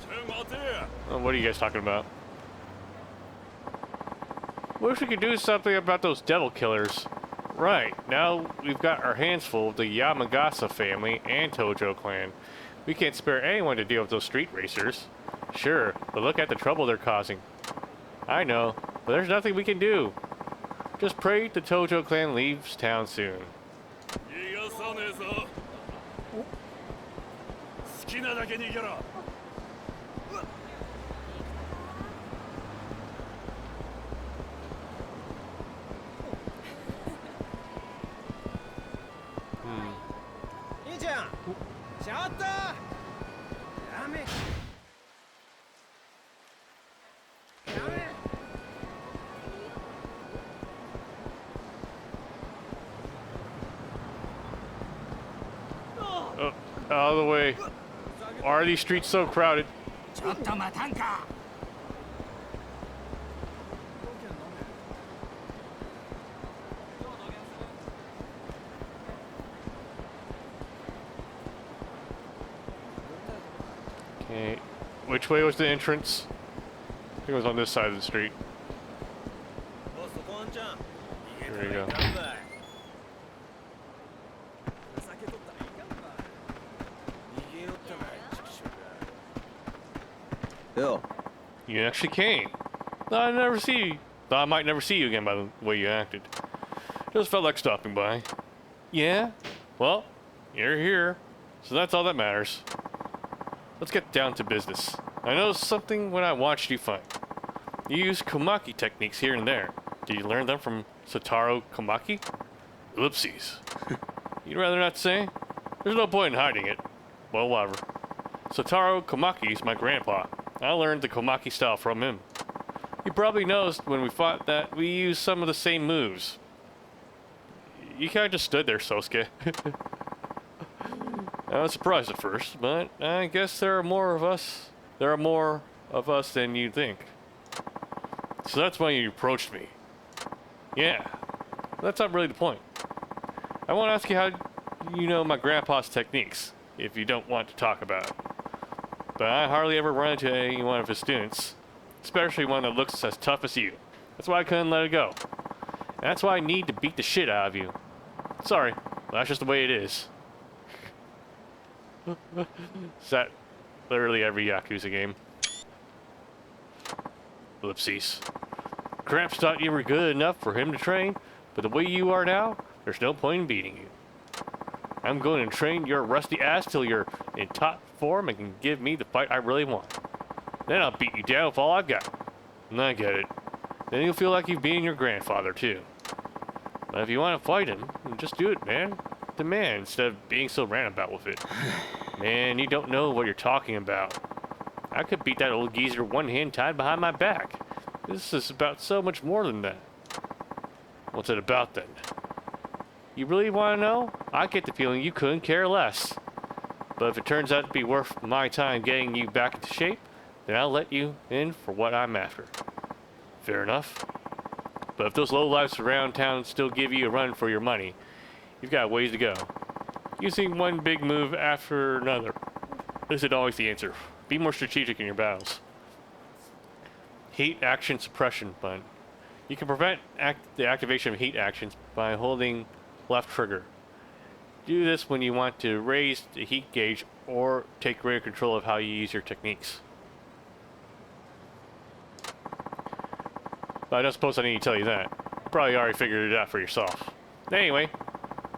Oh, what are you guys talking about? Wish we could do something about those devil killers. Right, now we've got our hands full of the Yamagasa family and Tojo clan. We can't spare anyone to deal with those street racers. Sure, but look at the trouble they're causing. I know, but there's nothing we can do. Just pray the Tojo clan leaves town soon. Out of the way. Why are these streets so crowded? Okay, which way was the entrance? I think it was on this side of the street. There you go. Yo. You actually came. Thought I'd never see you. Thought I might never see you again by the way you acted. Just felt like stopping by. Yeah? Well, you're here, so that's all that matters. Let's get down to business. I noticed something when I watched you fight. You use Komaki techniques here and there. Did you learn them from Satoru Komaki? Oopsies. You'd rather not say? There's no point in hiding it. Well, whatever. Satoru Komaki's my grandpa. I learned the Komaki style from him. You probably noticed when we fought that we used some of the same moves. You kinda just stood there, Sosuke. I was surprised at first, but I guess there are more of us. There are more of us than you'd think. So that's why you approached me. Yeah, that's not really the point. I want to ask you how you know my grandpa's techniques, if you don't want to talk about it. But I hardly ever run into any one of his students, especially one that looks as tough as you. That's why I couldn't let it go. And that's why I need to beat the shit out of you. Sorry, that's just the way it is. Is that literally every Yakuza game? Ellipses. Gramps thought you were good enough for him to train, but the way you are now, there's no point in beating you. I'm going to train your rusty ass till you're in top form and can give me the fight I really want. Then I'll beat you down with all I've got. And I get it. Then you'll feel like you've beaten your grandfather, too. But if you want to fight him, just do it, man. The man, instead of being so roundabout with it. Man, you don't know what you're talking about. I could beat that old geezer one hand tied behind my back. This is about so much more than that. What's it about then? You really want to know? I get the feeling you couldn't care less. But if it turns out to be worth my time getting you back into shape, then I'll let you in for what I'm after. Fair enough. But if those lowlifes around town still give you a run for your money, you've got a ways to go. Using one big move after another isn't always the answer. Be more strategic in your battles. Heat action suppression button. You can prevent the activation of heat actions by holding left trigger. Do this when you want to raise the heat gauge or take greater control of how you use your techniques. But I don't suppose I need to tell you that. You probably already figured it out for yourself. Anyway,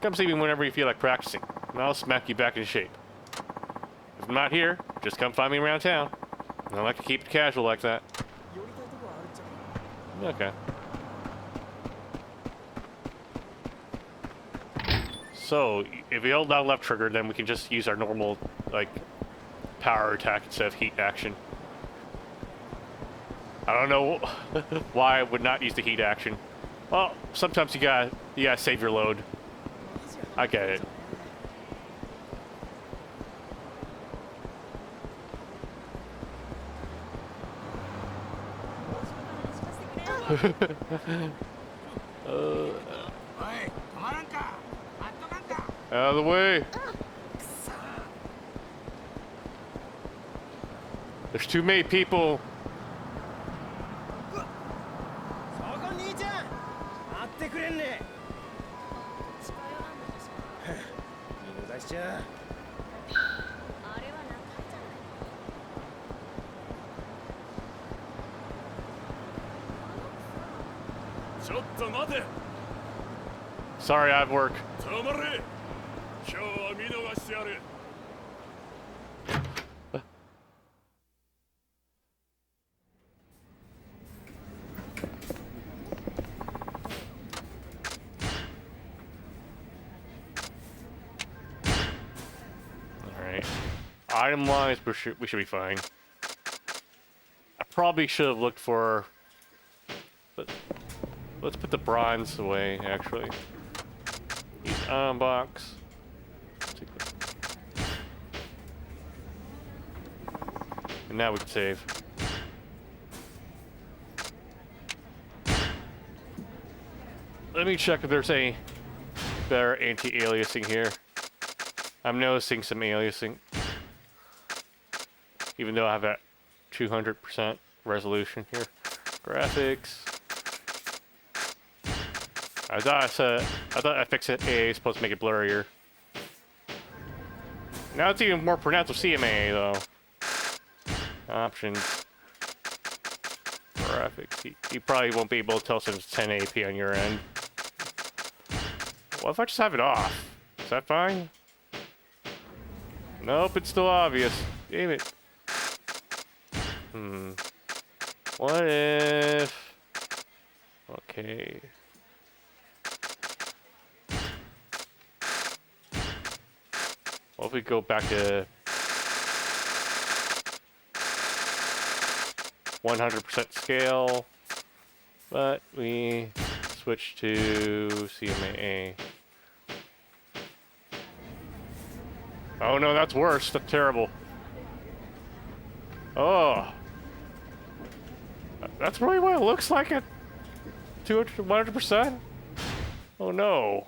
come see me whenever you feel like practicing, and I'll smack you back in shape. If I'm not here, just come find me around town. I like to keep it casual like that. Okay. So, if we hold down left trigger, then we can just use our normal, like, power attack instead of heat action. I don't know why I would not use the heat action. Well, sometimes you gotta save your load. I get it. Out of the way. There's too many people. そこ兄ちゃん待ってくれんね。見逃しちゃう。あれは仲じゃない。ちょっと待て。 Sorry, I have work. 止まれ。今日は見逃してやる。Alright. Item wise, we should be fine. I probably should have looked for. But let's put the bronze away, actually. Use item box. And now we can save. Let me check if there's any better anti-aliasing here. I'm noticing some aliasing. Even though I have a 200% resolution here. Graphics. I thought I fixed it. AA is supposed to make it blurrier. Now it's even more pronounced with CMA though. Options. Graphics. You probably won't be able to tell since it's 1080p on your end. What if I just have it off? Is that fine? Nope, it's still obvious. Damn it. What if... Okay. What if we go back to 100% scale, but we switch to CMA. Oh no, that's worse. That's terrible. Oh. That's really what it looks like at 100%? Oh no.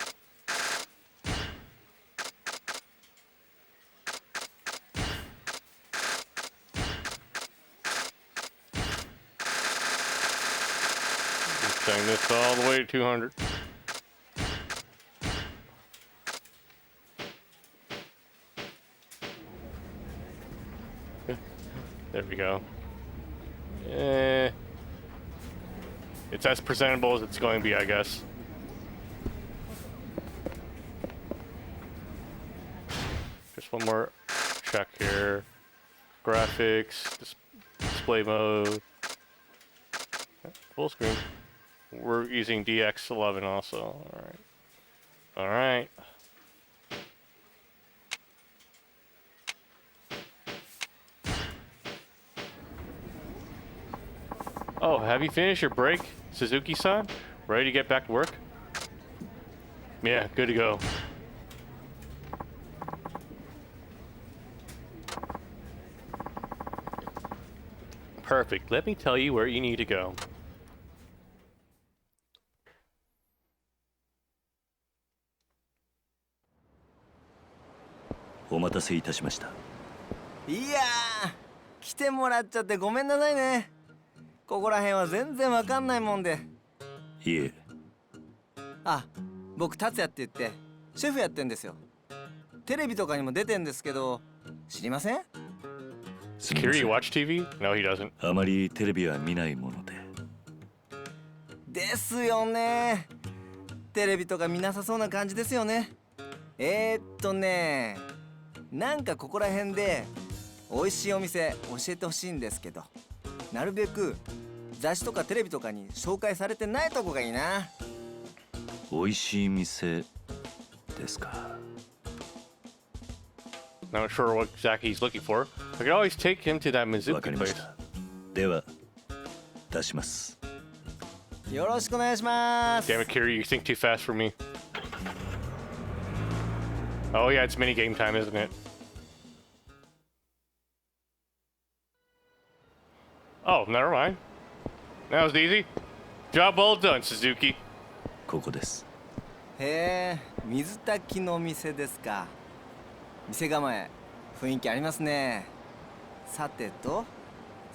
Setting this all the way to 200. There we go. It's as presentable as it's going to be, I guess. Just one more check here. Graphics, display mode, full screen. We're using DX11 also. All right. All right. Oh, have you finished your break, Suzuki-san? Ready to get back to work? Yeah, good to go. Perfect. Let me tell you where you need to go.お待たせいたしました。いやー、来てもらっちゃってごめんなさいね。ここら辺は全然わかんないもんで。いえ。あ、僕達也って言ってシェフやってんですよ。テレビとかにも出てんですけど、知りません？ Kiri watch TV? No, he doesn't. あまりテレビは見ないもので。ですよね。テレビとか見なさそうな感じですよね。なんかここら辺で美味しいお店教えてほしいんですけど、なるべく雑誌とかテレビとかに紹介されてないとこがいいな。美味しい店ですか。Not sure what exactly he's looking for. I could always take him to that Mizuki わかりまし place. た。では出します。よろしくお願いします。 Damn it, Kiri, you think too fast for me. Oh yeah, it's minigame time, isn't it? Oh, never mind. That was easy. Job well done, Suzuki. ここです。へえ、水炊きの店ですか。店構え、雰囲気ありますね。さてと、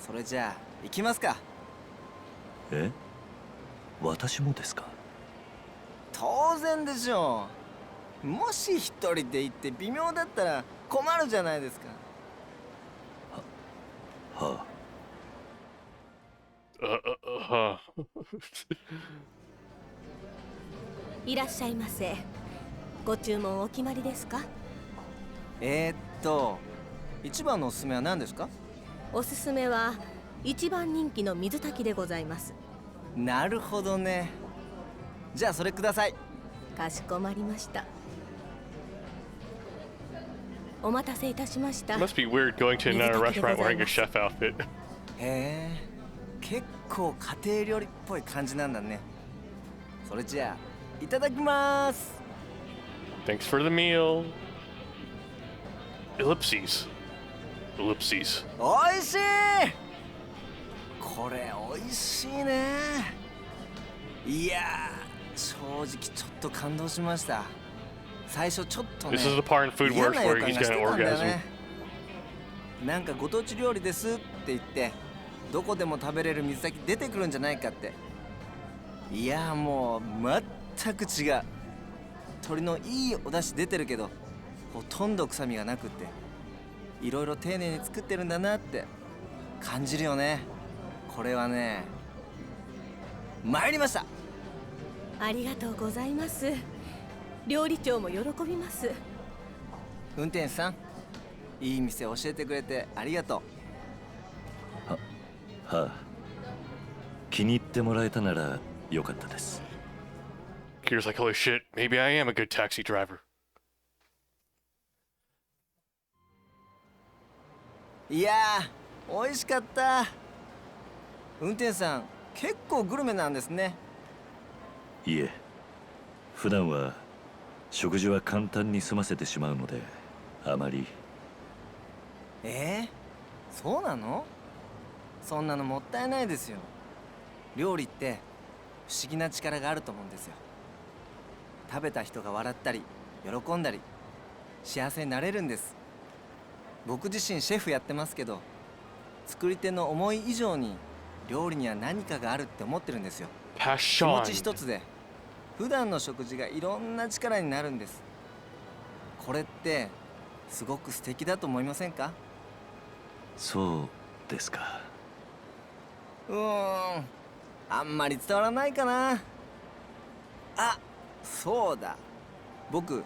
それじゃあ行きますか。え、私もですか？当然でしょう。もし一人で行って微妙だったら困るじゃないですか。はuh. いらっしゃいませ。ご注文お決まりですか？一番のおすすめは何ですか？おすすめは一番人気の水炊きでございます。なるほどね。じゃあそれください。かしこまりました。お待たせいたしました。 Must be weird going to another restaurant wearing a chef outfit. へえ、結構家庭料理っぽい感じなんだね。それじゃあいただきます。 Thanks for the meal. Ellipses. おいしい。これおいしいね。いやー、正直ちょっと感動しました。最初ちょっとね、 This is the part in Food 嫌 Works な予 where 感 he's がして gonna たんだよ orgasm. ね。なんかご当地料理ですって言ってどこでも食べれる水炊き出てくるんじゃないかって。いやもう全く違う。鶏のいいお出汁出てるけどほとんど臭みがなくって、いろいろ丁寧に作ってるんだなって感じるよね。これはね、参りました。ありがとうございます。料理長も喜びます。運転手さん、いい店教えてくれてありがとあ、気に入ってもらえたならよかったです。 Kira's like, holy shit, maybe I am a good taxi driver. う。いやー、美味しかった。運転手さん、結構グルメなんですね。いえ、普段は食事は簡単に済ませてしまうのであまり。そうなの？そんなのもったいないですよ。料理って不思議な力があると思うんですよ。食べた人が笑ったり喜んだり幸せになれるんです。僕自身シェフやってますけど、作り手の思い以上に料理には何かがあるって思ってるんですよ。気持 Passion. ち一つで普段の食事がいろんな力になるんです。これってすごく素敵だと思いませんか？そうですか。あんまり伝わらないかな。あ、そうだ。僕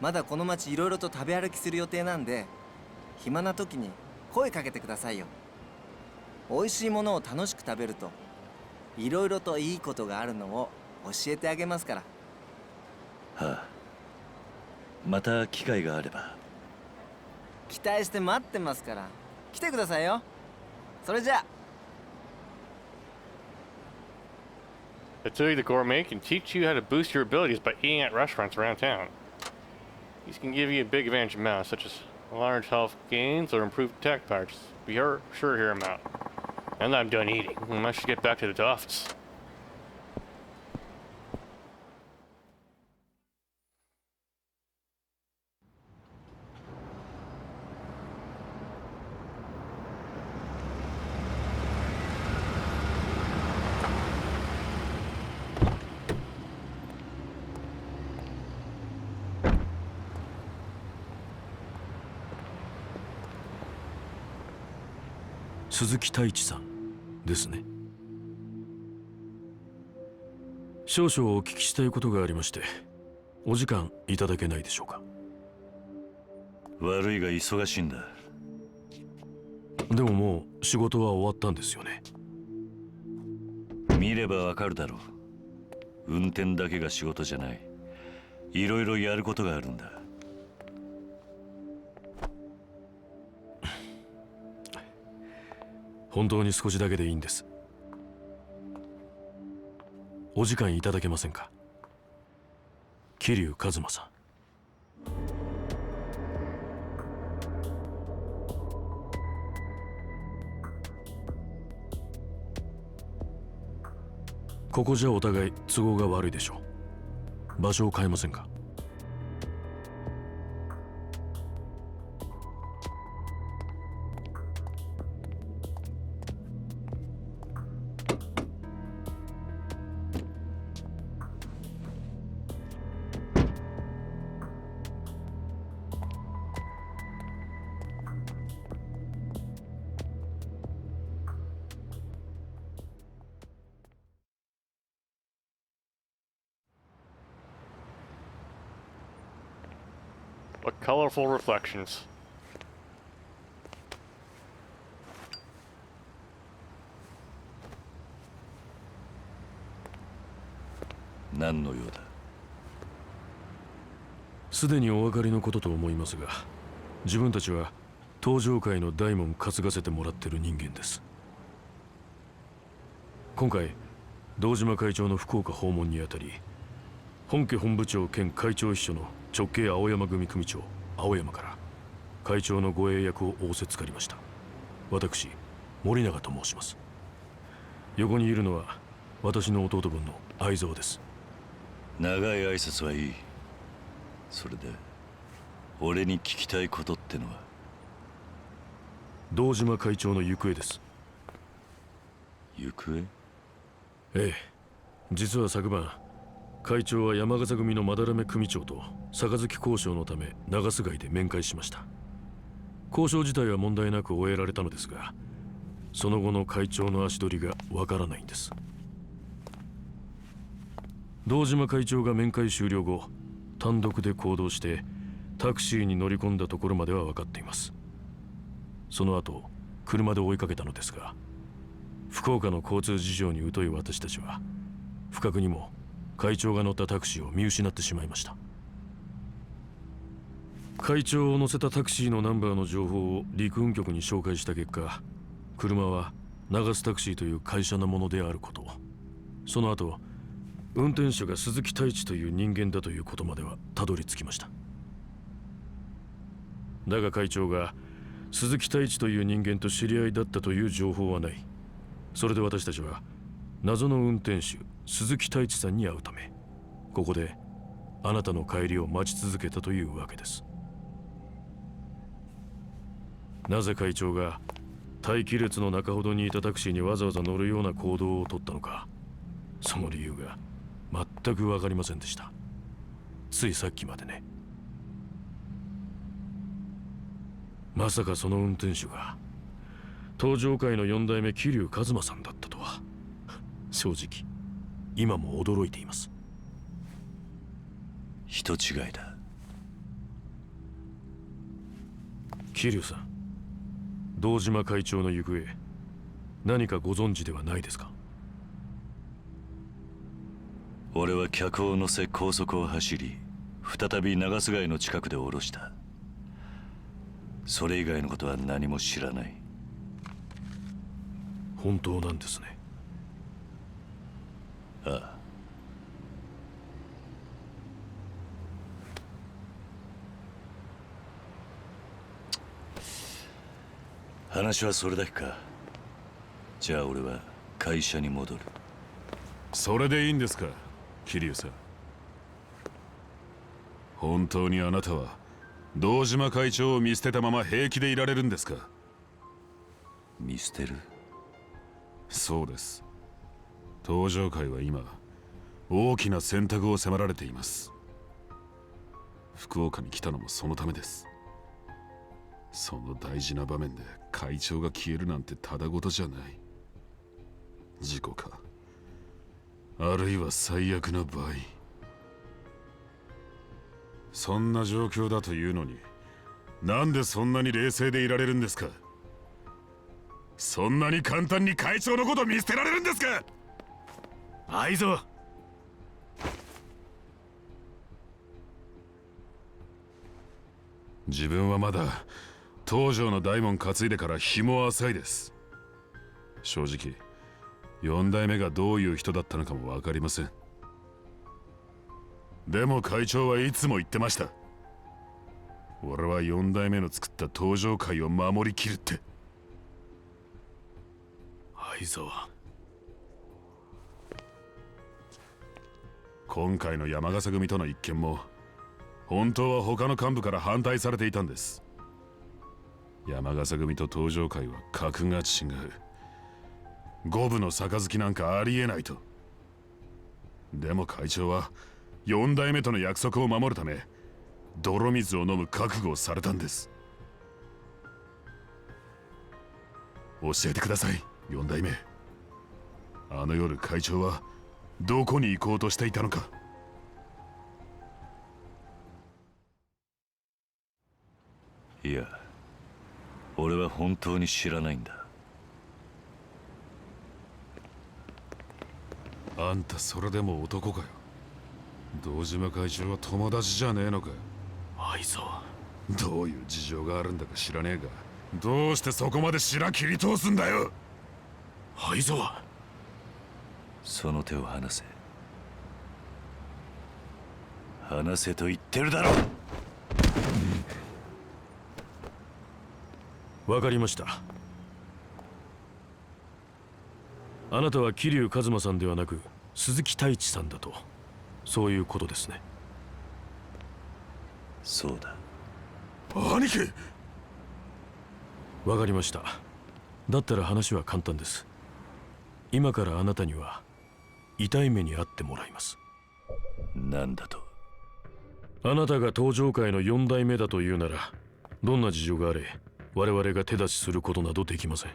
まだこの街いろいろと食べ歩きする予定なんで、暇な時に声かけてくださいよ。美味しいものを楽しく食べるといろいろといいことがあるのを教えてあげますから。また機会があれば。期待して待ってますから来てくださいよ。それじゃあ。 I tell you, the gourmet can teach you how to boost your abilities by eating at restaurants around town. These can give you a big advantage in math, such as large health gains or improved attack powers. Be sure to hear them out. And that I'm done eating. I should get back to the office. 鈴木太一さんですね。少々お聞きしたいことがありまして、お時間いただけないでしょうか。悪いが忙しいんだ。でももう仕事は終わったんですよね。見ればわかるだろう。運転だけが仕事じゃない。いろいろやることがあるんだ。本当に少しだけでいいんです。お時間いただけませんか。桐生一馬さん。ここじゃお互い都合が悪いでしょう。場所を変えませんか。What colorful reflections. 何の用だ。すでにお分かりのことと思いますが、自分たちは登場界の大門担がせてもらってる人間です。今回堂島会長の福岡訪問にあたり、本家本部長兼会長秘書の直系青山組組長青山から会長の護衛役を仰せつかりました。私森永と申します。横にいるのは私の弟分の相沢です。長い挨拶はいい。それで俺に聞きたいことってのは。堂島会長の行方です。行方？ええ、実は昨晩会長は山笠組の斑目組長と杯交渉のため長洲街で面会しました。交渉自体は問題なく終えられたのですが、その後の会長の足取りがわからないんです。堂島会長が面会終了後、単独で行動してタクシーに乗り込んだところまでは分かっています。その後車で追いかけたのですが、福岡の交通事情に疎い私たちは不覚にも会長が乗ったタクシーを見失ってしまいました。会長を乗せたタクシーのナンバーの情報を陸運局に照会した結果、車は長洲タクシーという会社のものであること、その後運転手が鈴木太一という人間だということまではたどり着きました。だが会長が鈴木太一という人間と知り合いだったという情報はない。それで私たちは謎の運転手鈴木太一さんに会うため、ここであなたの帰りを待ち続けたというわけです。なぜ会長が待機列の中ほどにいたタクシーにわざわざ乗るような行動をとったのか、その理由が全く分かりませんでした。ついさっきまでね。まさかその運転手が登場界の4代目桐生一馬さんだったとは、正直今も驚いています。人違いだ。桐生さん、堂島会長の行方何かご存知ではないですか？俺は客を乗せ高速を走り、再び長洲街の近くで降ろした。それ以外のことは何も知らない。本当なんですね。ああ。話はそれだけか。じゃあ俺は会社に戻る。それでいいんですか、桐生さん。本当にあなたは堂島会長を見捨てたまま平気でいられるんですか？見捨てる？そうです。登場界は今大きな選択を迫られています。福岡に来たのもそのためです。その大事な場面で会長が消えるなんてただごとじゃない。事故か、あるいは最悪な場合。そんな状況だというのに、なんでそんなに冷静でいられるんですか？そんなに簡単に会長のこと見捨てられるんですか？相沢、自分はまだ東条の大門担いでから日も浅いです。正直4代目がどういう人だったのかも分かりません。でも会長はいつも言ってました。俺は4代目の作った登場界を守りきるって。相沢、今回の山笠組との一件も本当は他の幹部から反対されていたんです。山笠組と登場界は格が違う。五分の杯なんかありえないと。でも会長は4代目との約束を守るため泥水を飲む覚悟をされたんです。教えてください、4代目。あの夜会長はどこに行こうとしていたのか。いや、俺は本当に知らないんだ。あんたそれでも男かよ。堂島会長は友達じゃねえのか。愛沢。どういう事情があるんだか知らねえが、どうしてそこまで白切り通すんだよ。愛沢。その手を離せ。離せと言ってるだろ。わかりました。あなたは桐生一馬さんではなく鈴木太一さんだと、そういうことですね。そうだ。兄貴。わかりました。だったら話は簡単です。今からあなたには痛い目に遭ってもらいます。なんだと。あなたが登場界の4代目だというなら、どんな事情があれ我々が手出しすることなどできません。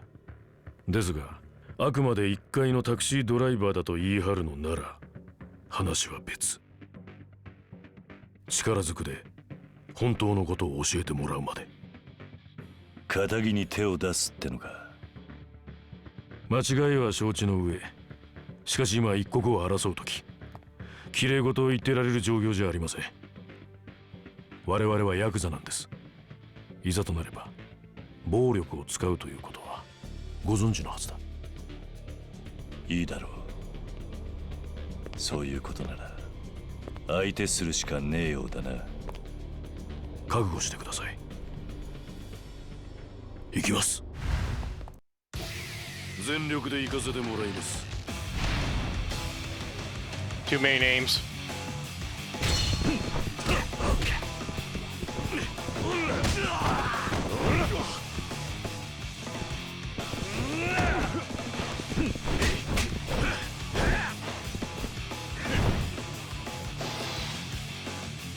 ですが、あくまで1階のタクシードライバーだと言い張るのなら話は別。力ずくで本当のことを教えてもらうまで。仇に手を出すってのか。間違いは承知の上、しかし今一刻を争う時、きれい事を言ってられる状況じゃありません。我々はヤクザなんです。いざとなれば暴力を使うということはご存知のはずだ。いいだろう。そういうことなら相手するしかねえようだな。覚悟してください。行きます。全力で行かせてもらいます。 Too many names.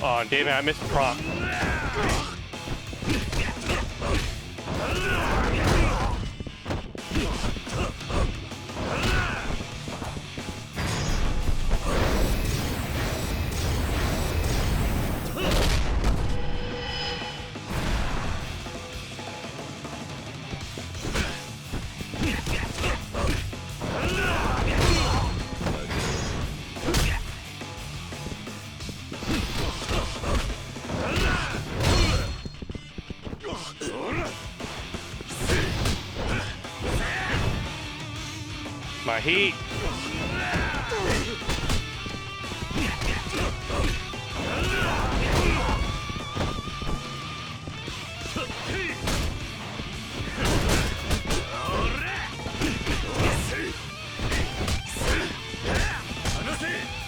Oh, damn it, I missed the prompt. My heat.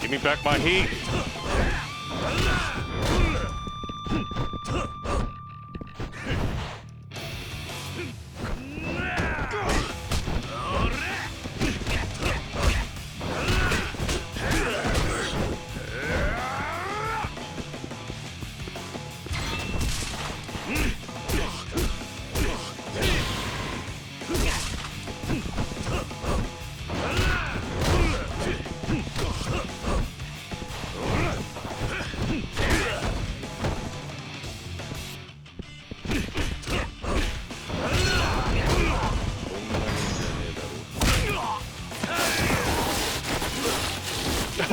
Give me back my heat.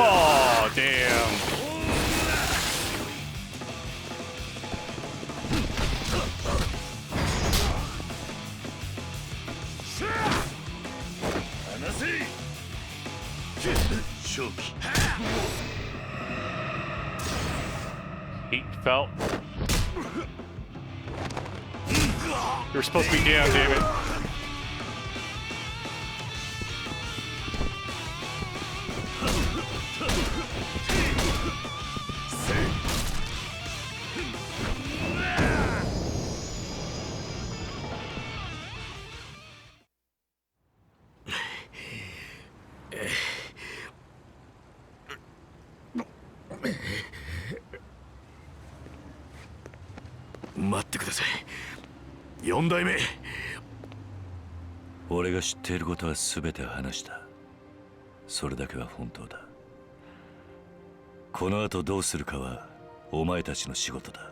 Oh, damn. Heat felt. You're supposed to be down, damn it.待ってください。4代目。俺が知っていることは全て話した。それだけは本当だ。この後どうするかはお前たちの仕事だ。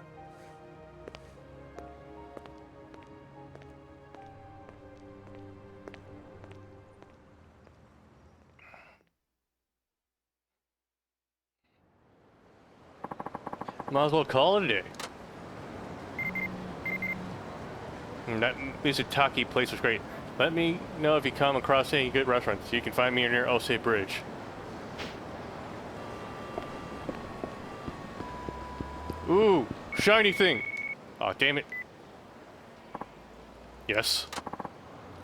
Might as well call it a day. That Mizutaki place was great. Let me know if you come across any good restaurants. You can find me near Ose Bridge. Ooh, shiny thing. Oh, damn it. Yes.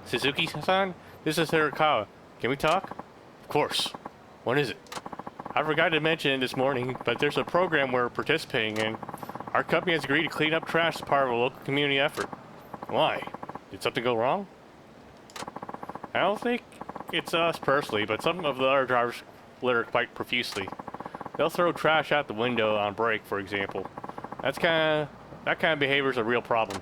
Suzuki-san, this is Hirakawa. Can we talk? Of course. What is it? I forgot to mention it this morning, but there's a program we're participating in. Our company has agreed to clean up trash as part of a local community effort. Why? Did something go wrong? I don't think it's us personally, but some of the other drivers litter quite profusely. They'll throw trash out the window on break, for example. That kind of behavior is a real problem.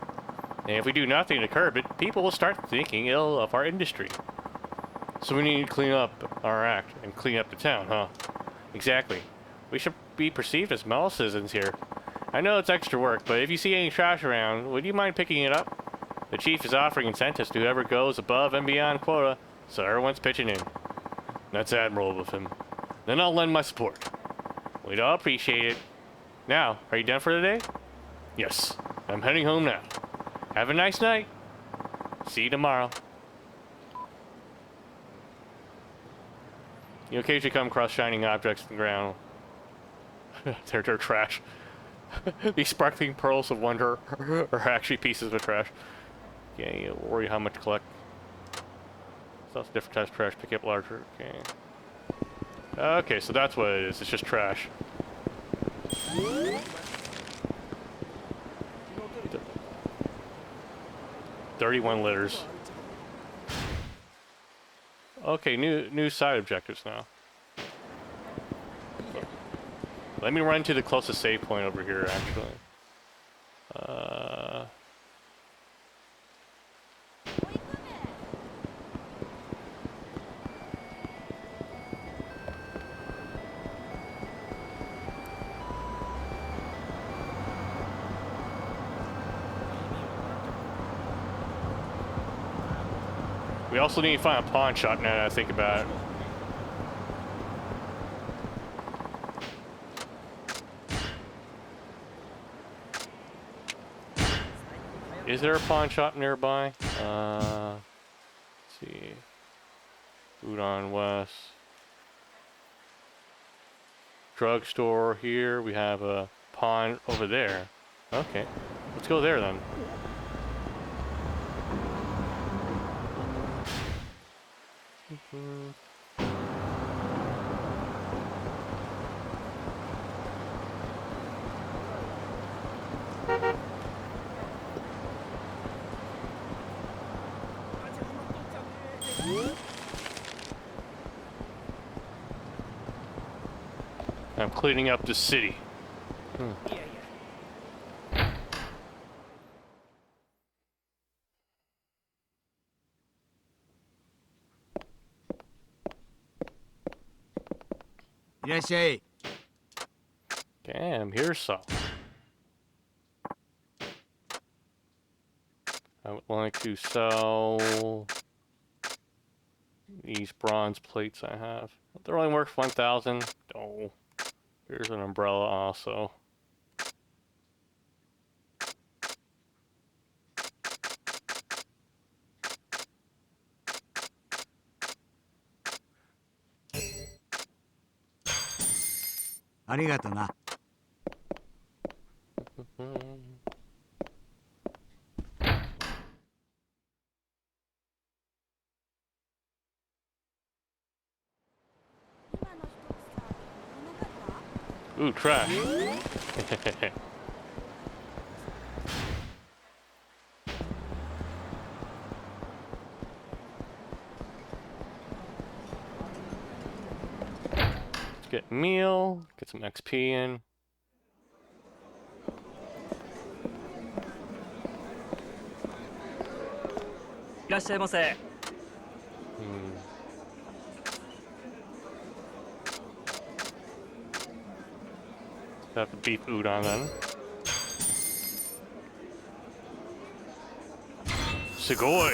And if we do nothing to curb it, people will start thinking ill of our industry. So we need to clean up our act and clean up the town, huh? Exactly. We should be perceived as model citizens here. I know it's extra work, but if you see any trash around, would you mind picking it up? The chief is offering incentives to whoever goes above and beyond quota, so everyone's pitching in. That's admirable of him. Then I'll lend my support. We'd all appreciate it. Now, are you done for the day? Yes, I'm heading home now. Have a nice night. See you tomorrow. You occasionally come across shining objects on the ground. They're trash. These sparkling pearls of wonder are actually pieces of trash. Yeah, you worry how much to collect. So that's different types of trash. Pick up larger. Okay. Okay, so that's what it is. It's just trash. 31 litters. Okay, new side objectives now. Let me run to the closest save point over here, actually. We also need to find a pawn shop now that I think about it. Is there a pawn shop nearby? Let's see. Udon West. Drugstore here. We have a pawn over there. Okay. Let's go there then. I'm cleaning up the city. Damn, here's some. I would like to sell these bronze plates I have. They're only worth 1,000. Oh, here's an umbrella also. Arigato na. Ooh, trash. Let's get meal, get some XP in. Have the beef udon then. Sugoi!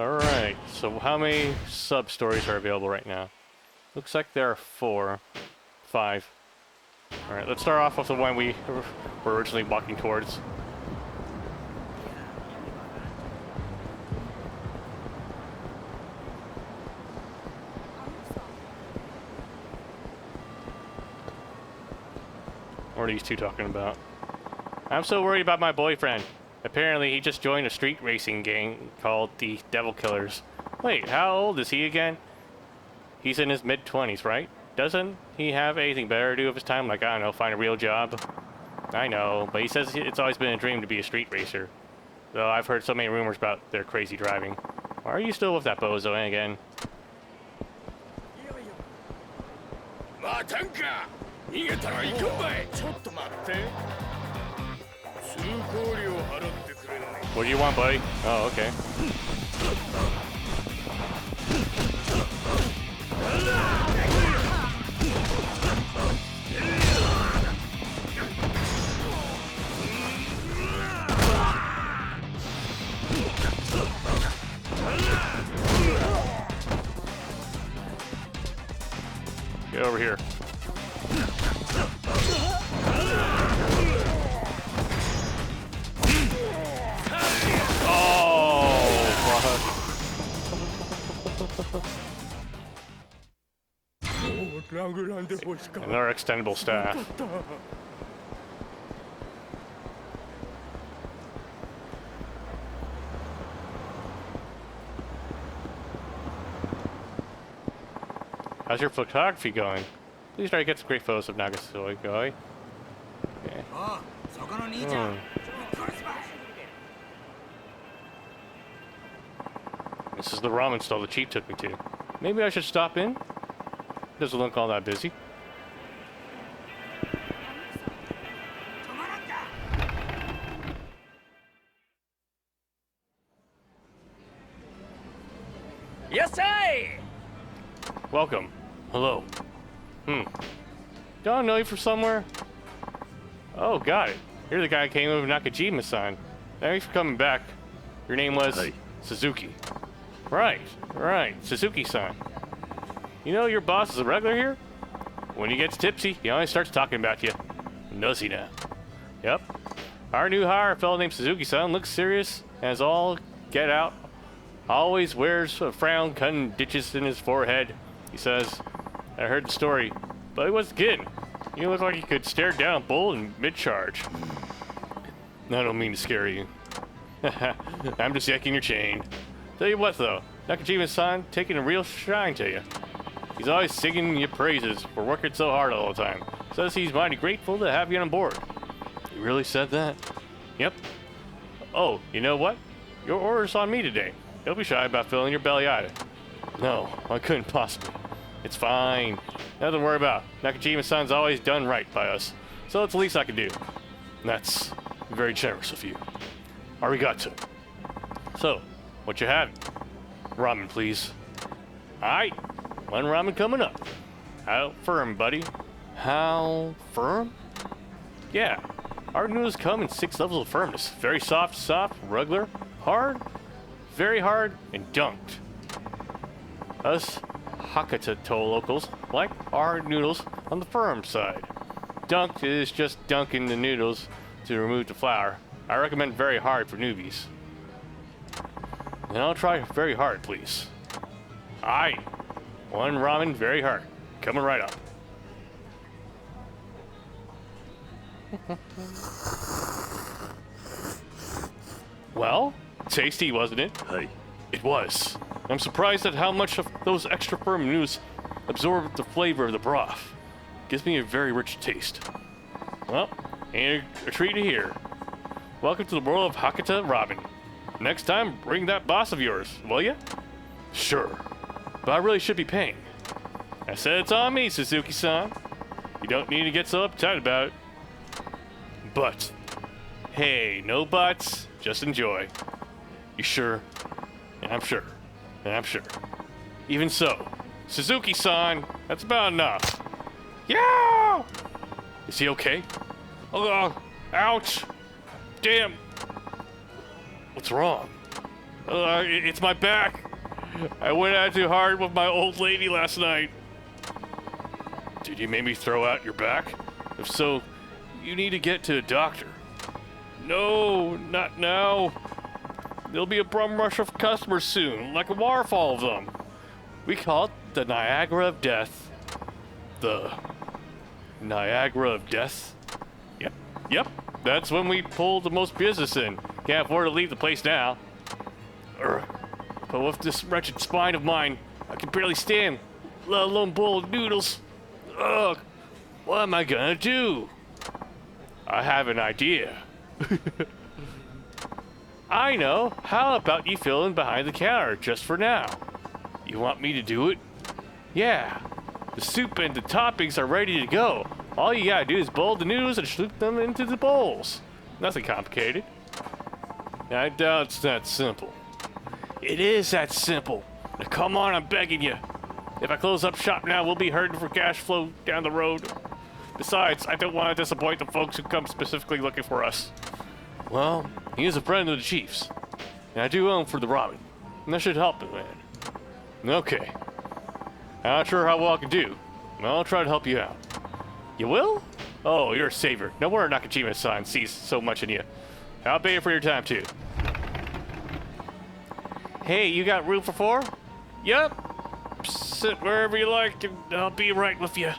Alright, so how many sub-stories are available right now? Looks like there are 4. 5. Alright, let's start off with the one we were originally walking towards. What are these two talking about? I'm so worried about my boyfriend. Apparently, he just joined a street racing gang called the Devil Killers. Wait, how old is he again? He's in his mid-20s, right? Doesn't he have anything better to do with his time? Like, I don't know, find a real job? I know, but he says it's always been a dream to be a street racer. Though I've heard so many rumors about their crazy driving. Why are you still with that bozo again? What do you want, buddy? Oh, okay. Get over here. And our extendable staff. How's your photography going? Please try to get some great photos of Nagasaki. Okay. This is the ramen stall the chief took me to. Maybe I should stop in? Doesn't look all that busy. Yes, I. Welcome. Hello. Don't I know you from somewhere? Oh, got it. You're the guy who came over Nakajima-san. Thanks for coming back. Your name was Hey. Suzuki. Right. Suzuki-san. You know your boss is a regular here? When he gets tipsy, he always starts talking about you. Does he now? Yep. Our new hire, a fellow named Suzuki-san, looks serious as all get out. Always wears a frown, cutting ditches in his forehead. He says, I heard the story, but he wasn't kidding. You look like you could stare down a bull in mid-charge. I don't mean to scare you. I'm just yanking your chain. Tell you what, though, Nakajima-san taking a real shine to you. He's always singing your praises for working so hard all the time. Says he's mighty grateful to have you on board. You really said that? Yep. Oh, you know what? Your order's on me today. Don't be shy about filling your belly either. No, I couldn't possibly. It's fine. Nothing to worry about. Nakajima-san's always done right by us, so it's the least I can do. And that's very generous of you. Arigato. So, what you having? Ramen, please. Aight. One ramen coming up. How firm, buddy? How firm? Yeah. Our noodles come in 6 levels of firmness. Very soft, regular, hard, very hard, and dunked. Us Hakata locals like our noodles on the firm side. Dunked is just dunking the noodles to remove the flour. I recommend very hard for newbies. And I'll try very hard, please. Aight. One ramen very hard. Coming right up. Well, tasty, wasn't it? Hey. It was. I'm surprised at how much of those extra firm noodles absorb the flavor of the broth. Gives me a very rich taste. Well, ain't a treat to hear. Welcome to the world of Hakata ramen. Next time, bring that boss of yours, will ya? Sure. But I really should be paying. I said it's on me, Suzuki-san. You don't need to get so uptight about it. But, hey, no buts, just enjoy. You sure? And I'm sure. And I'm sure. Even so, Suzuki-san, that's about enough. Yeah! Is he okay? Oh, ouch! Damn! What's wrong? It's my back. I went out too hard with my old lady last night. Did you make me throw out your back? If so, you need to get to a doctor. No, not now. There'll be a bum rush of customers soon, like a waterfall of them. We call it the Niagara of Death. The Niagara of Death? Yep. That's when we pull the most business in. Can't afford to leave the place now. But with this wretched spine of mine, I can barely stand, let alone bowl of noodles. Ugh, what am I gonna do? I have an idea. I know. How about you fill in behind the counter just for now? You want me to do it? Yeah. The soup and the toppings are ready to go. All you gotta do is boil the noodles and slip them into the bowls. Nothing complicated. I doubt it's that simple. It is that simple. Now come on, I'm begging you. If I close up shop now, we'll be hurting for cash flow down the road. Besides, I don't want to disappoint the folks who come specifically looking for us. Well, he is a friend of the Chief's, and I do own for the ramen, and that should help him, man. Okay. I'm not sure how well I can do, but I'll try to help you out. You will? Oh, you're a savior. No wonder Nakajima-san sees so much in you. I'll pay you for your time, too. Hey, you got room for 4? Yep. Sit wherever you like, and I'll be right with you.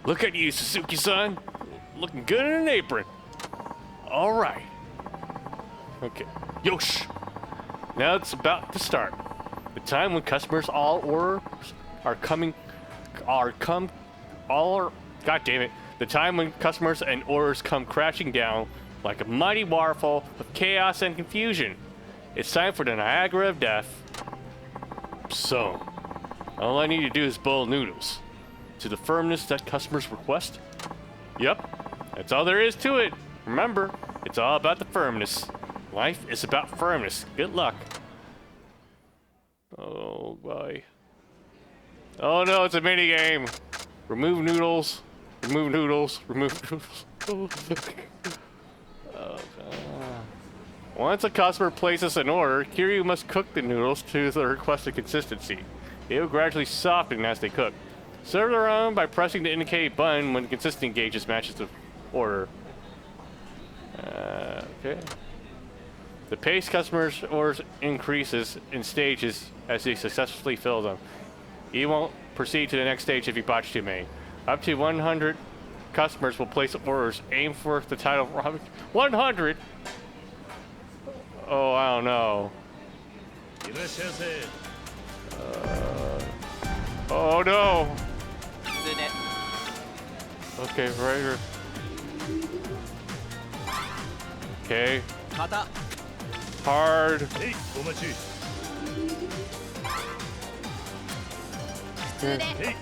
Look at you, Suzuki-san. Looking good in an apron. All right. Okay. Yosh. Now it's about to start. The time when customers all orders are coming, God damn it. The time when customers and orders come crashing down like a mighty waterfall of chaos and confusion. It's time for the Niagara of Death. So, all I need to do is boil noodles to the firmness that customers request. Yep, that's all there is to it. Remember, it's all about the firmness. Life is about firmness. Good luck. Oh, boy. Oh, no, it's a mini game. Remove noodles. Remove noodles. Remove noodles. Oh, once a customer places an order, Kiryu must cook the noodles to the requested consistency. They will gradually soften as they cook. Serve their own by pressing the indicated button when the consistency gauges matches the order. Okay. The pace customers' orders increases in stages as they successfully fill them. You won't proceed to the next stage if you botch too many. Up to 100 customers will place orders. Aim for the title. 100? Oh, I don't know. Oh no! Okay, right here. Okay. Hard.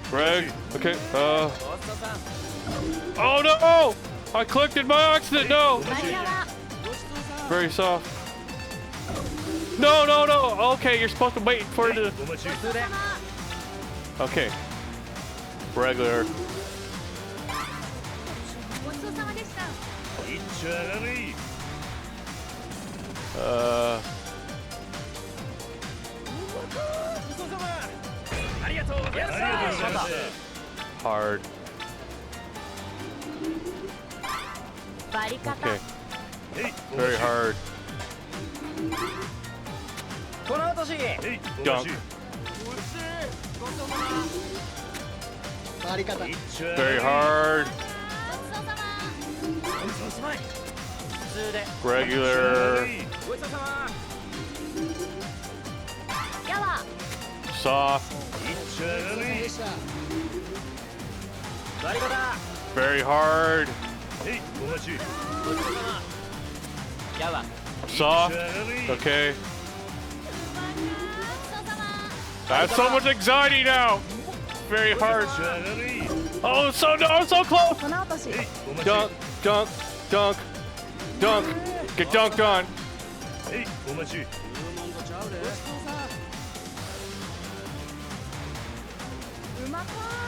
Greg. Okay. Oh no! I clicked it by accident. No. Very soft. No, no, no. Okay, you're supposed to wait for it to. Okay. Regular. Hard. Okay. Very hard. Dunk. Very hard. Regular. Soft. Very hard. Soft. Okay. I have so much anxiety now. Very hard. Oh, so no, so close. Dunk, dunk, dunk, dunk. Get dunked on.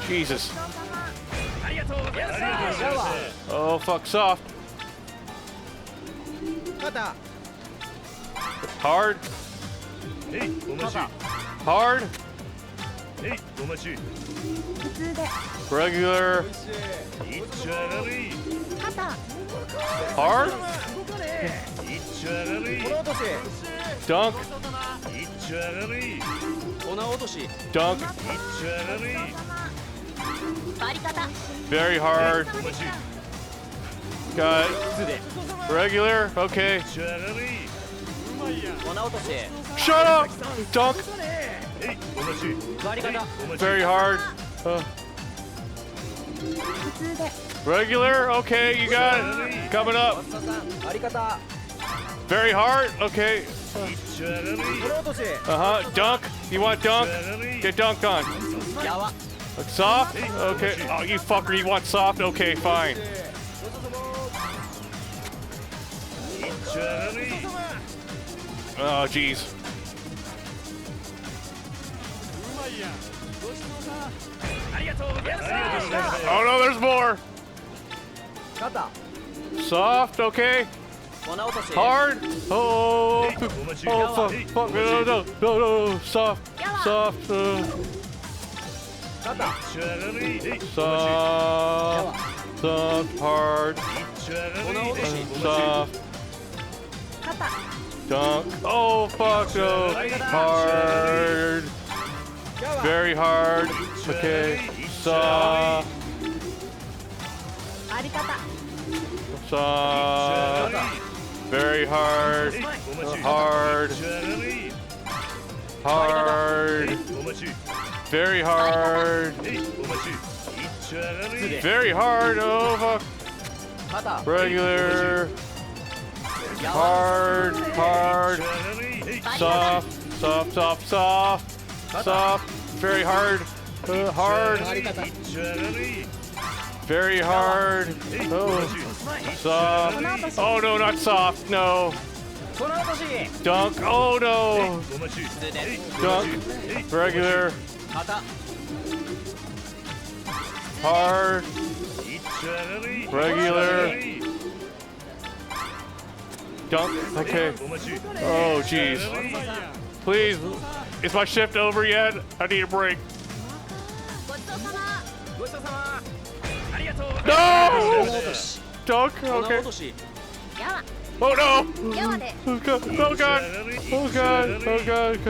Jesus. Oh fuck, soft. Hard. Hard. Regular. Hard. Dunk. Dunk. Very hard. Got regular. Okay. Shut up. Dunk. Very hard. Regular. Okay, you got it. Coming up. Very hard. Okay. Dunk. You want dunk? Get dunked on. Soft? Okay. Oh, you fucker. You want soft? Okay, fine. Oh, jeez. Oh no, there's more. Soft, okay. Hard. Oh, fuck, fuck, no, soft, soft, soft, hard, soft, dunk. Oh, fuck, no, hard, very hard. Okay, soft, soft, very hard, hard, hard, very hard, very hard. Oh fuck, regular, hard, hard, soft, soft, soft, soft, soft, very hard, hard, very hard. Oh, soft. Oh no, not soft. No. Dunk. Oh no. Dunk. Regular. Hard. Regular. Dunk. Okay. Oh jeez. Please. Is my shift over yet? I need a break. No! Dunk. Okay. Oh no! Oh god! Oh god! Oh god! Oh god!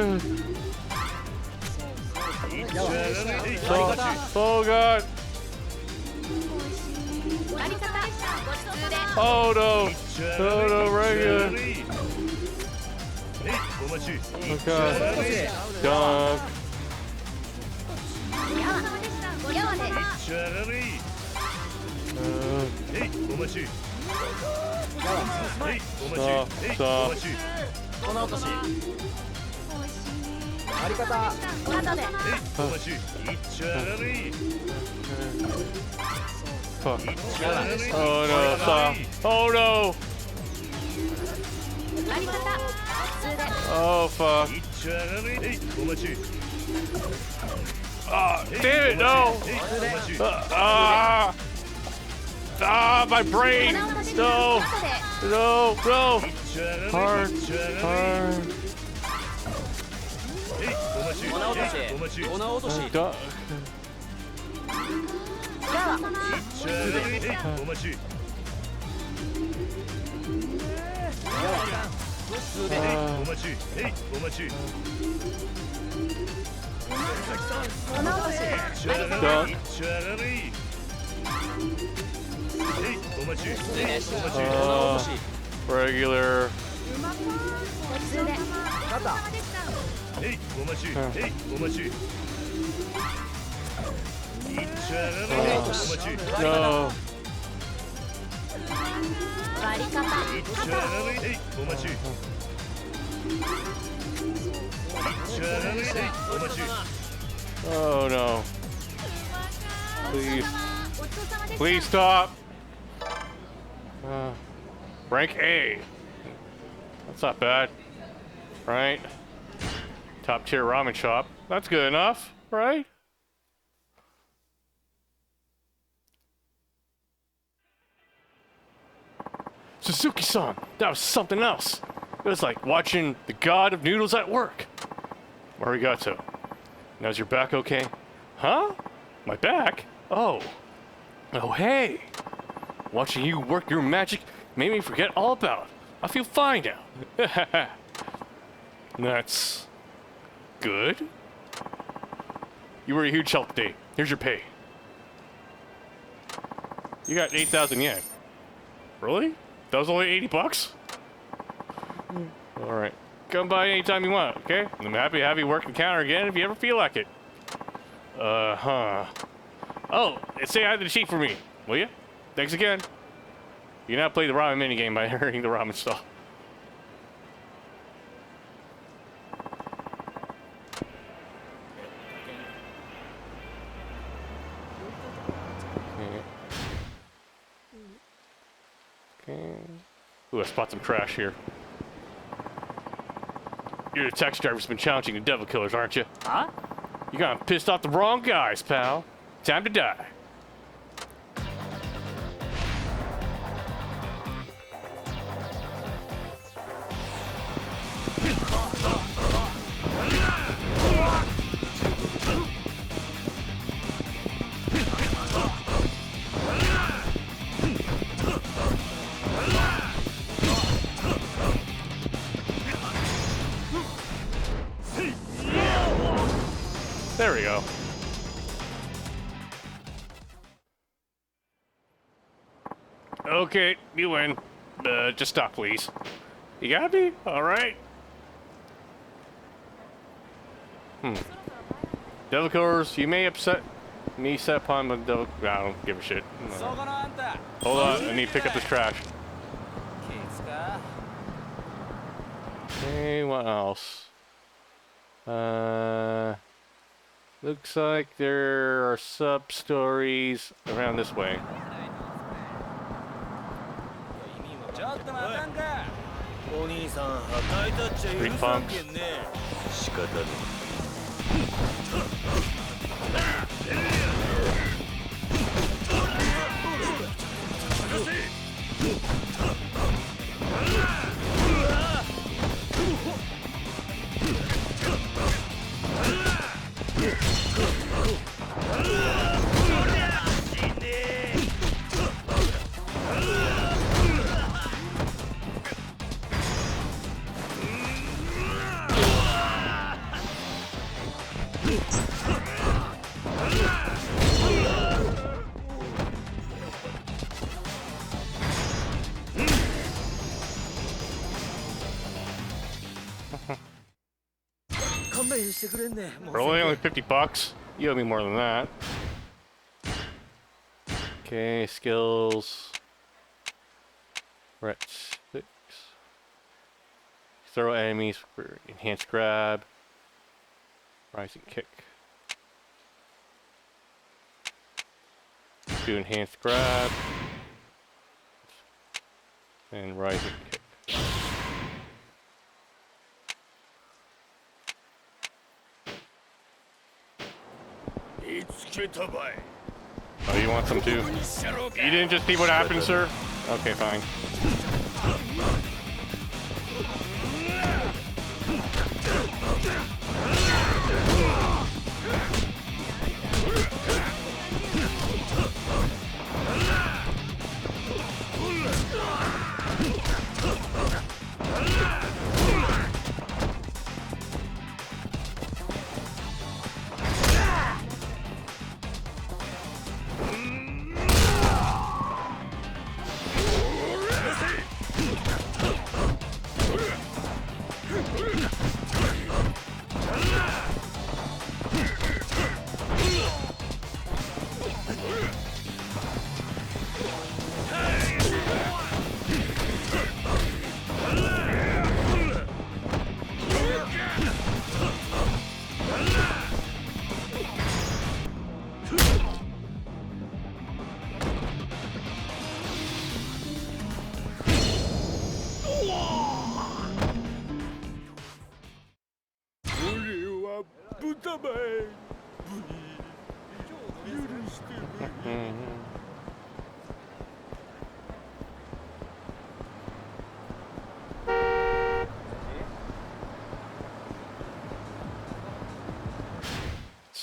Oh god! Oh no! Oh no! Regular! Oh god! Dunk! Soft. Fuck. Oh no, soft. Oh no! Oh fuck. Ah, damn it, no! My brain! No! No, no! Hard, hard. Regular. No. Oh no. Please. Please stop. Rank A. That's not bad. Right? Top tier ramen shop. That's good enough, right? Suzuki-san, that was something else. It was like watching the god of noodles at work. Arigato. Now's your back okay? Huh? My back? Oh. Oh, hey. Watching you work your magic made me forget all about it. I feel fine now. That's good. You were a huge help today. Here's your pay. You got 8,000 yen. Really? That was only 80 bucks? Alright. Come by anytime you want, okay? I'm happy to have you work the counter again if you ever feel like it. Oh, and say hi to the chief for me, will you? Thanks again. You now play the ramen minigame by entering the ramen stall. Okay. Ooh, I spot some trash here. You're the taxi driver's been challenging the devil killers, aren't you? Huh? You got pissed off the wrong guys, pal. Time to die. There we go. Okay, you win. Just stop, please. You got me? Alright. Devil killers, you may upset me set upon the devil. I don't give a shit. Hold on, I need to pick up this trash. Okay, what else? Looks like there are sub-stories around this way. Street punks. Really? Only 50 bucks? You owe me more than that. Okay, skills. Ret 6. Throw enemies for enhanced grab. Rising kick. Do enhanced grab. And rising kick. Oh, you want some too? You didn't just see what happened, sir? Okay, fine.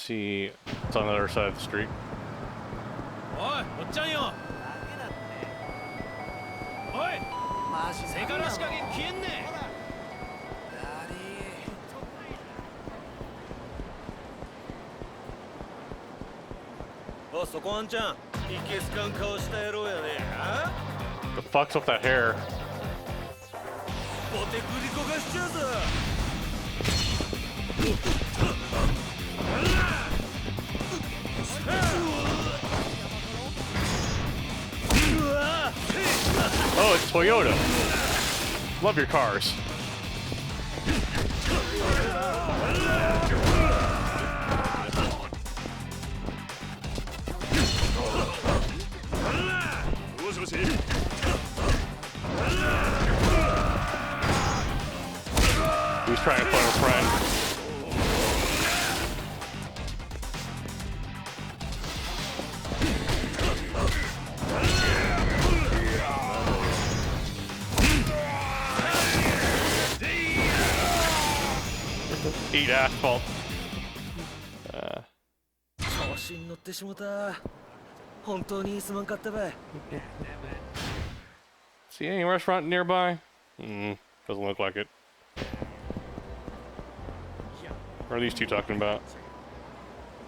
see. It's on the other side of the street. おいおっちゃんよおいマジセカラ仕掛け消えんねおそこあんちゃんいけすかん顔した野郎やねあ The fuck's with that hair? ボテグリこがしちゃうぞ Oh, it's Toyota. Love your cars. He's trying to phone a friend. Eat asphalt. 調子に乗ってしもた本当にすまんかったばい See any restaurant nearby? Doesn't look like it. What are these two talking about?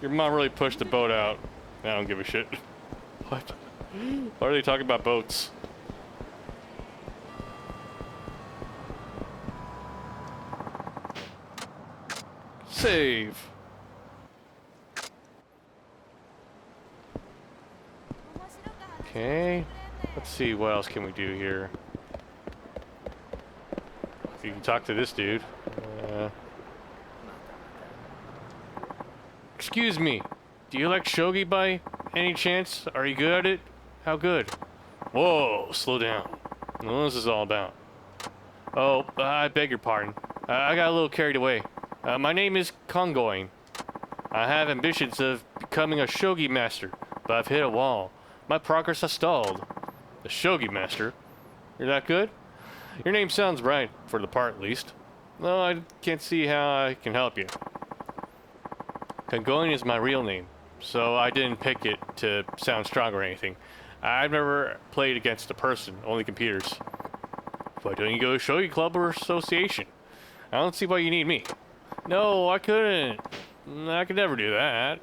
Your mom really pushed the boat out. I don't give a shit. What? Why are they talking about boats? Save. Okay. Let's see, what else can we do here? You can talk to this dude. Excuse me. Do you like shogi by any chance? Are you good at it? How good? Whoa, slow down. What is this all about? Oh, I beg your pardon. I got a little carried away. My name is Kongoin. I have ambitions of becoming a shogi master, but I've hit a wall. My progress has stalled. The shogi master? You're that good? Your name sounds right, for the part at least. Well, I can't see how I can help you. Kongoin is my real name, so I didn't pick it to sound strong or anything. I've never played against a person, only computers. Why don't you go to shogi club or association? I don't see why you need me. No, I couldn't. I could never do that.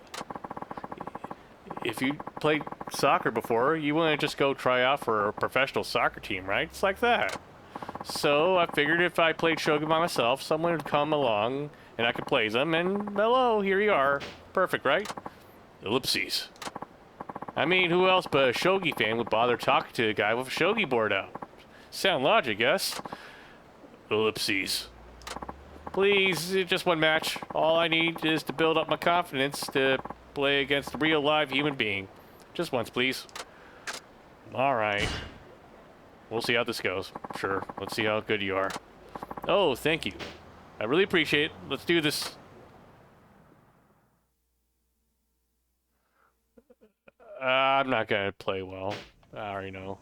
If you played soccer before, you wouldn't just go try out for a professional soccer team, right? It's like that. So I figured if I played shogi by myself, someone would come along and I could play them, and hello, here you are. Perfect, right? Ellipses. I mean, who else but a shogi fan would bother talking to a guy with a shogi board out? Sound logic, yes? Ellipses. Please, just one match. All I need is to build up my confidence to play against a real live human being. Just once, please. Alright. We'll see how this goes. Sure, let's see how good you are. Oh, thank you. I really appreciate it. Let's do this. I'm not gonna play well. I already know.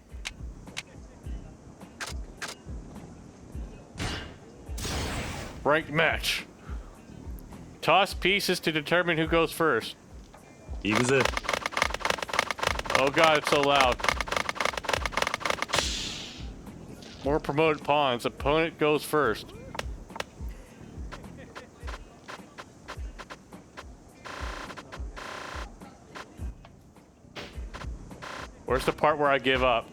Ranked match. Toss pieces to determine who goes first. Yakuza. Oh god, it's so loud. More promoted pawns. Opponent goes first. Where's the part where I give up?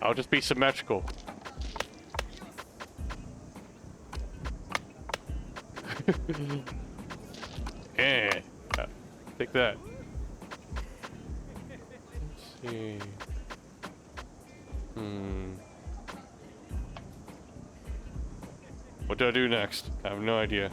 I'll just be symmetrical. Eh. Take that. Let's see. What do I do next? I have no idea.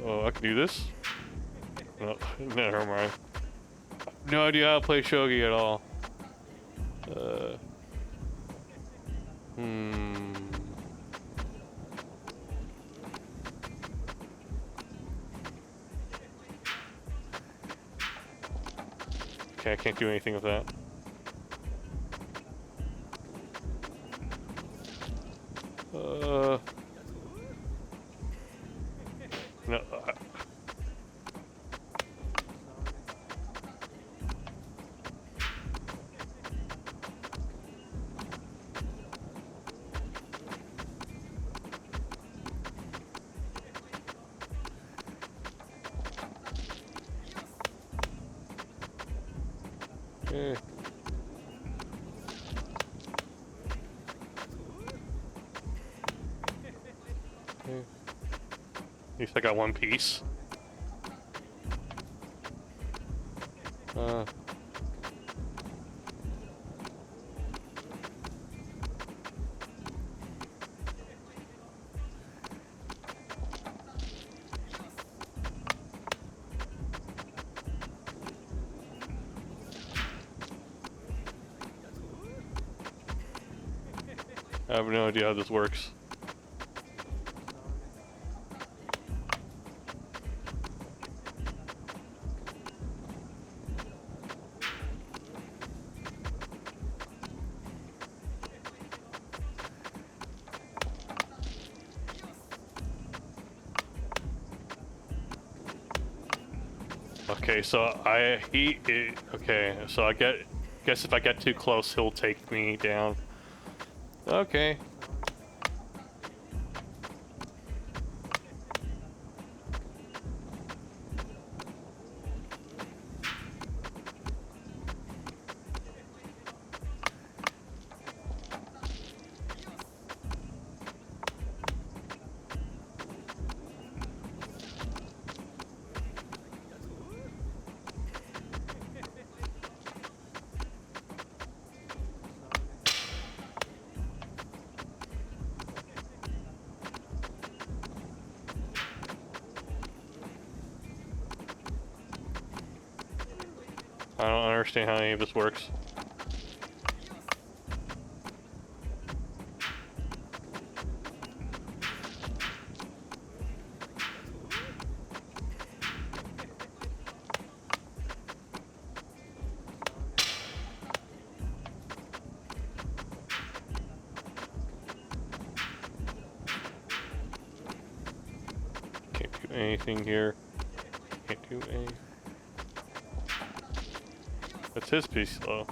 Oh, I can do this? No, never mind. No idea how to play shogi at all. Okay, I can't do anything with that. No. Okay. At least I got one piece. I have no idea how this works. Okay, so okay, so I guess if I get too close, he'll take me down. Okay. I don't understand how any of this works. Can't do anything here. Can't do anything. That's his piece, though.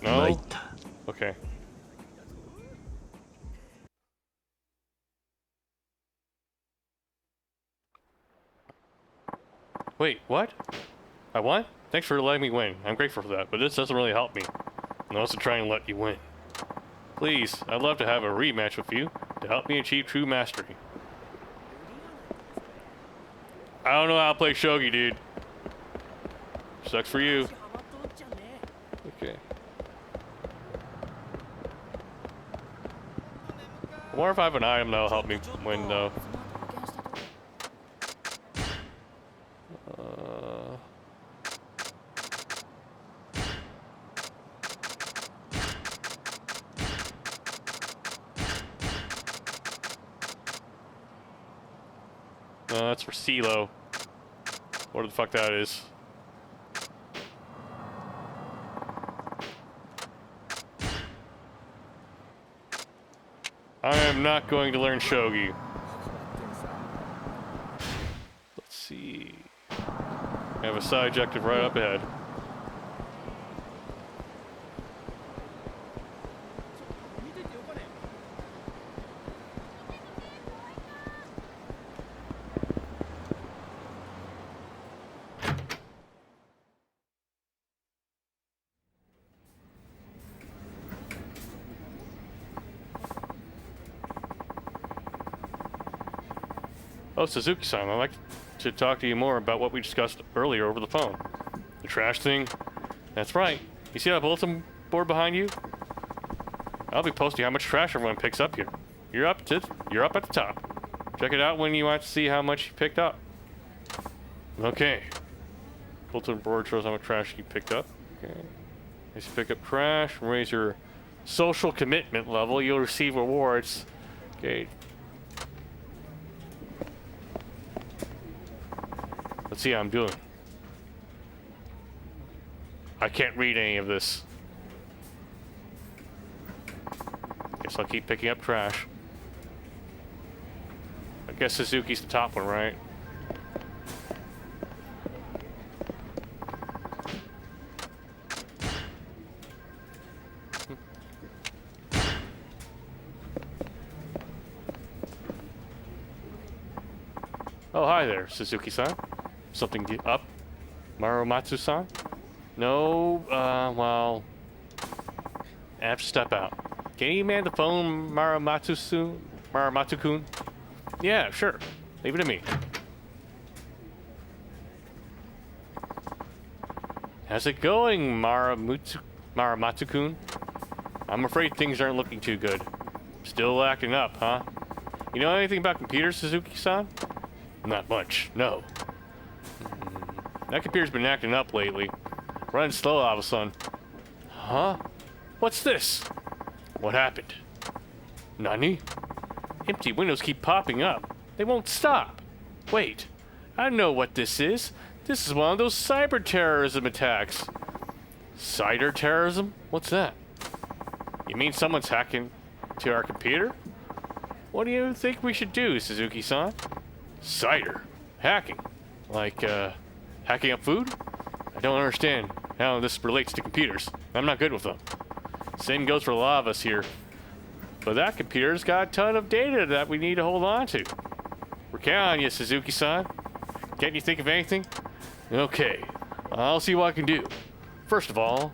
No? Okay. Wait, what? I won? Thanks for letting me win. I'm grateful for that, but this doesn't really help me. I'm also trying to let you win. Please, I'd love to have a rematch with you to help me achieve true mastery. I don't know how to play shogi, dude. Sucks for you. Okay. I wonder if I have an item that'll help me win, though. No, that's for CeeLo. What the fuck that is. I am not going to learn shogi. Let's see. I have a side objective right up ahead. Oh, Suzuki-san, I'd like to talk to you more about what we discussed earlier over the phone. The trash thing? That's right. You see that bulletin board behind you? I'll be posting how much trash everyone picks up here. You're up at the top. Check it out when you want to see how much you picked up. Okay. Bulletin board shows how much trash you picked up. Okay. As you pick up trash, raise your social commitment level, you'll receive rewards. Okay. Let's see how I'm doing. I can't read any of this. Guess I'll keep picking up trash. I guess Suzuki's the top one, right? Oh, hi there, Suzuki-san. Something up? Marumatsu-san? No, well... I have to step out. Can you man the phone, Marumatsu-kun? Yeah, sure. Leave it to me. How's it going, Marumatsu-kun? I'm afraid things aren't looking too good. Still acting up, huh? You know anything about computers, Suzuki-san? Not much, no. That computer's been acting up lately. Running slow all of a sudden. Huh? What's this? What happened? Nani? Empty windows keep popping up. They won't stop. Wait, I know what this is. This is one of those cyber terrorism attacks. Cyber terrorism? What's that? You mean someone's hacking to our computer? What do you think we should do, Suzuki-san? Cider? Hacking? Like, hacking up food? I don't understand how this relates to computers. I'm not good with them. Same goes for a lot of us here. But that computer's got a ton of data that we need to hold on to. We're counting on you, Suzuki-san. Can't you think of anything? Okay, I'll see what I can do. First of all,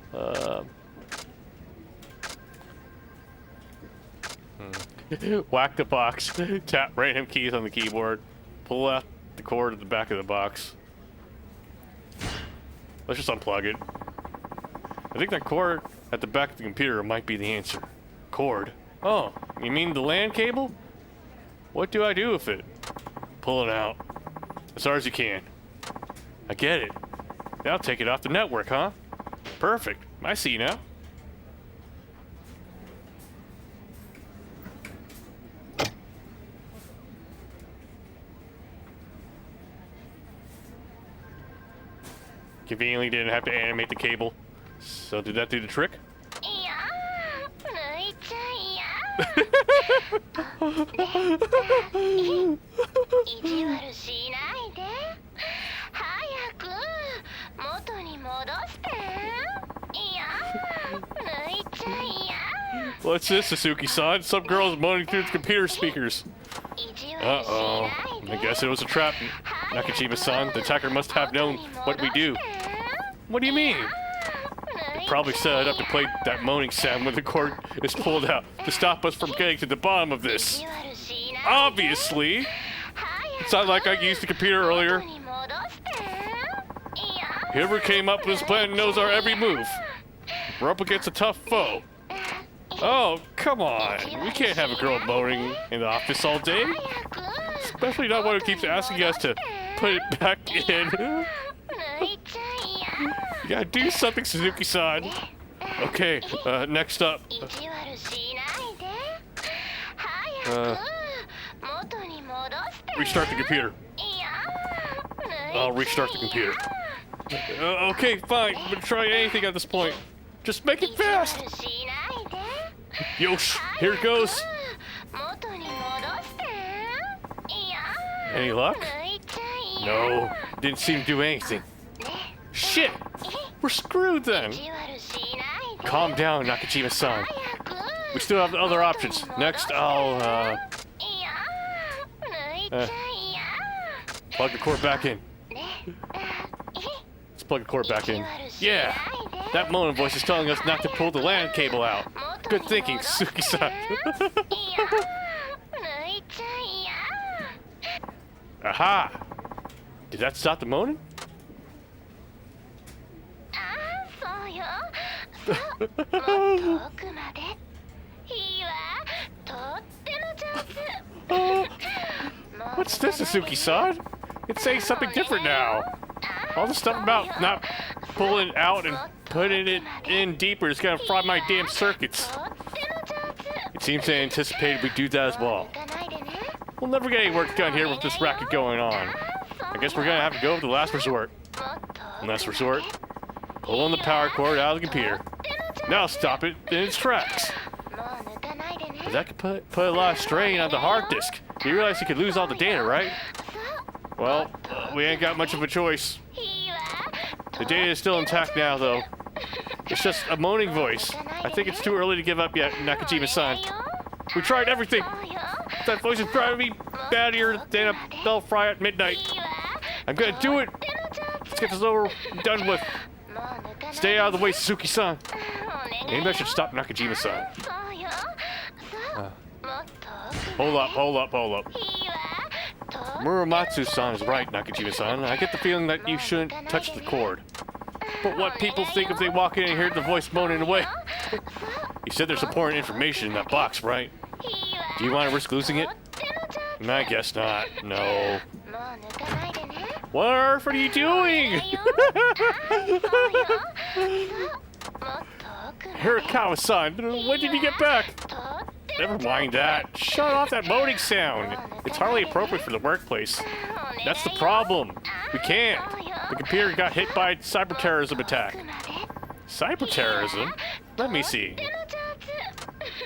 whack the box, tap random keys on the keyboard, pull out the cord at the back of the box. Let's just unplug it. I think that cord at the back of the computer might be the answer. Cord? Oh, you mean the LAN cable? What do I do with it? Pull it out. As hard as you can. I get it. Now take it off the network, huh? Perfect. I see now. Conveniently didn't have to animate the cable. So did that do the trick? What's this, Suzuki-san? Some girl's moaning through the computer speakers. Uh-oh. I guess it was a trap. Nakajima-san, the attacker must have known what we do. What do you mean? They probably set it up to play that moaning sound when the cord is pulled out to stop us from getting to the bottom of this. Obviously! It's not like I used the computer earlier. Whoever came up with this plan knows our every move. We're up against a tough foe. Oh, come on. We can't have a girl moaning in the office all day. Especially not one who keeps asking us to put it back in. You gotta do something, Suzuki-san. Okay, next up. Restart the computer. I'll restart the computer. Okay, fine. I'm gonna try anything at this point. Just make it fast! Yosh, here it goes. Any luck? No, didn't seem to do anything. Shit! We're screwed then! Calm down, Nakajima-san. We still have the other options. Next, I'll, plug the cord back in. Let's plug the cord back in. Yeah! That moaning voice is telling us not to pull the LAN cable out. Good thinking, Suzuki-san. Aha! Did that stop the moaning? What's this, Suzuki-san? It's saying something different now. All the stuff about not pulling it out and putting it in deeper is gonna fry my damn circuits. It seems they anticipated we'd do that as well. We'll never get any work done here with this racket going on. I guess we're gonna have to go with the last resort. Last resort. Pulling the power cord out of the computer. Now stop it in its tracks. But that could put a lot of strain on the hard disk. You realize you could lose all the data, right? Well, we ain't got much of a choice. The data is still intact now, though. It's just a moaning voice. I think it's too early to give up yet, Nakajima-san. We tried everything. That voice is driving me baddier than a bell fry at midnight. I'm gonna do it. Let's get this over and done with. Stay out of the way, Suzuki-san. Maybe I should stop Nakajima-san. Hold up. Muramatsu-san is right, Nakajima-san. I get the feeling that you shouldn't touch the cord. But what people think if they walk in and hear the voice moaning away? You said there's important information in that box, right? Do you want to risk losing it? I guess not. No. What on earth are you doing? Hirakawa-san, when did you get back? Never mind that. Shut off that moaning sound. It's hardly appropriate for the workplace. That's the problem. We can't. The computer got hit by a cyber terrorism attack. Cyber terrorism? Let me see.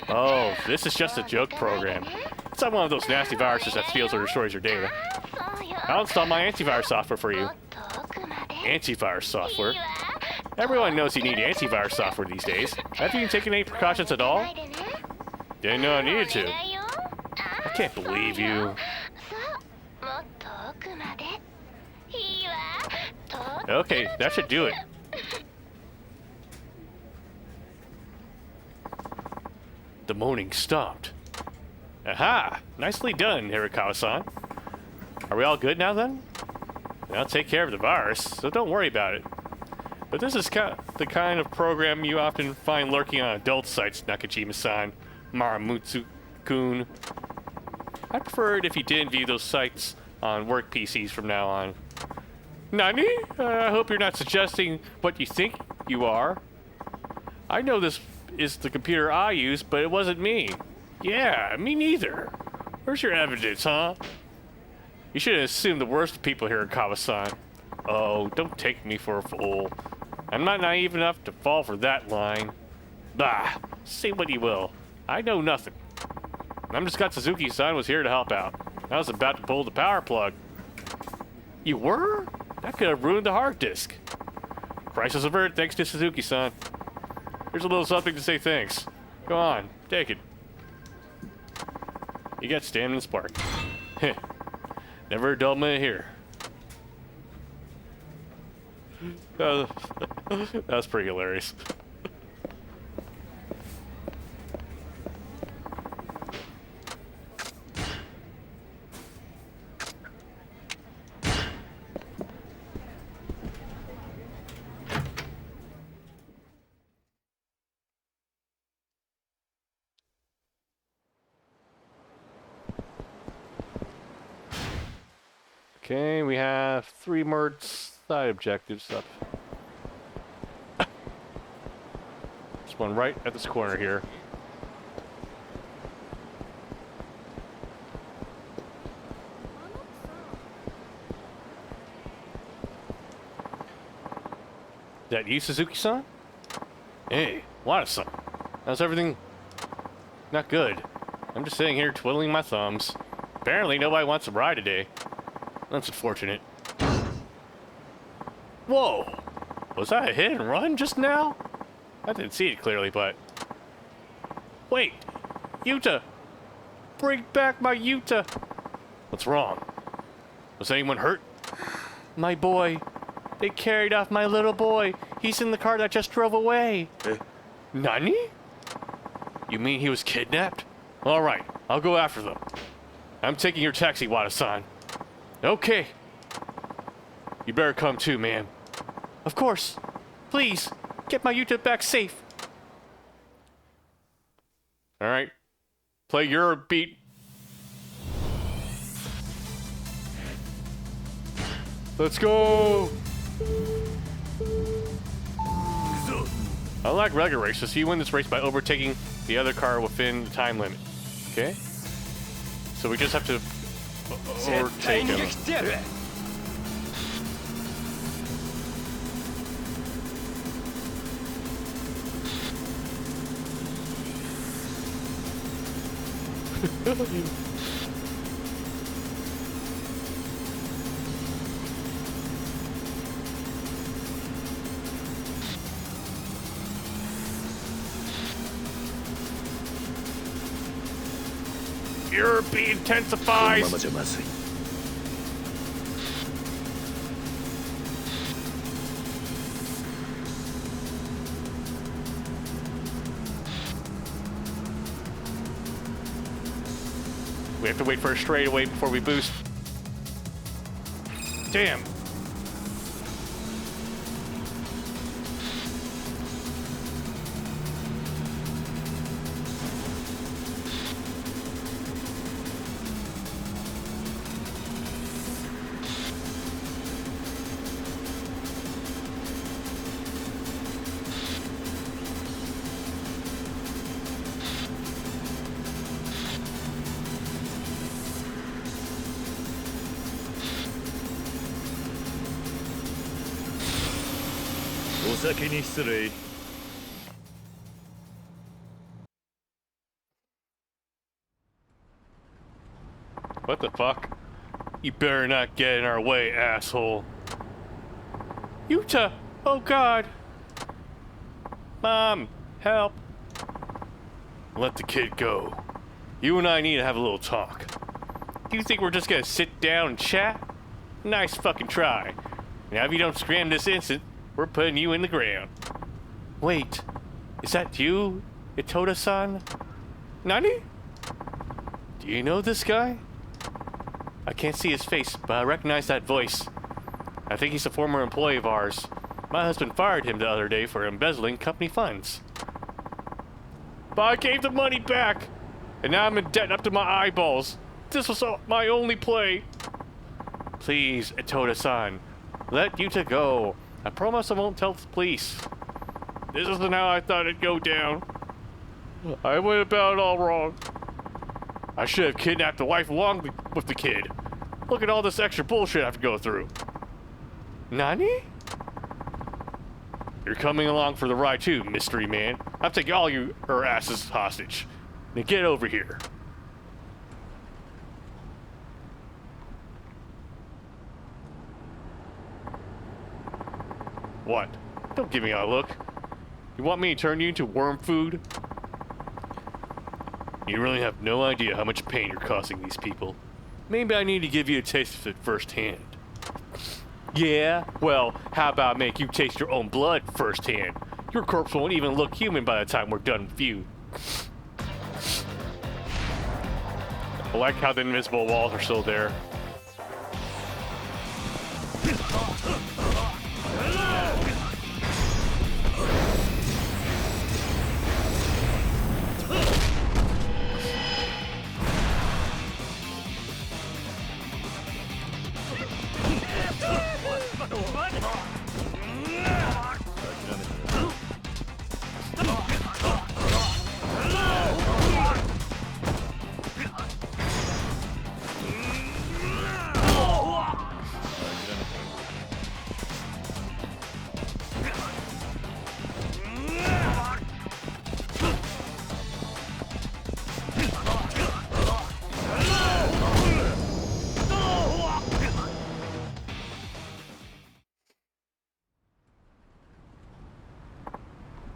Oh, this is just a joke program. It's not one of those nasty viruses that steals or destroys your data. I'll install my antivirus software for you. Antivirus software? Everyone knows you need antivirus software these days. Have you taken any precautions at all? Didn't know I needed to. I can't believe you. Okay, that should do it. The moaning stopped. Aha! Nicely done, Hirakawa-san. Are we all good now then? I'll take care of the virus, so don't worry about it. But this is the kind of program you often find lurking on adult sites, Nakajima-san, Maramutsu-kun. I prefer it if you didn't view those sites on work PCs from now on. Nani? I hope you're not suggesting what you think you are. I know this is the computer I use, but it wasn't me. Yeah, me neither. Where's your evidence, huh? You shouldn't assume the worst of people here in Kawa-san. Oh, don't take me for a fool. I'm not naive enough to fall for that line. Bah, say what you will. I know nothing. I'm just glad Suzuki-san was here to help out. I was about to pull the power plug. You were? That could have ruined the hard disk. Crisis averted thanks to Suzuki-san. Here's a little something to say thanks. Go on, take it. You got stamina and spark. Heh. Never a dull minute here. That was pretty hilarious. Okay, we have 3 more side objectives up. There's one right at this corner here. Is that you, Suzuki-san? Hey, Wada-san. How's everything? Not good. I'm just sitting here twiddling my thumbs. Apparently nobody wants to ride today. That's unfortunate. Whoa! Was that a hit and run just now? I didn't see it clearly, but... Wait! Yuta! Bring back my Yuta! What's wrong? Was anyone hurt? My boy. They carried off my little boy. He's in the car that just drove away. Nani? You mean he was kidnapped? Alright, I'll go after them. I'm taking your taxi, Wada-san. Okay. You better come too, man. Of course. Please, get my Yuta back safe. Alright. Play your beat. Let's go! Unlike regular races, you win this race by overtaking the other car within the time limit. Okay? So we just have to overtake him. Europe intensifies. このままじゃまずい。 We have to wait for a straightaway before we boost. Damn.お先に失礼。 What the fuck? You better not get in our way, asshole. Yuta! Oh god! Mom! Help! Let the kid go. You and I need to have a little talk. Do you think we're just gonna sit down and chat? Nice fucking try. Now if you don't scram this instant, we're putting you in the ground. Wait, is that you, Itoda-san? Nani? Do you know this guy? I can't see his face, but I recognize that voice. I think he's a former employee of ours. My husband fired him the other day for embezzling company funds. But I gave the money back, and now I'm in debt up to my eyeballs. This was my only play. Please, Itoda-san, let Yuta go. I promise I won't tell the police. This isn't how I thought it'd go down. I went about it all wrong. I should have kidnapped the wife along with the kid. Look at all this extra bullshit I have to go through. Nani? You're coming along for the ride too, mystery man. I'm taking all your asses hostage. Now get over here. What? Don't give me a look. You want me to turn you into worm food? You really have no idea how much pain you're causing these people. Maybe I need to give you a taste of it firsthand. Yeah? Well, how about I make you taste your own blood firsthand? Your corpse won't even look human by the time we're done with you. I like how the invisible walls are still there.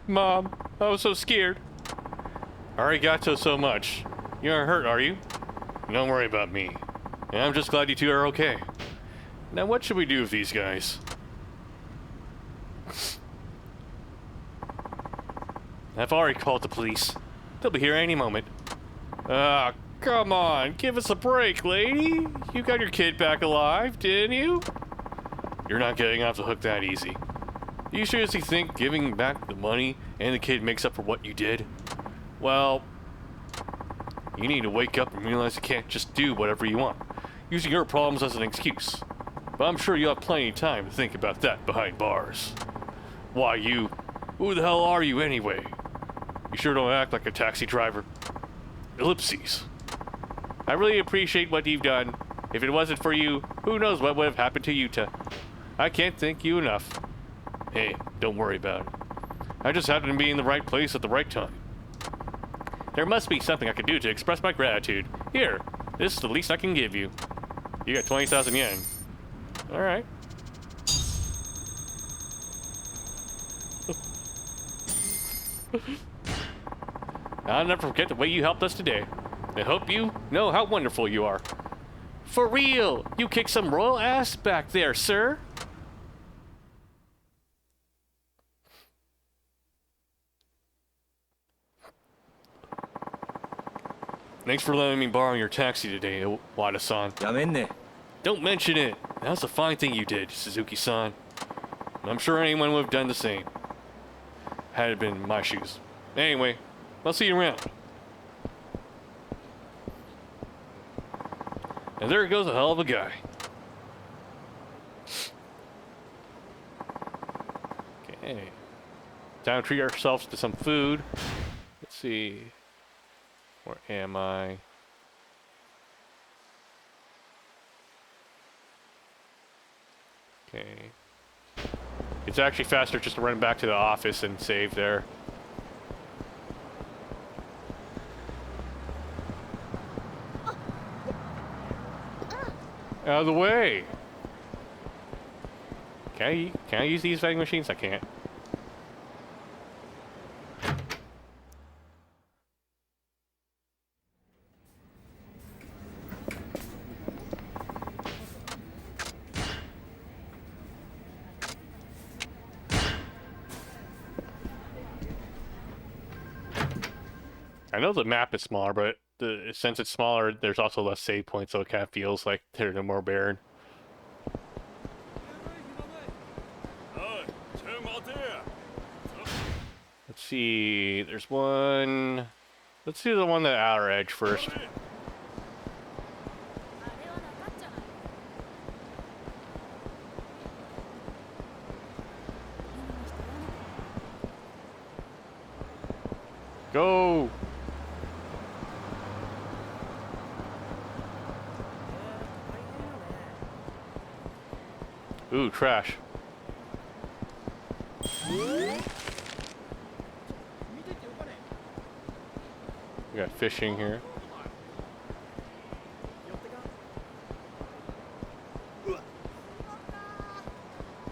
Mom, I was so scared. Arigato so much. You aren't hurt, are you? Don't worry about me. And I'm just glad you two are okay. Now what should we do with these guys? I've already called the police. They'll be here any moment. Ah, come on, give us a break, lady. You got your kid back alive, didn't you? You're not getting off the hook that easy. Do you seriously think giving back the money and the kid makes up for what you did? Well, you need to wake up and realize you can't just do whatever you want, using your problems as an excuse. But I'm sure you'll have plenty of time to think about that behind bars. Why you? Who the hell are you anyway? You sure don't act like a taxi driver. Ellipses. I really appreciate what you've done. If it wasn't for you, who knows what would have happened to Yuta. I can't thank you enough. Hey, don't worry about it. I just happened to be in the right place at the right time. There must be something I can do to express my gratitude. Here, this is the least I can give you. You got 20,000 yen. Alright. I'll never forget the way you helped us today. I hope you know how wonderful you are. For real! You kicked some royal ass back there, sir! Thanks for letting me borrow your taxi today, Wada-san. やめんね。 Don't mention it! That's a fine thing you did, Suzuki-san. I'm sure anyone would have done the same. Had it been in my shoes. Anyway, I'll see you around. And there goes a hell of a guy. Okay. Time to treat ourselves to some food. Let's see. Where am I? Okay. It's actually faster just to run back to the office and save there. Out of the way! Can I use these vending machines? I can't. I know the map is smaller, but since it's smaller, there's also less save points, so it kind of feels like they're more barren. Let's see, there's one... Let's do the one at Outer Edge first. Go! Ooh, trash. We got fishing here.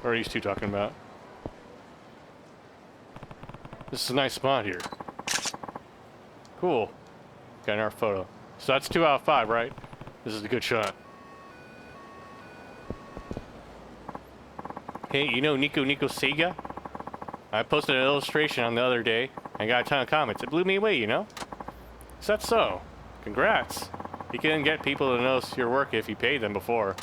What are these two talking about? This is a nice spot here. Cool. Got another photo. So that's 2 out of 5, right? This is a good shot. Hey, you know Nico Sega? I posted an illustration on the other day and got a ton of comments. It blew me away, you know? Is that so? Congrats. You can get people to notice your work if you paid them before.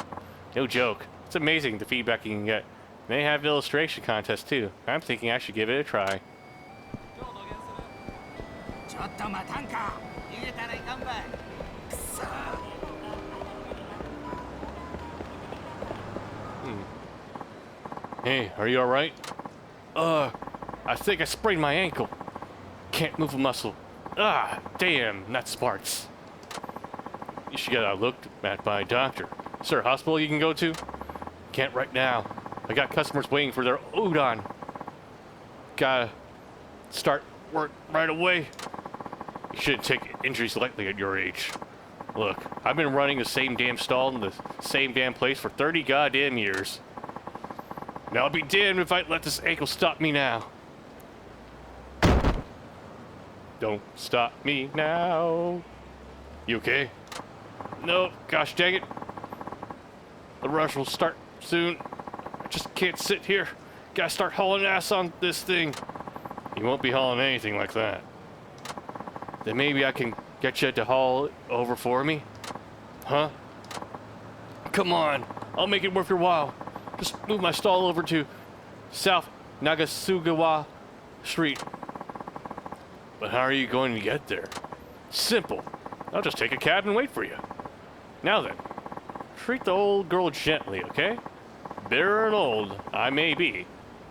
No joke. It's amazing the feedback you can get. They have illustration contests too. I'm thinking I should give it a try. Hey, are you alright? I think I sprained my ankle. Can't move a muscle. Ah, damn, not smarts. You should get that looked at by a doctor. Is there a hospital you can go to? Can't right now. I got customers waiting for their udon. Gotta start work right away. You shouldn't take injuries lightly at your age. Look, I've been running the same damn stall in the same damn place for 30 goddamn years. Now I'll be damned if I let this ankle stop me now. Don't stop me now. You okay? No, gosh dang it. The rush will start soon. I just can't sit here. Gotta start hauling ass on this thing. You won't be hauling anything like that. Then maybe I can get you to haul it over for me? Huh? Come on, I'll make it worth your while. Just move my stall over to South Nagasugawa Street. But how are you going to get there? Simple. I'll just take a cab and wait for you. Now then, treat the old girl gently, okay? Bitter and old, I may be,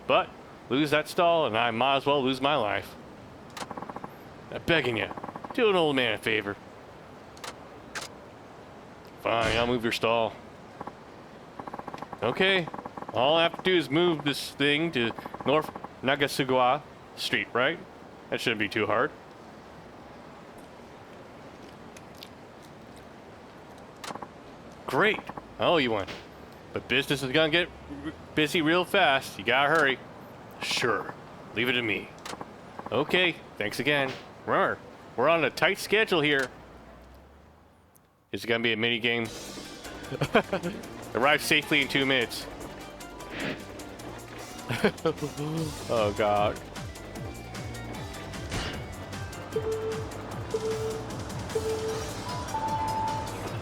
but lose that stall and I might as well lose my life. I'm begging you, do an old man a favor. Fine, I'll move your stall. Okay, all I have to do is move this thing to North Nagasugawa Street, right? That shouldn't be too hard. Great. I owe you one. But business is gonna get busy real fast. You gotta hurry. Sure. Leave it to me. Okay. Thanks again. Remember, we're on a tight schedule here. Is it gonna be a mini game? Arrive safely in 2 minutes. Oh god.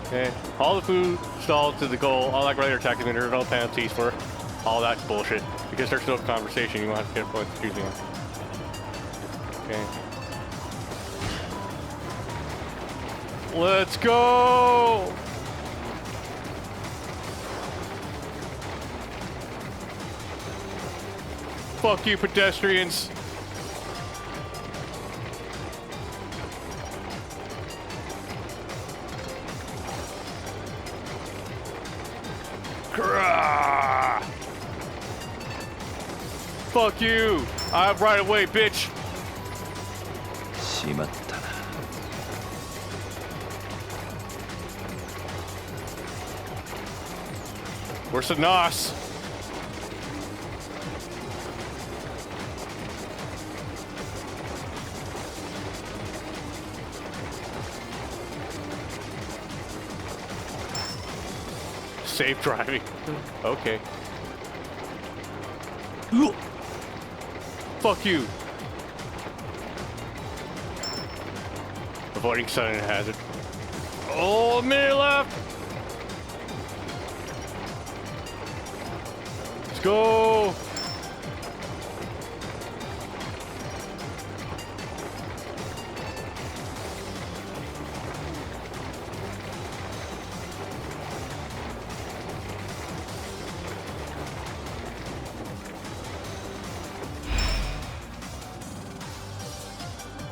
Okay. All the food stalled to the goal. All that greater attack, there are no penalties for all that bullshit. Because there's no conversation, you want to get points choosing one. Okay. Let's go! Fuck you, pedestrians. Grah! Fuck you! I have right away, bitch! しまったな。Where's the NOS? Safe driving. Okay. Fuck you. Avoiding sudden hazard. Oh, a minute left. Let's go.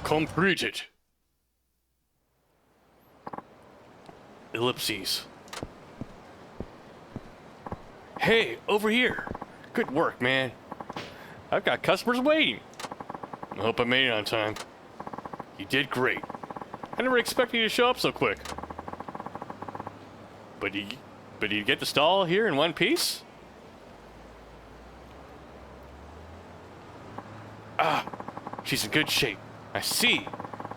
Completed. Ellipses. Hey, over here. Good work, man. I've got customers waiting. I hope I made it on time. You did great. I never expected you to show up so quick. But you get the stall here in one piece? Ah, she's in good shape. I see.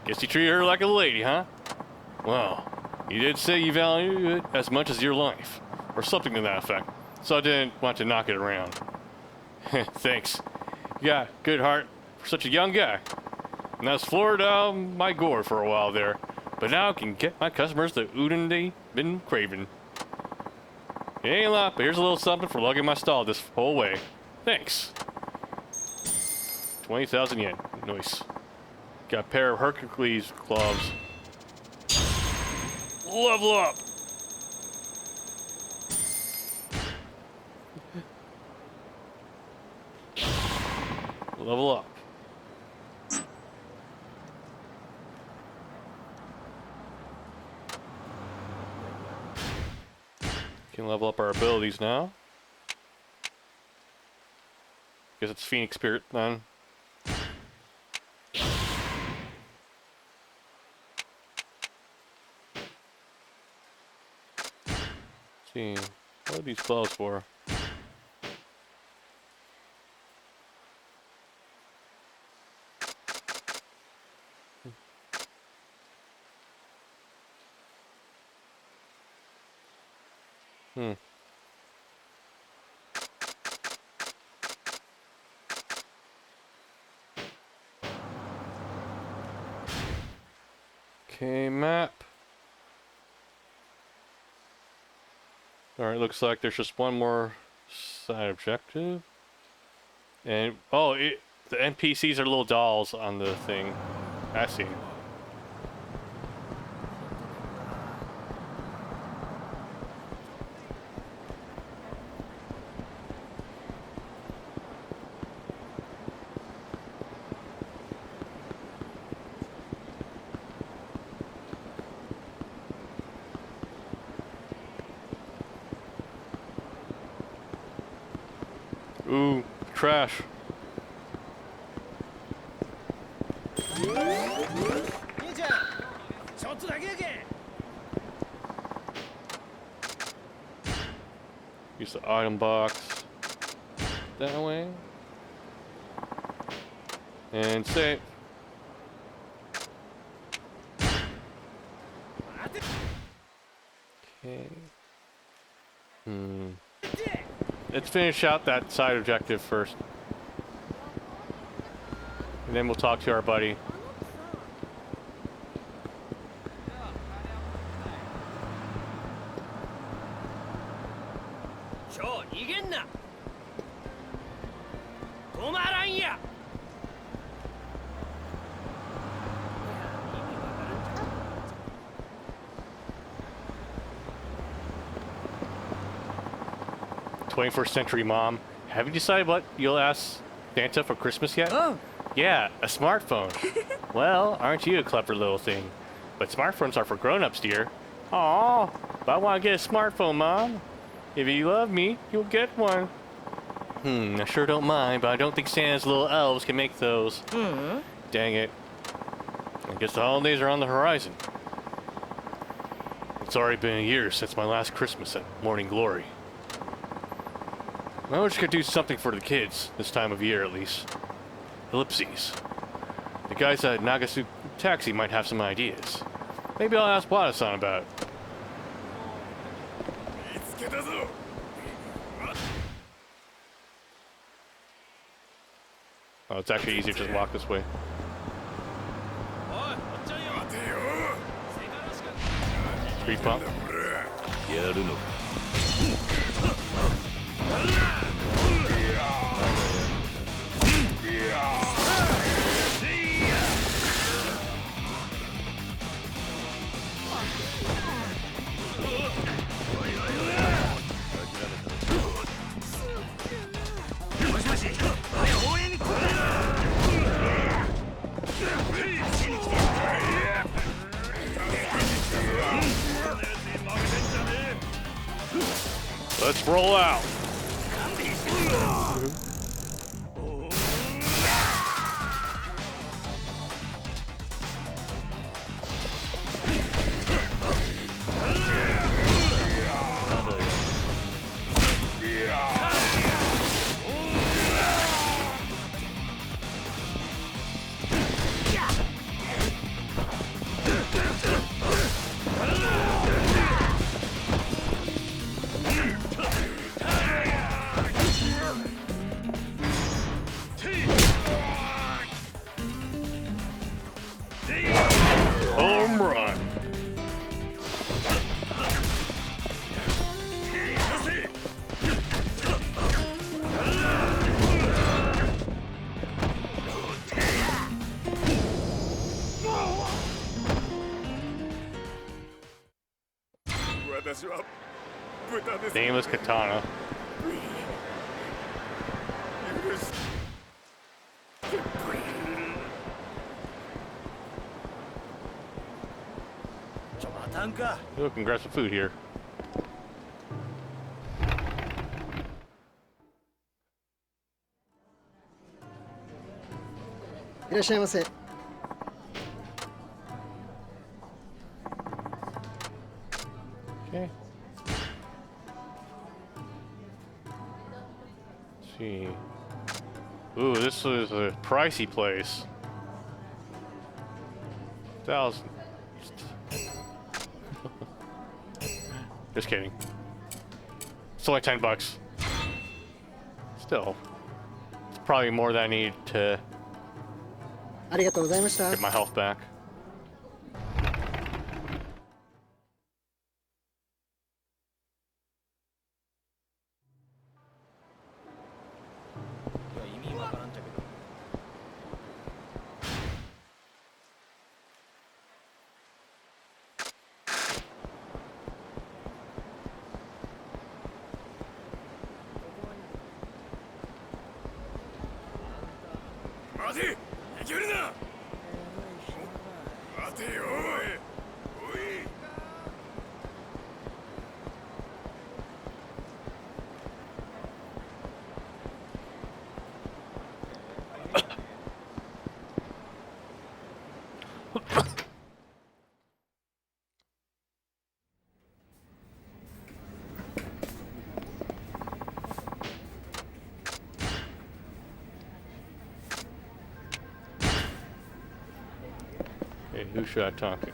Guess you treat her like a lady, huh? Well, you did say you value it as much as your life, or something to that effect, so I didn't want to knock it around. Thanks. You got a good heart for such a young guy. And that's floored down my gourd for a while there, but now I can get my customers the udon they've been craving. It ain't a lot, but here's a little something for lugging my stall this whole way. Thanks. 20,000 yen. Nice. Got a pair of Hercules gloves. Level up! Level up. Can level up our abilities now. Guess it's Phoenix Spirit then. See, what are these gloves for? Okay, map. Alright, looks like there's just one more side objective. And, oh, the NPCs are little dolls on the thing. I see. Ooh, trash. Use the item box that way. And save. Okay. Let's finish out that side objective first. And then we'll talk to our buddy. "21st century mom, have you decided what you'll ask Santa for Christmas yet?" Oh. "Yeah, a smartphone." "Well, aren't you a clever little thing? But smartphones are for grown-ups, dear." "Aw, but I want to get a smartphone, Mom." "If you love me, you'll get one." I sure don't mind, but I don't think Santa's little elves can make those. Dang it. I guess the holidays are on the horizon. It's already been a year since my last Christmas at Morning Glory. I wish I could do something for the kids, this time of year at least. Ellipses. The guys at Nagasu Taxi might have some ideas. Maybe I'll ask Wada-san about it. Oh, it's actually easier to just walk this way. Speed bump. Let's roll out. Home run. Nameless katana. Ooh, can grab some food here. Okay. Let's see. Ooh, this is a pricey place. 1,000. Just kidding. It's only $10. Still, it's probably more than I need to get my health back. Hey, who should I talk to?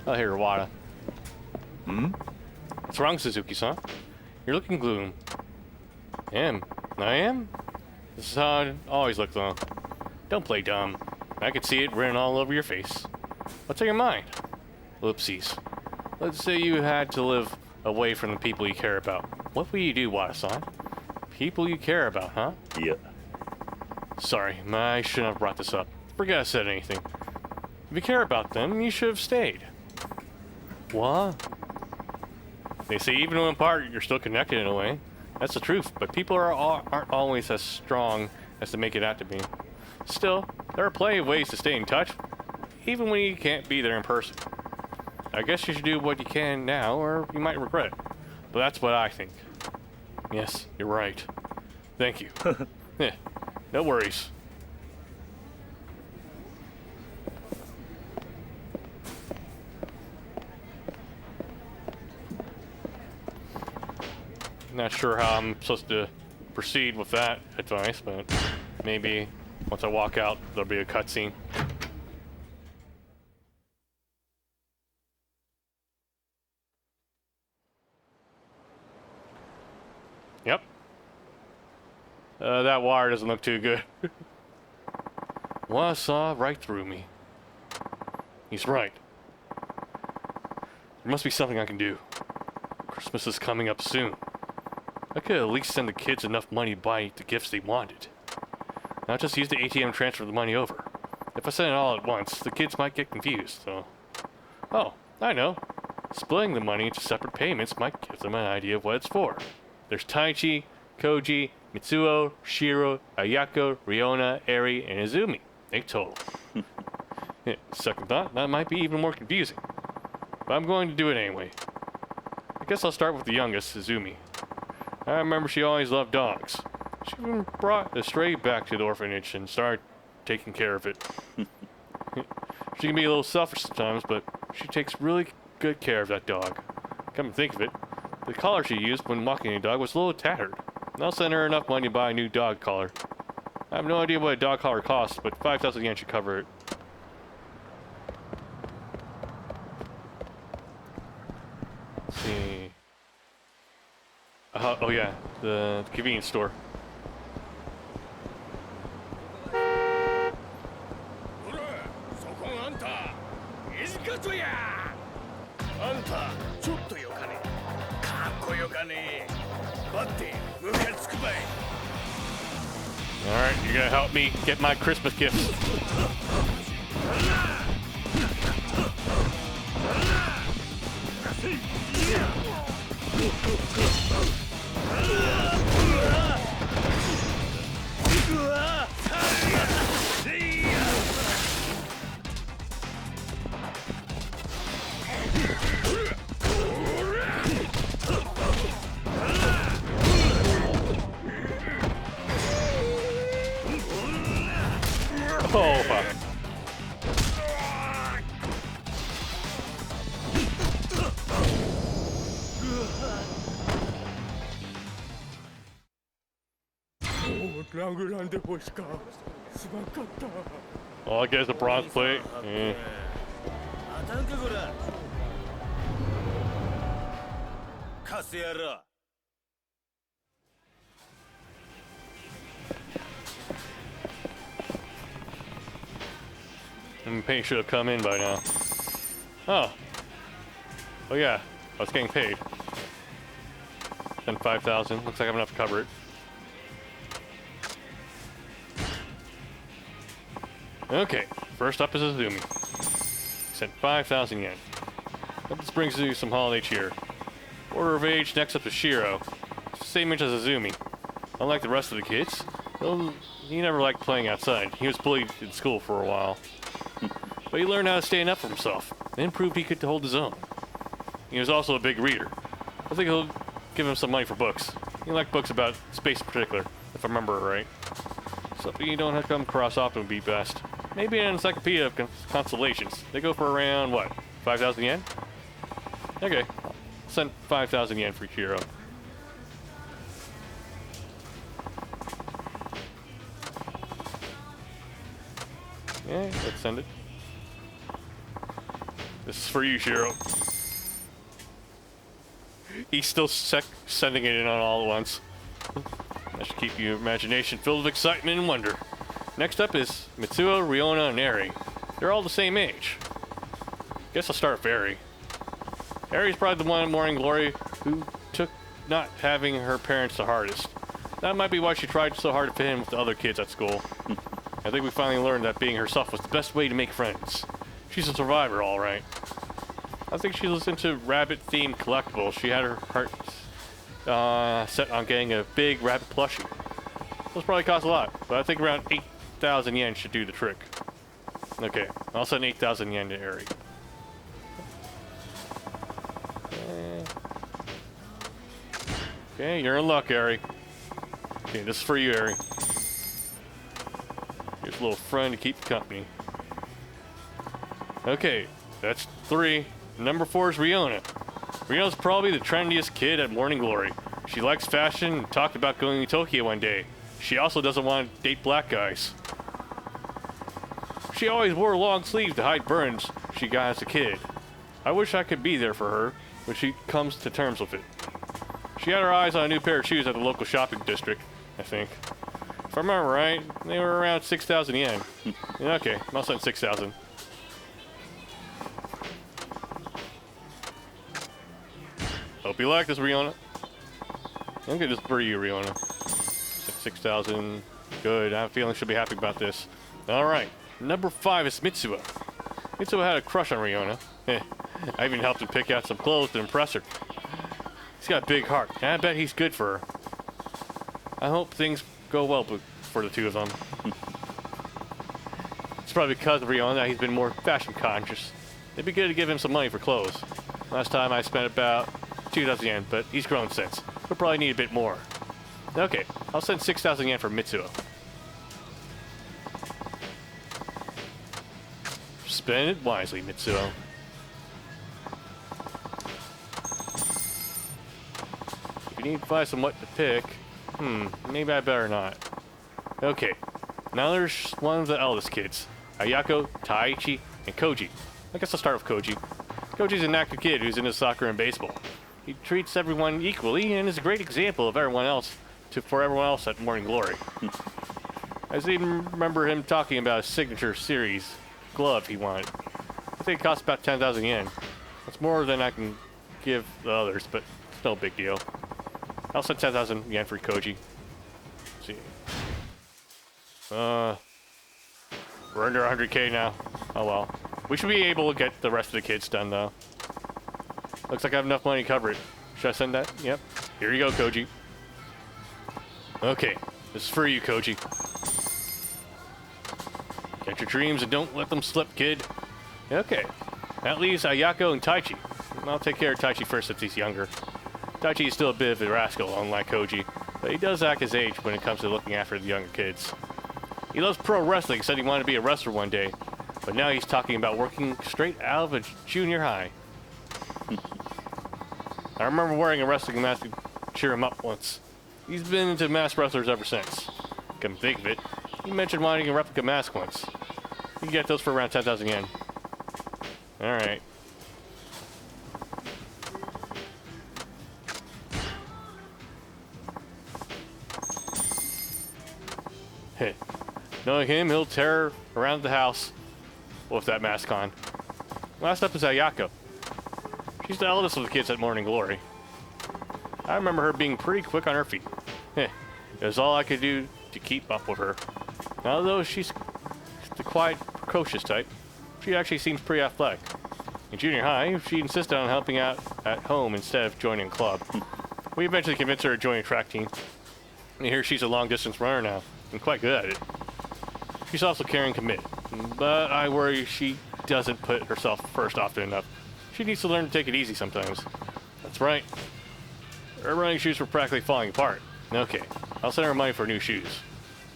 Oh, here, Wada. Hmm? What's wrong, Suzuki-san? You're looking gloom. I am? This is how I always look, though. Don't play dumb. I can see it written all over your face. What's on your mind? Whoopsies. Let's say you had to live away from the people you care about. What would you do, Wada-san? People you care about, huh? Yeah. Sorry, I shouldn't have brought this up. Forget I said anything. If you care about them, you should have stayed. What? They say even when apart, you're still connected in a way. That's the truth, but people aren't always as strong as they make it out to be. Still, there are plenty of ways to stay in touch, even when you can't be there in person. I guess you should do what you can now, or you might regret it. But that's what I think. Yes, you're right. Thank you. Yeah, no worries. Not sure how I'm supposed to proceed with that advice, but maybe once I walk out, there'll be a cutscene. Yep. That wire doesn't look too good. Well, I saw right through me. He's right. There must be something I can do. Christmas is coming up soon. I could at least send the kids enough money to buy the gifts they wanted. Not just use the ATM to transfer the money over. If I send it all at once, the kids might get confused, so... Oh, I know. Splitting the money into separate payments might give them an idea of what it's for. There's Taichi, Koji, Mitsuo, Shiro, Ayako, Riona, Eri, and Izumi. 8 total. Yeah, second thought, that might be even more confusing. But I'm going to do it anyway. I guess I'll start with the youngest, Izumi. I remember she always loved dogs. She even brought the stray back to the orphanage and started taking care of it. She can be a little selfish sometimes, but she takes really good care of that dog. Come to think of it, the collar she used when walking the dog was a little tattered. I'll send her enough money to buy a new dog collar. I have no idea what a dog collar costs, but 5,000 yen should cover it. Let's see. Oh yeah, the convenience store. あんたちょっとよかねかっこよかね待ってムカつくばい Alright, you're gonna help me get my Christmas gifts. Oh, fuck. Well, I guess a bronze plate. Yeah. 当たんかこらカス野郎 Pay should have come in by now. Oh. Oh yeah, I was getting paid. Then 5,000. Looks like I have enough to cover it. Okay, first up is Izumi. Sent 5,000 yen. This brings you some holiday cheer. Order of age, next up is Shiro. Same age as Izumi. Unlike the rest of the kids, he never liked playing outside. He was bullied in school for a while. But he learned how to stand up for himself, and proved he could hold his own. He was also a big reader. I think he'll give him some money for books. He liked books about space in particular, if I remember right. Something you don't have to come across often would be best. Maybe an encyclopedia of constellations. They go for around, what, 5,000 yen? Okay, send 5,000 yen for Shiro. Yeah, let's send it. This is for you, Shiro. He's still sending it in on all at once. That should keep your imagination filled with excitement and wonder. Next up is Mitsuo, Riona, and Eri. They're all the same age. Guess I'll start with Eri. Eri's probably the one in Morning Glory who took not having her parents the hardest. That might be why she tried so hard to fit in with the other kids at school. I think we finally learned that being herself was the best way to make friends. She's a survivor, all right. I think she was into rabbit-themed collectibles. She had her heart set on getting a big rabbit plushie. Those probably cost a lot, but I think around 8,000 yen should do the trick. Okay, I'll send 8,000 yen to Eri. Okay, you're in luck, Eri. Okay, this is for you, Eri. Here's a little friend to keep company. Okay, that's 3. Number 4 is Riona. Riona's probably the trendiest kid at Morning Glory. She likes fashion and talked about going to Tokyo one day. She also doesn't want to date black guys. She always wore long sleeves to hide burns she got as a kid. I wish I could be there for her when she comes to terms with it. She had her eyes on a new pair of shoes at the local shopping district, I think. If I remember right, they were around 6,000 yen. Okay, I'll send 6,000. Hope you like this, Riona. I'm gonna just for you, Riona. 6,000. Good. I have a feeling she'll be happy about this. Alright. Number 5 is Mitsuo. Mitsuo had a crush on Riona. I even helped him pick out some clothes to impress her. He's got a big heart, and I bet he's good for her. I hope things go well for the two of them. It's probably because of Riona that he's been more fashion conscious. It'd be good to give him some money for clothes. Last time I spent about 2,000 yen, but he's grown since. We'll probably need a bit more. Okay, I'll send 6,000 yen for Mitsuo. Spend it wisely, Mitsuo. If you need to find some what to pick, maybe I better not. Okay, now there's one of the eldest kids. Ayako, Taichi, and Koji. I guess I'll start with Koji. Koji's an active kid who's into soccer and baseball. He treats everyone equally and is a great example of everyone else for everyone else at Morning Glory. I even remember him talking about a signature series glove he wanted. I think it costs about 10,000 yen. That's more than I can give the others, but it's no big deal. I'll send 10,000 yen for Koji. Let's see. We're under 100k now. Oh well. We should be able to get the rest of the kids done though. Looks like I have enough money to cover it. Should I send that? Yep. Here you go, Koji. Okay, this is for you, Koji. Get your dreams and don't let them slip, kid. Okay, that leaves Ayako and Taichi. I'll take care of Taichi first since he's younger. Taichi is still a bit of a rascal, unlike Koji, but he does act his age when it comes to looking after the younger kids. He loves pro wrestling, said he wanted to be a wrestler one day, but now he's talking about working straight out of a junior high. I remember wearing a wrestling mask to cheer him up once. He's been into masked wrestlers ever since. Come think of it, he mentioned wanting a replica mask once. You can get those for around 10,000 yen. Alright. Heh. Knowing him, he'll tear around the house with that mask on. Last up is Ayako. She's the eldest of the kids at Morning Glory. I remember her being pretty quick on her feet. It was all I could do to keep up with her. Although she's the quiet, precocious type, she actually seems pretty athletic. In junior high, she insisted on helping out at home instead of joining a club. We eventually convinced her to join a track team. And here she's a long-distance runner now, and quite good at it. She's also caring and committed, but I worry she doesn't put herself first often enough. She needs to learn to take it easy sometimes. That's right. Her running shoes were practically falling apart. Okay, I'll send her money for new shoes.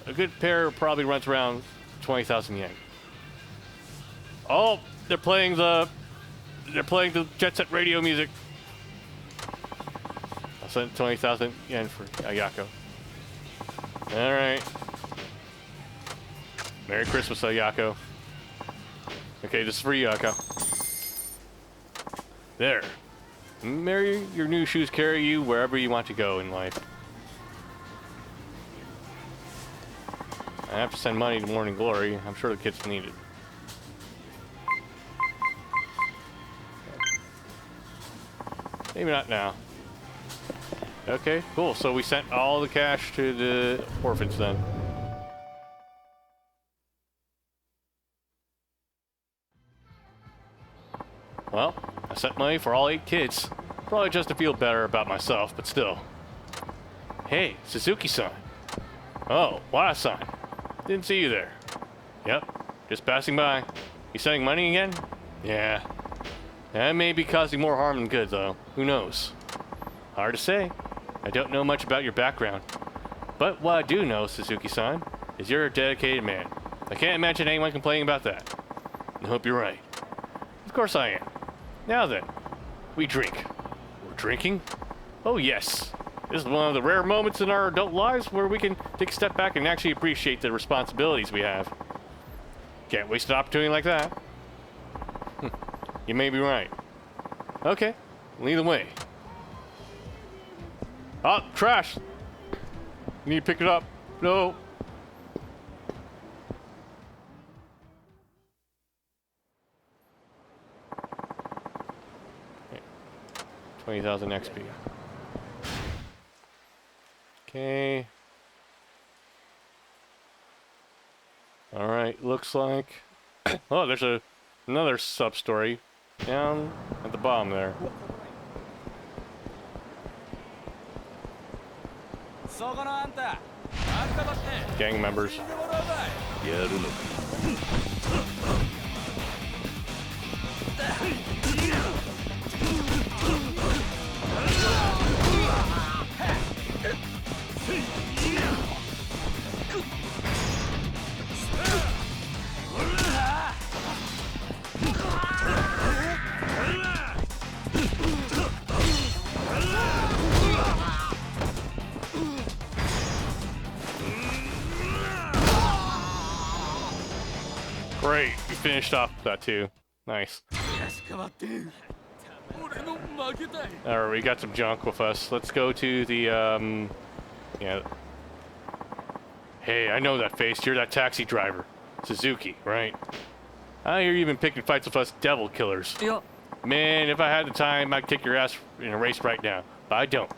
A good pair probably runs around 20,000 yen. Oh, they're playing the Jet Set radio music. I'll send 20,000 yen for Ayako. All right. Merry Christmas, Ayako. Okay, this is for you, Aka. There. May your new shoes carry you wherever you want to go in life. I have to send money to Morning Glory. I'm sure the kids need it. Maybe not now. Okay, cool. So we sent all the cash to the orphans then. Well, I sent money for all 8 kids. Probably just to feel better about myself, but still. Hey, Suzuki-san. Oh, Wada-san. Didn't see you there. Yep, just passing by. You sending money again? Yeah. That may be causing more harm than good, though. Who knows? Hard to say. I don't know much about your background. But what I do know, Suzuki-san, is you're a dedicated man. I can't imagine anyone complaining about that. I hope you're right. Of course I am. Now then, we drink. We're drinking? Oh yes. This is one of the rare moments in our adult lives where we can take a step back and actually appreciate the responsibilities we have. Can't waste an opportunity like that. You may be right. Okay, lead the way. Oh, trash! You need to pick it up. No. Okay. 20,000 XP. Okay. All right. Looks like. Oh, there's another sub story down at the bottom there. Gang members. Great, you finished off that too. Nice. Alright, we got some junk with us. Let's go to the, yeah. Hey, I know that face. You're that taxi driver. Suzuki, right? I hear you've been picking fights with us devil killers. Yeah. Man, if I had the time, I'd kick your ass in a race right now. But I don't.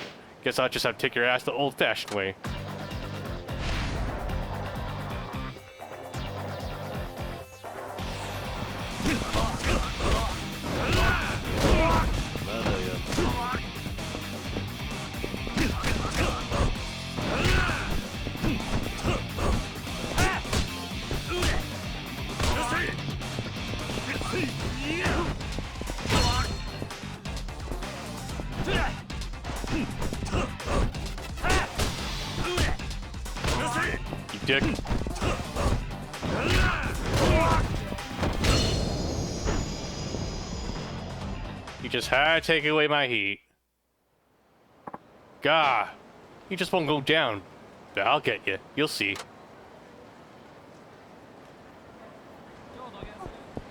Guess I'll just have to kick your ass the old-fashioned way. You dick. You just had to take away my heat. Gah. You just won't go down. But I'll get you. You'll see.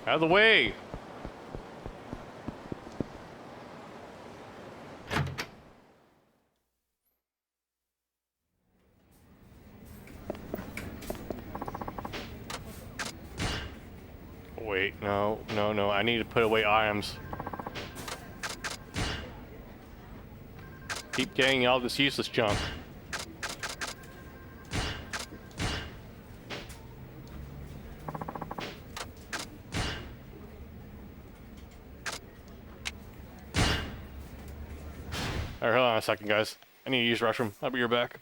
Out of the way. Wait, no. I need to put away items. Keep getting all this useless junk. Alright, hold on a second, guys. I need to use the restroom. I'll be right back.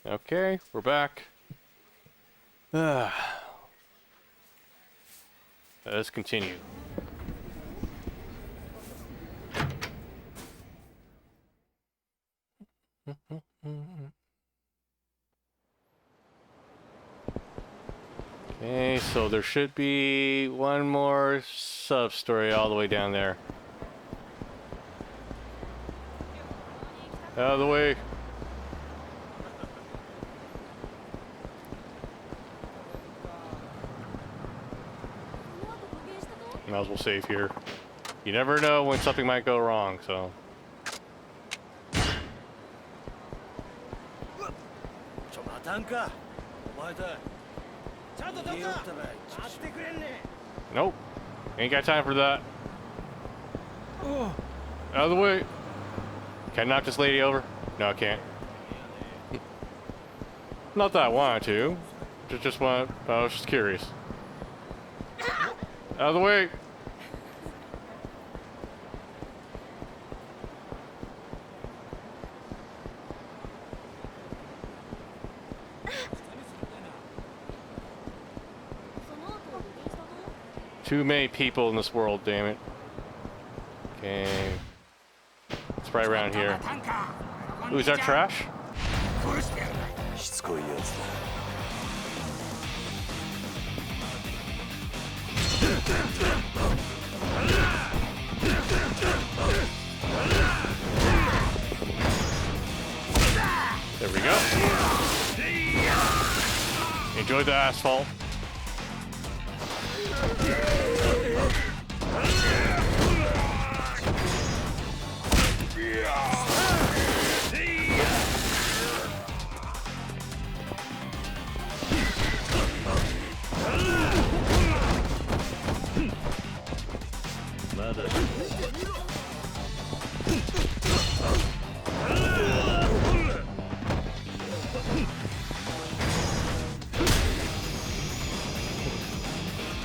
Okay, we're back. Let's continue. Okay, so there should be one more sub-story all the way down there. Out of the way. Might as well save here. You never know when something might go wrong, so. 待たんかお前だちゃんとどっか待ってくれんね Nope. Ain't got time for that. Out of the way. Can I knock this lady over? No, I can't. Not that I wanted to. Just want. I was just curious. Out of the way. Too many people in this world, damn it. Okay. It's right around here. Ooh, is that trash? しつこいやつだ。 There we go. Enjoy the asphalt.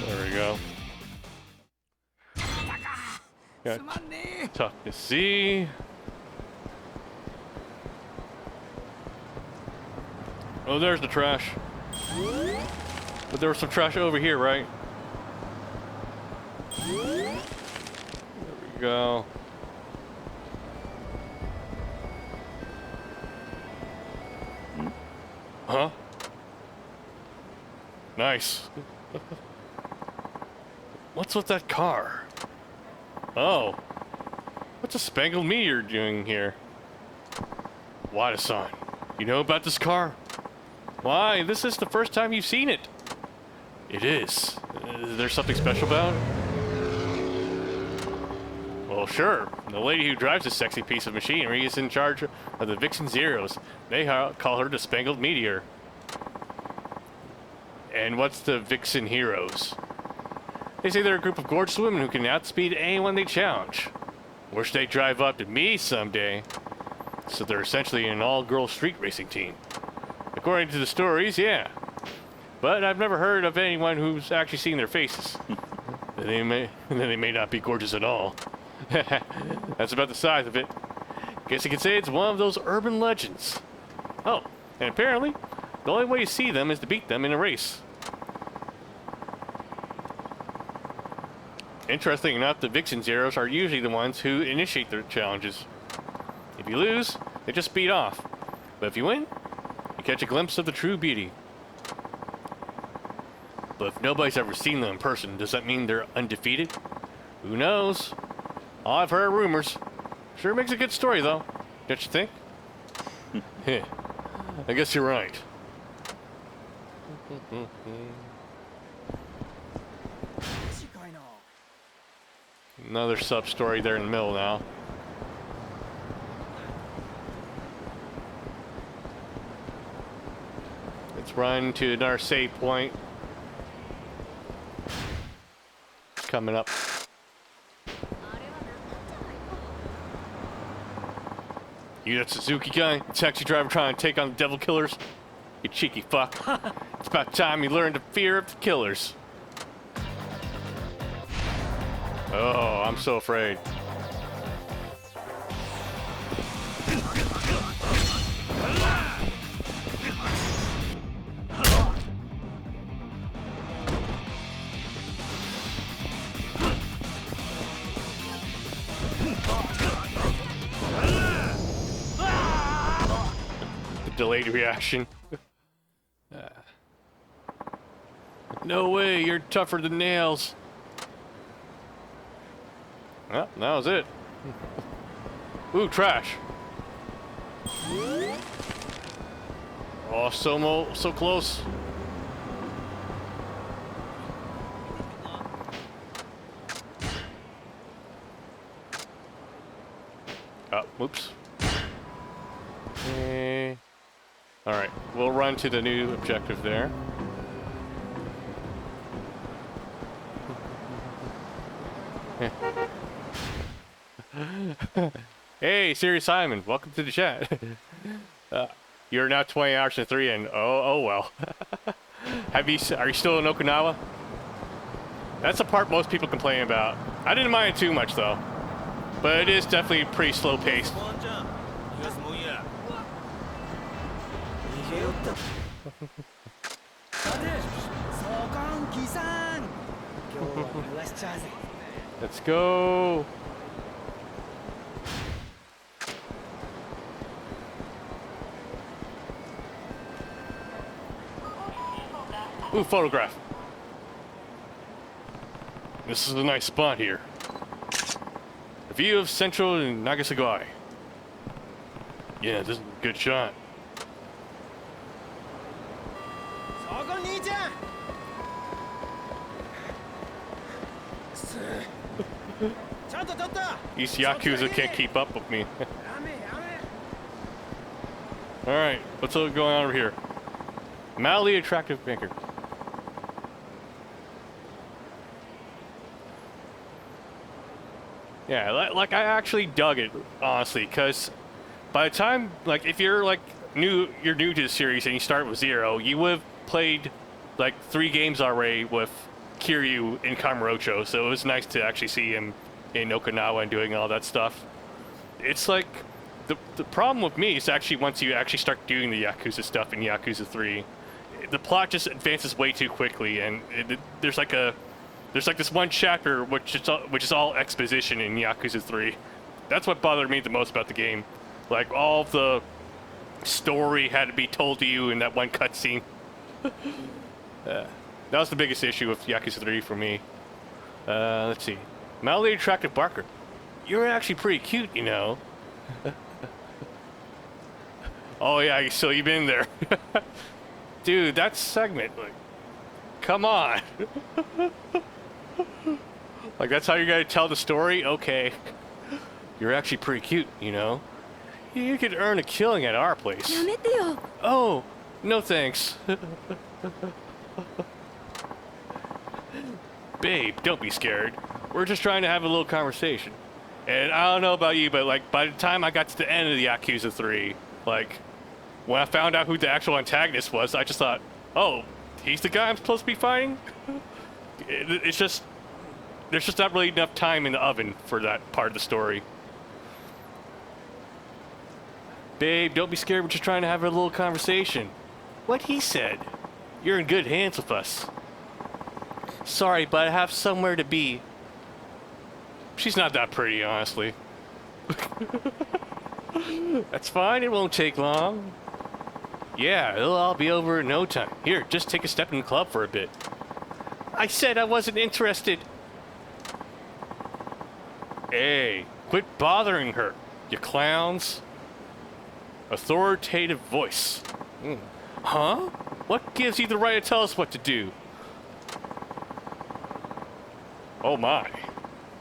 There we go. Got toughness C. Oh, there's the trash. But there was some trash over here, right? There we go. Huh? Nice. What's with that car? Oh. What's a spangled meteor doing here? Wada-san, you know about this car? Why, this is the first time you've seen it. It is. Is there something special about it? Well, sure. The lady who drives this sexy piece of machinery is in charge of the Vixen Zeros. They call her the Spangled Meteor. And what's the Vixen Heroes? They say they're a group of gorgeous women who can outspeed anyone they challenge. Wish they'd drive up to me someday. So they're essentially an all-girl street racing team. According to the stories, yeah. But I've never heard of anyone who's actually seen their faces. They may not be gorgeous at all. That's about the size of it. Guess you could say it's one of those urban legends. Oh, and apparently, the only way you see them is to beat them in a race. Interesting enough, the Vixen Zeros are usually the ones who initiate their challenges. If you lose, they just speed off. But if you win, you catch a glimpse of the true beauty. But if nobody's ever seen them in person, does that mean they're undefeated? Who knows? All I've heard are rumors. Sure makes a good story, though. Don't you think? Heh. I guess you're right. Another sub-story there in the middle now. Let's run to another save point. Coming up. You that Suzuki guy, the taxi driver trying to take on the devil killers? You cheeky fuck. It's about time you learned the fear of the killers. Oh, I'm so afraid. delayed reaction. No way, you're tougher than nails. Well, that was it. Ooh, trash. Oh, so close. Oh, whoops. Okay. Alright, we'll run to the new objective there. Hey, Sirius Simon, welcome to the chat. You're now 20 hours to 3 and oh well. Are you still in Okinawa? That's the part most people complain about. I didn't mind it too much though. But it is definitely pretty slow paced. Let's go. Ooh, photograph. This is a nice spot here. A view of central Nagasaki. Yeah, this is a good shot. These Yakuza can't keep up with me. Alright, what's going on over here? Mildly attractive banker. Yeah, like I actually dug it, honestly, because by the time, like, if you're like you're new to the series and you start with 0, you would have played like 3 games already with Kiryu in Kamurocho, so it was nice to actually see him in Okinawa and doing all that stuff. It's like the problem with me is actually once you actually start doing the Yakuza stuff in Yakuza 3, the plot just advances way too quickly, and there's like this one chapter which is all exposition in Yakuza 3. That's what bothered me the most about the game. Like, all the story had to be told to you in that one cutscene. That was the biggest issue with Yakuza 3 for me. Let's see. Mildly attractive Barker. You're actually pretty cute, you know. Oh yeah, so you've been there. Dude, that segment, like, come on. Like, that's how you're gonna tell the story? Okay. You're actually pretty cute, you know? You could earn a killing at our place. Oh, no thanks. Babe, don't be scared. We're just trying to have a little conversation. And I don't know about you, but like by the time I got to the end of the Yakuza 3, like when I found out who the actual antagonist was, I just thought, oh, he's the guy I'm supposed to be fighting? It's just, there's just not really enough time in the oven for that part of the story. Babe, don't be scared, we're just trying to have a little conversation. What he said. You're in good hands with us. Sorry, but I have somewhere to be. She's not that pretty, honestly. That's fine, it won't take long. Yeah, it'll all be over in no time. Here, just take a step in the club for a bit. I said I wasn't interested. Hey, quit bothering her, you clowns. Authoritative voice. Huh? What gives you the right to tell us what to do? Oh my.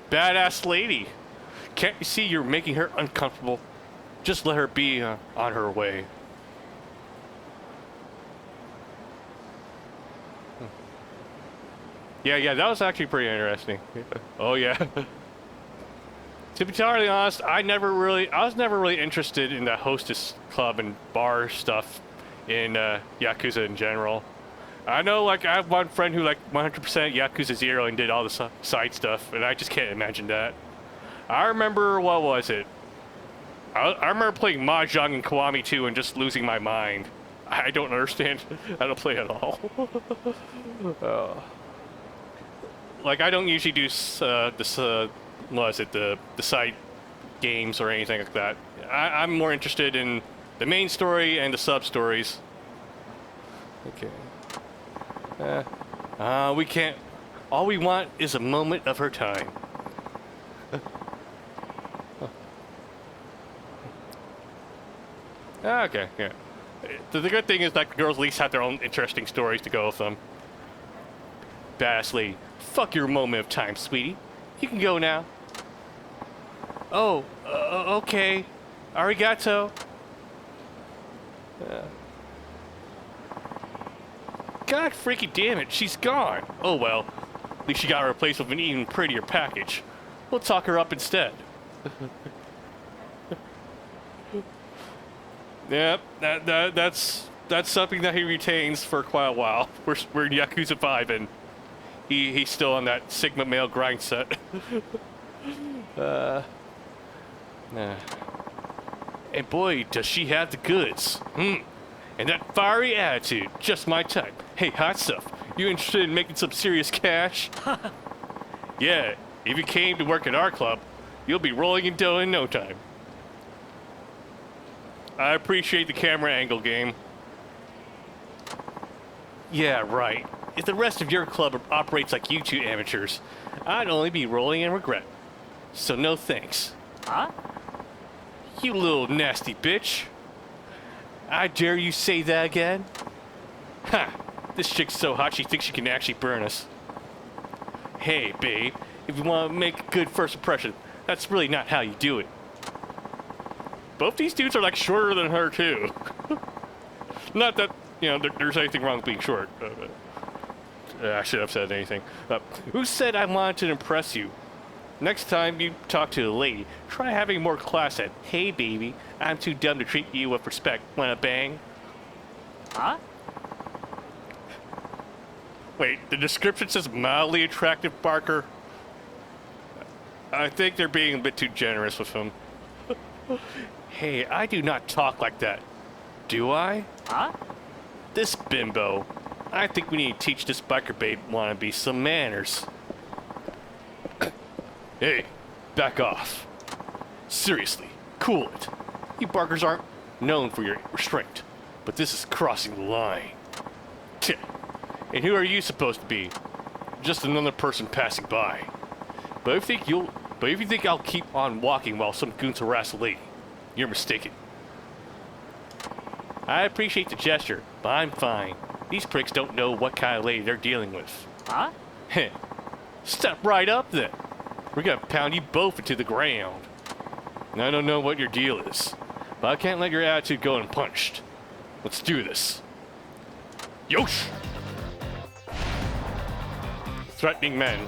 Badass lady. Can't you see you're making her uncomfortable? Just let her be on her way. Yeah, that was actually pretty interesting. Oh yeah. To be entirely honest, I was never really interested in the hostess club and bar stuff in Yakuza in general. I know, like, I have one friend who, like, 100% Yakuza 0 and did all the side stuff, and I just can't imagine that. I remember, what was it? I remember playing Mahjong in Kiwami 2 and just losing my mind. I don't understand how to play at all. Like, I don't usually do the side games or anything like that. I'm more interested in The main story and the sub-stories. Okay. We can't... All we want is a moment of her time. Okay, yeah. The good thing is that girls at least have their own interesting stories to go with them. Badass lady. Fuck your moment of time, sweetie. You can go now. Oh, okay. Arigato. God freaking damn it, she's gone. Oh well. At least she got replaced with an even prettier package. We'll talk her up instead. Yep, that's something that he retains for quite a while. We're in Yakuza 5 and he's still on that Sigma male grind set. And boy, does she have the goods. And that fiery attitude, just my type. Hey, hot stuff, you interested in making some serious cash? Yeah, if you came to work at our club, you'll be rolling in dough in no time. I appreciate the camera angle, game. Yeah, right. If the rest of your club operates like you two amateurs, I'd only be rolling in regret. So no thanks. Huh? You little nasty bitch. I dare you say that again? Ha! This chick's so hot she thinks she can actually burn us. Hey, babe, if you want to make a good first impression, that's really not how you do it. Both these dudes are like shorter than her too. Not that, you know, there's anything wrong with being short. I should have said anything. Who said I wanted to impress you? Next time you talk to a lady, try having more class at, hey baby, I'm too dumb to treat you with respect. Wanna bang? Huh? Wait, the description says mildly attractive, Barker? I think they're being a bit too generous with him. Hey, I do not talk like that. Do I? Huh? This bimbo. I think we need to teach this biker babe wannabe some manners. Hey, back off. Seriously, cool it. You barkers aren't known for your restraint, but this is crossing the line. Tch. And who are you supposed to be? Just another person passing by. But if you think I'll keep on walking while some goons harass a lady, you're mistaken. I appreciate the gesture, but I'm fine. These pricks don't know what kind of lady they're dealing with. Huh? Heh. Step right up then. We're gonna pound you both into the ground. And I don't know what your deal is, but I can't let your attitude go unpunished. Let's do this. Yosh! Threatening men.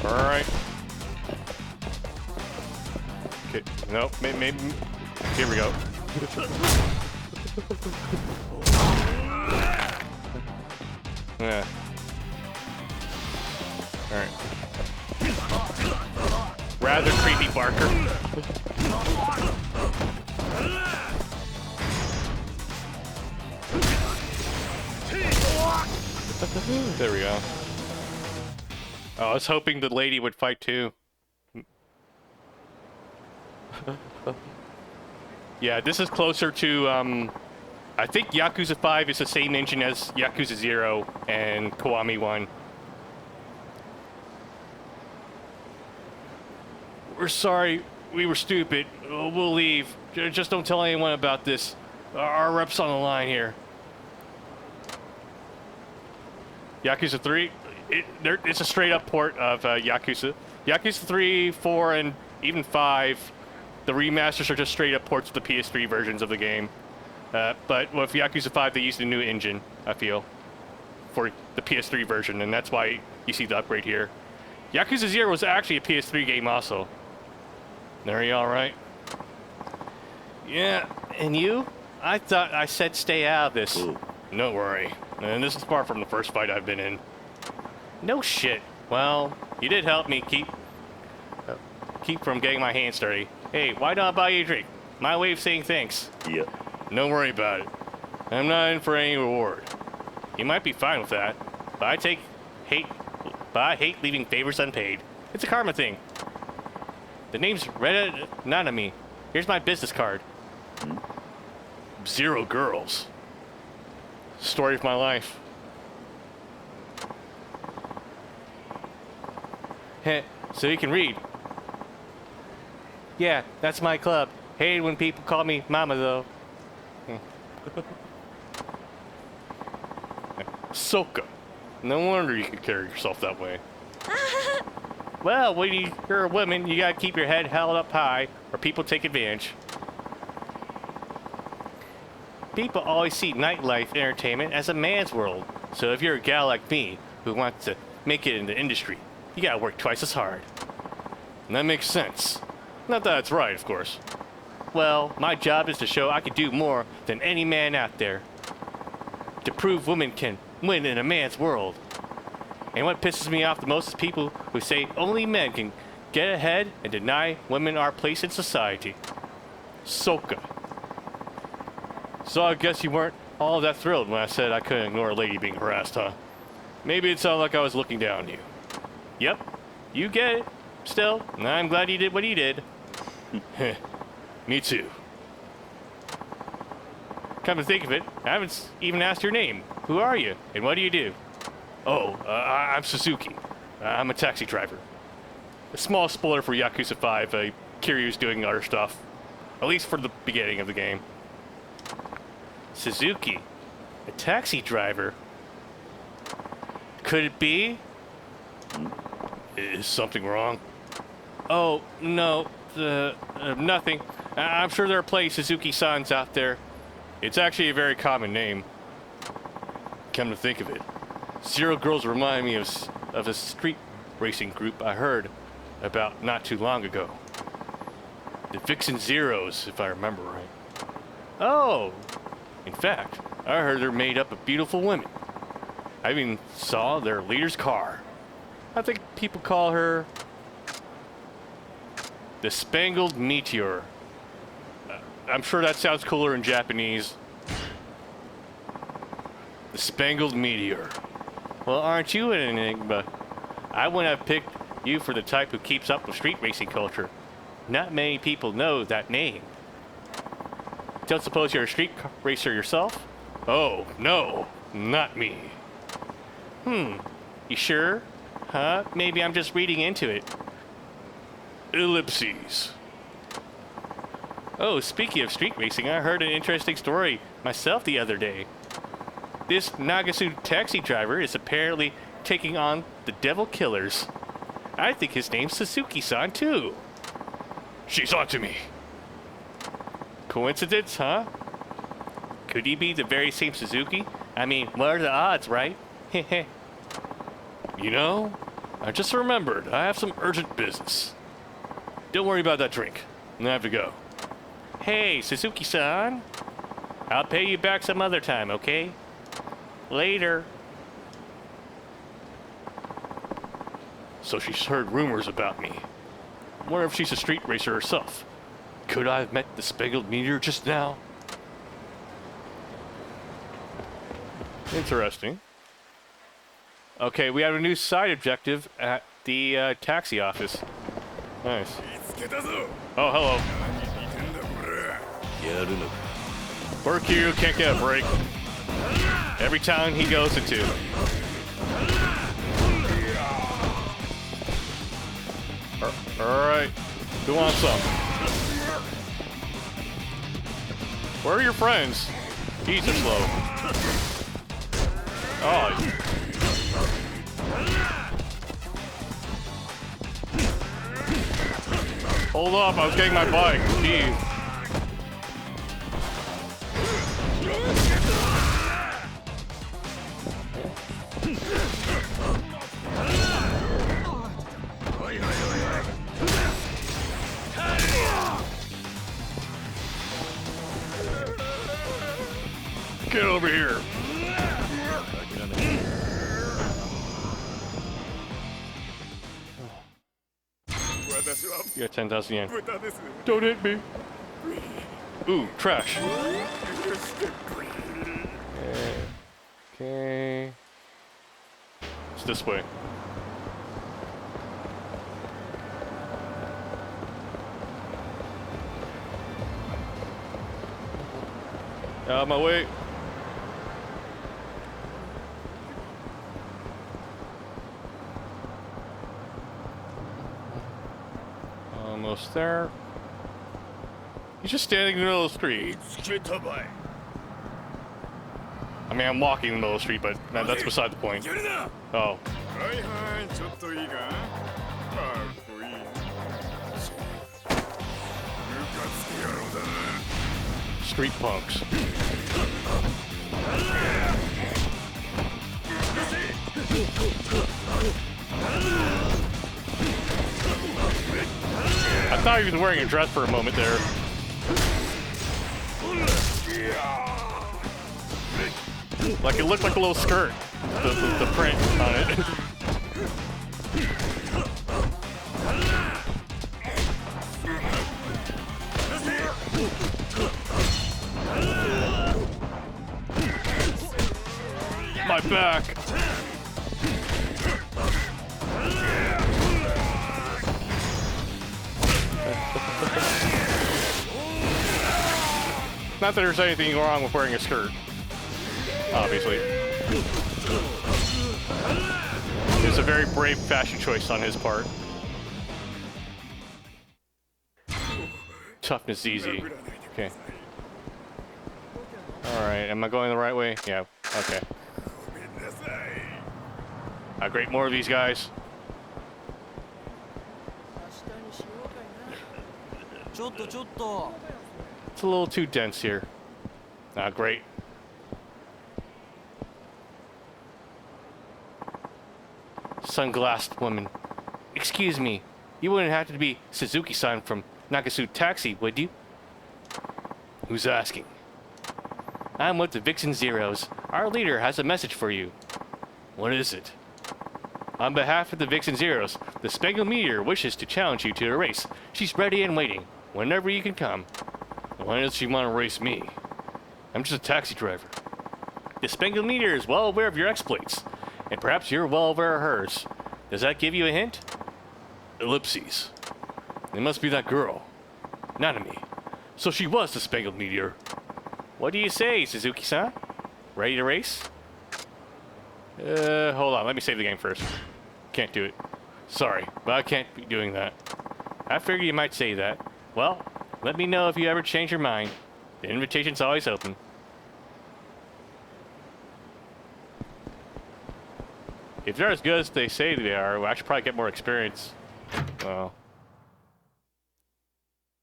Alright. Okay, nope, maybe. Here we go. Yeah. Alright. Rather creepy Barker. There we go. Oh, I was hoping the lady would fight too. Yeah, this is closer to, I think Yakuza 5 is the same engine as Yakuza 0 and Kiwami 1. We're sorry, we were stupid. We'll leave. Just don't tell anyone about this. Our rep's on the line here. Yakuza 3, it's a straight up port of Yakuza. Yakuza 3, 4, and even 5, the remasters are just straight up ports of the PS3 versions of the game. But with Yakuza 5, they used a new engine, I feel, for the PS3 version, and that's why you see the upgrade here. Yakuza 0 was actually a PS3 game also. Are you alright? Yeah, and you? I thought I said stay out of this. Ooh. Don't worry. And this is far from the first fight I've been in. No shit. Well, you did help me keep... keep from getting my hands dirty. Hey, why not buy you a drink? My way of saying thanks. いや Don't worry about it. I'm not in for any reward. You might be fine with that, but I hate leaving favors unpaid. It's a karma thing. The name's Red Nanami. Here's my business card. 0 girls. Story of my life. Heh, so you can read. Yeah, that's my club. Hate when people call me mama, though. Soka. No wonder you can carry yourself that way. Well, when you're a woman, you gotta keep your head held up high, or people take advantage. People always see nightlife entertainment as a man's world. So if you're a gal like me, who wants to make it in the industry, you gotta work twice as hard. And that makes sense. Not that it's right, of course. Well, my job is to show I can do more than any man out there. To prove women can win in a man's world. And what pisses me off the most is people who say only men can get ahead and deny women our place in society. Soka. So I guess you weren't all that thrilled when I said I couldn't ignore a lady being harassed, huh? Maybe it sounded like I was looking down on you. Yep, you get it. Still, I'm glad you did what you did. Me too. Come to think of it, I haven't even asked your name. Who are you, and what do you do? Oh, I'm Suzuki. I'm a taxi driver. A small spoiler for Yakuza 5, Kiryu's doing other stuff. At least for the beginning of the game. Suzuki? A taxi driver? Could it be? Is something wrong? Oh, no. Nothing. I'm sure there are plenty of Suzuki-sans out there. It's actually a very common name. Come to think of it, 0 girls remind me of a street racing group I heard about not too long ago. The Vixen Zeros, if I remember right. Oh! In fact, I heard they're made up of beautiful women. I even saw their leader's car. I think people call her the Spangled Meteor. I'm sure that sounds cooler in Japanese. The Spangled Meteor. Well, aren't you an enigma? I wouldn't have picked you for the type who keeps up with street racing culture. Not many people know that name. Don't suppose you're a street racer yourself? Oh, no, not me. You sure? Huh? Maybe I'm just reading into it. Ellipses. Oh, speaking of street racing, I heard an interesting story myself the other day. This Nagasu taxi driver is apparently taking on the Devil Killers. I think his name's Suzuki-san, too. She's on to me. Coincidence, huh? Could he be the very same Suzuki? I mean, what are the odds, right? Heh. You know, I just remembered I have some urgent business. Don't worry about that drink. I have to go. Hey, Suzuki-san. I'll pay you back some other time, okay? Later. So she's heard rumors about me. Wonder if she's a street racer herself. Could I have met the Spangled Meteor just now? Interesting. Okay, we have a new side objective at the taxi office. Nice. Oh, hello. やるのか Poor Kiryu can't get a break. Every town he goes into. Alright. Who wants some? Where are your friends? These are slow. Oh. Hold up, I was getting my bike. Jeez. Get over here. got 10,000 yen. Don't hit me. Ooh, trash. Okay. It's this way. Out of my way. Almost there. He's just standing in the middle of the street. I mean, I'm walking in the middle of the street, but that's beside the point. Oh. Street punks. I thought he was wearing a dress for a moment there. Like it looked like a little skirt, the print on it. My back. Not that there's anything wrong with wearing a skirt. Obviously. It's a very brave fashion choice on his part. Toughness easy. Okay. Alright, am I going the right way? Yeah, okay. Great, more of these guys. It's a little too dense here. Great. Sunglassed woman. Excuse me, you wouldn't have to be Suzuki-san from Nagasu Taxi, would you? Who's asking? I'm with the Vixen Zeros. Our leader has a message for you. What is it? On behalf of the Vixen Zeros, the Spangled Meteor wishes to challenge you to a race. She's ready and waiting, whenever you can come. Why does she want to race me? I'm just a taxi driver. The Spangled Meteor is well aware of your exploits, and perhaps you're well aware of hers. Does that give you a hint? Ellipses. It must be that girl. Nanami. So she was the Spangled Meteor. What do you say, Suzuki-san? Ready to race? Hold on. Let me save the game first. Can't do it. Sorry, but I can't be doing that. I figured you might say that. Well, let me know if you ever change your mind. The invitation's always open. If they're as good as they say they are, I should probably get more experience. Well.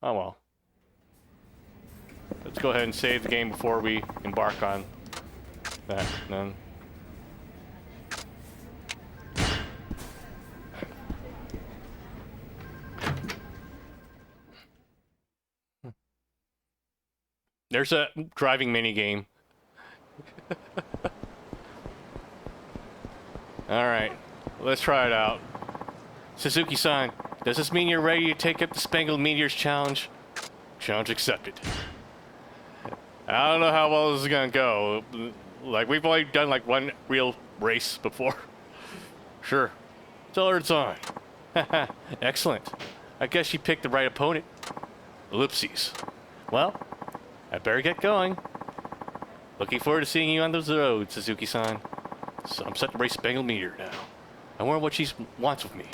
Oh well. Let's go ahead and save the game before we embark on that then. There's a driving mini game. Alright, let's try it out. Suzuki-san, does this mean you're ready to take up the Spangled Meteor's challenge? Challenge accepted. I don't know how well this is gonna go. Like, we've only done like one real race before. Sure. Tell her it's on. Excellent. I guess you picked the right opponent. Ellipses. Well, I better get going. Looking forward to seeing you on those roads, Suzuki-san. So I'm set to race Spangled Meteor now. I wonder what she wants with me.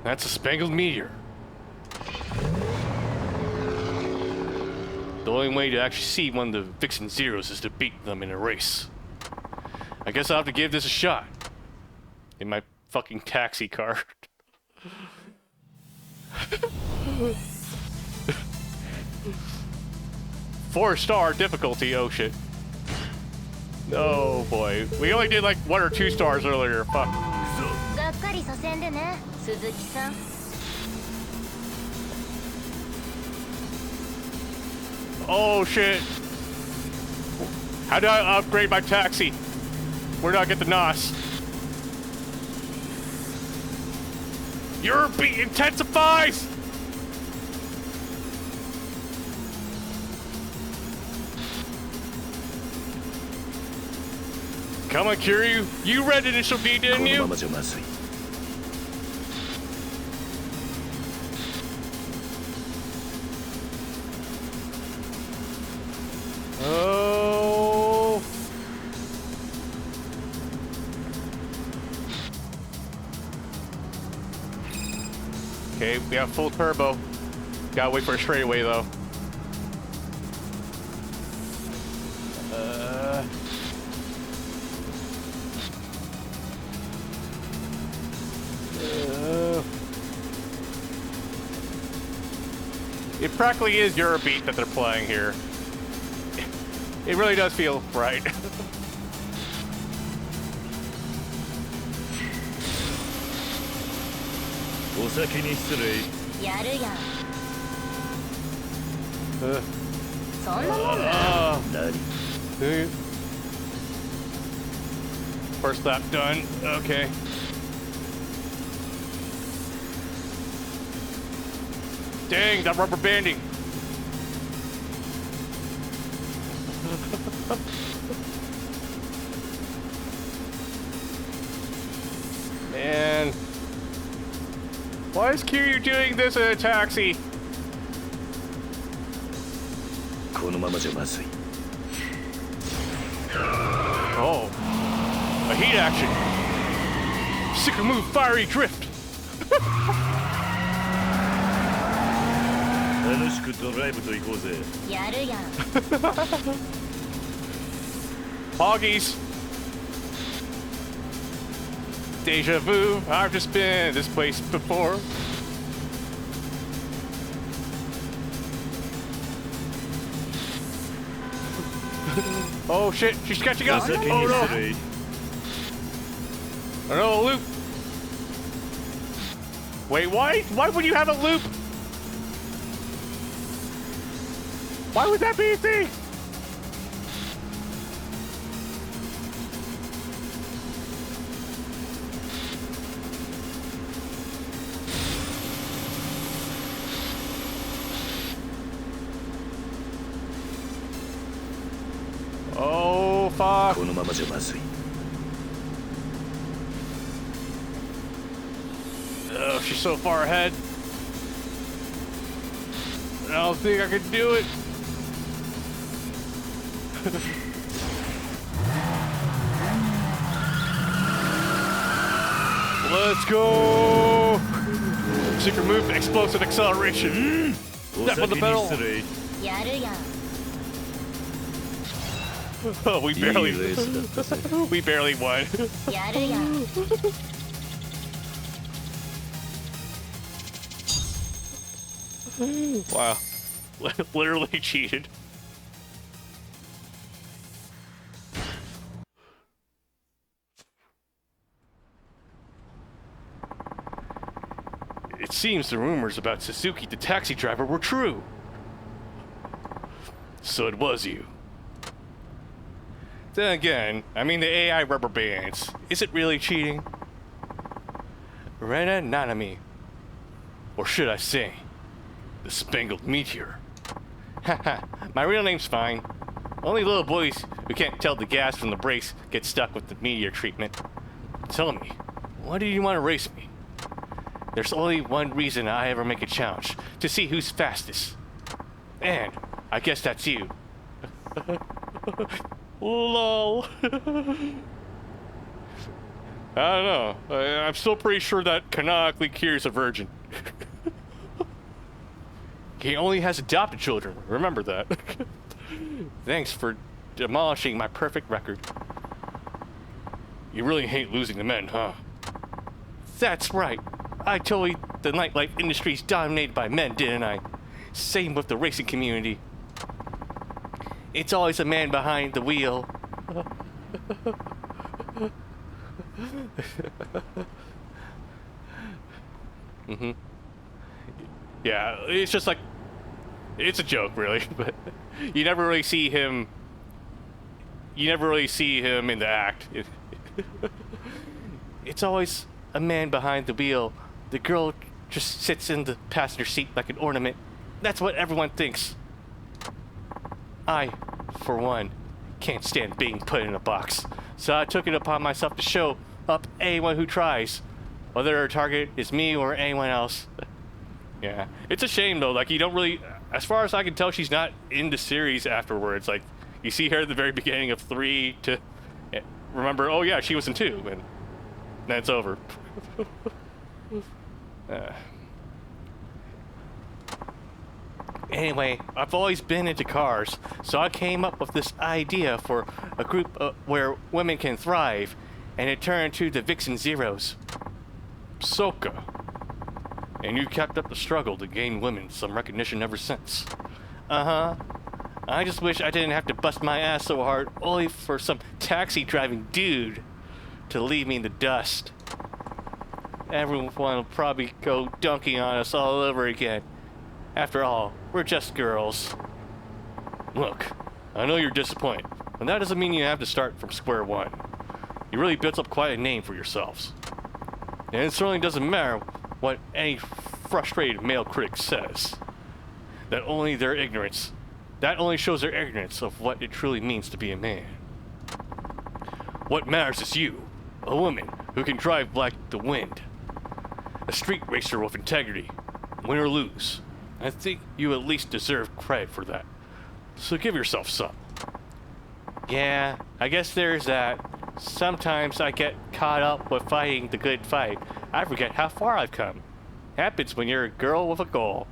That's a Spangled Meteor. The only way to actually see one of the Vixen Zeros is to beat them in a race. I guess I'll have to give this a shot. In my fucking taxi car. 4-star difficulty, oh shit. Oh boy. We only did like 1 or 2 stars earlier, fuck. Oh shit. How do I upgrade my taxi? Where do I get the NOS? Your beat intensifies! Come on, Kiryu. You read Initial D, didn't この you? ままじゃまずい Oh. Okay, we have full turbo. Gotta wait for a straightaway though. It practically is Eurobeat that they're playing here. It really does feel right. First lap done. Okay. Dang, that rubber banding. Man. Why is Kiryu doing this in a taxi? このままじゃまずい Oh. A heat action. Sicker move, fiery drift. 楽しくドライブと行こうぜ Hoggies. Deja vu. I've just been this place before. Oh shit, she's catching up. 先 Oh に no. 失礼 Another loop. Wait, why? Why would you have a loop? Why would that be a thing? Oh, fuck. このままじゃまずい Oh, she's so far ahead. I don't think I could do it. Let's go! Secret move, explosive acceleration. Step on the お先に pedal. 失礼 Oh, we いい barely, レースだったぜ we barely won. Wow, literally cheated. It seems the rumors about Suzuki the taxi driver were true. So it was you. Then again, I mean the AI rubber bands. Is it really cheating? Rena Nanami. Or should I say, the Spangled Meteor. Haha, my real name's fine. Only little boys who can't tell the gas from the brakes get stuck with the meteor treatment. Tell me, why do you want to race me? There's only one reason I ever make a challenge, to see who's fastest. And I guess that's you. Lol. I don't know. I'm still pretty sure that canonically Kiryu's a virgin. He only has adopted children. Remember that. Thanks for demolishing my perfect record. You really hate losing to men, huh? That's right. I told you the nightlife industry's dominated by men, didn't I? Same with the racing community. It's always a man behind the wheel. Mm-hmm. Yeah, it's just like, it's a joke, really, but you never really see him you never really see him in the act. It's always a man behind the wheel. The girl just sits in the passenger seat like an ornament. That's what everyone thinks. I, for one, can't stand being put in a box. So I took it upon myself to show up anyone who tries, whether their target is me or anyone else. Yeah, it's a shame though. Like, you don't really, as far as I can tell, she's not in the series afterwards. Like, you see her at the very beginning of 3 to remember, oh yeah, she was in 2, and then it's over. Anyway, I've always been into cars, so I came up with this idea for a group where women can thrive, and it turned into the Vixen Zeros. Soka. And you kept up the struggle to gain women some recognition ever since. Uh-huh. I just wish I didn't have to bust my ass so hard only for some taxi driving dude to leave me in the dust. Everyone will probably go dunking on us all over again. After all, we're just girls. Look, I know you're disappointed, but that doesn't mean you have to start from square one. You really built up quite a name for yourselves. And it certainly doesn't matter what any frustrated male critic says. That only shows their ignorance of what it truly means to be a man. What matters is you, a woman who can drive like the wind. A street racer with integrity, win or lose. I think you at least deserve credit for that. So give yourself some. Yeah, I guess there's that. Sometimes I get caught up with fighting the good fight. I forget how far I've come. Happens when you're a girl with a goal.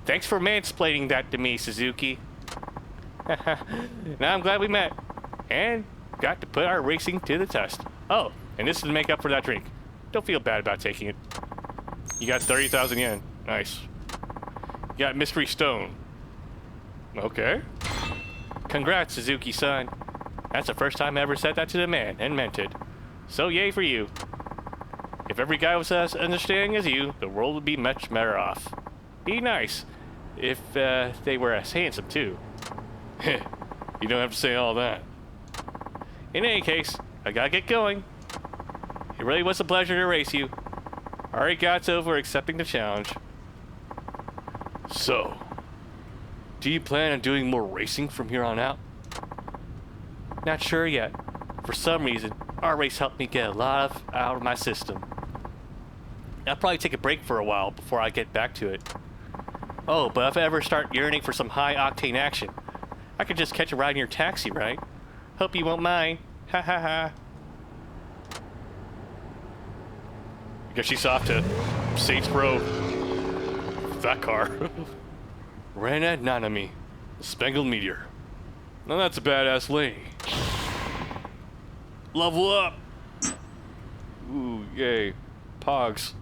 Thanks for mansplaining that to me, Suzuki. Now I'm glad we met. And got to put our racing to the test. Oh, and this is to make up for that drink. Don't feel bad about taking it. You got 30,000 yen. Nice. You got Mystery Stone. Okay. Congrats, Suzuki-san. That's the first time I ever said that to the man, and meant it. So yay for you. If every guy was as understanding as you, the world would be much better off. Be nice. If they were as handsome, too. You don't have to say all that. In any case, I gotta get going. It really was a pleasure to race you. Already got over accepting the challenge. So, do you plan on doing more racing from here on out? Not sure yet. For some reason, our race helped me get a lot out of my system. I'll probably take a break for a while before I get back to it. Oh, but if I ever start yearning for some high-octane action, I could just catch a ride in your taxi, right? Hope you won't mind. Ha ha ha. I guess she's off to Saints Row. That car. Rena Nanami, the Spangled Meteor. Now that's a badass lady. Level up! Ooh, yay. Pogs.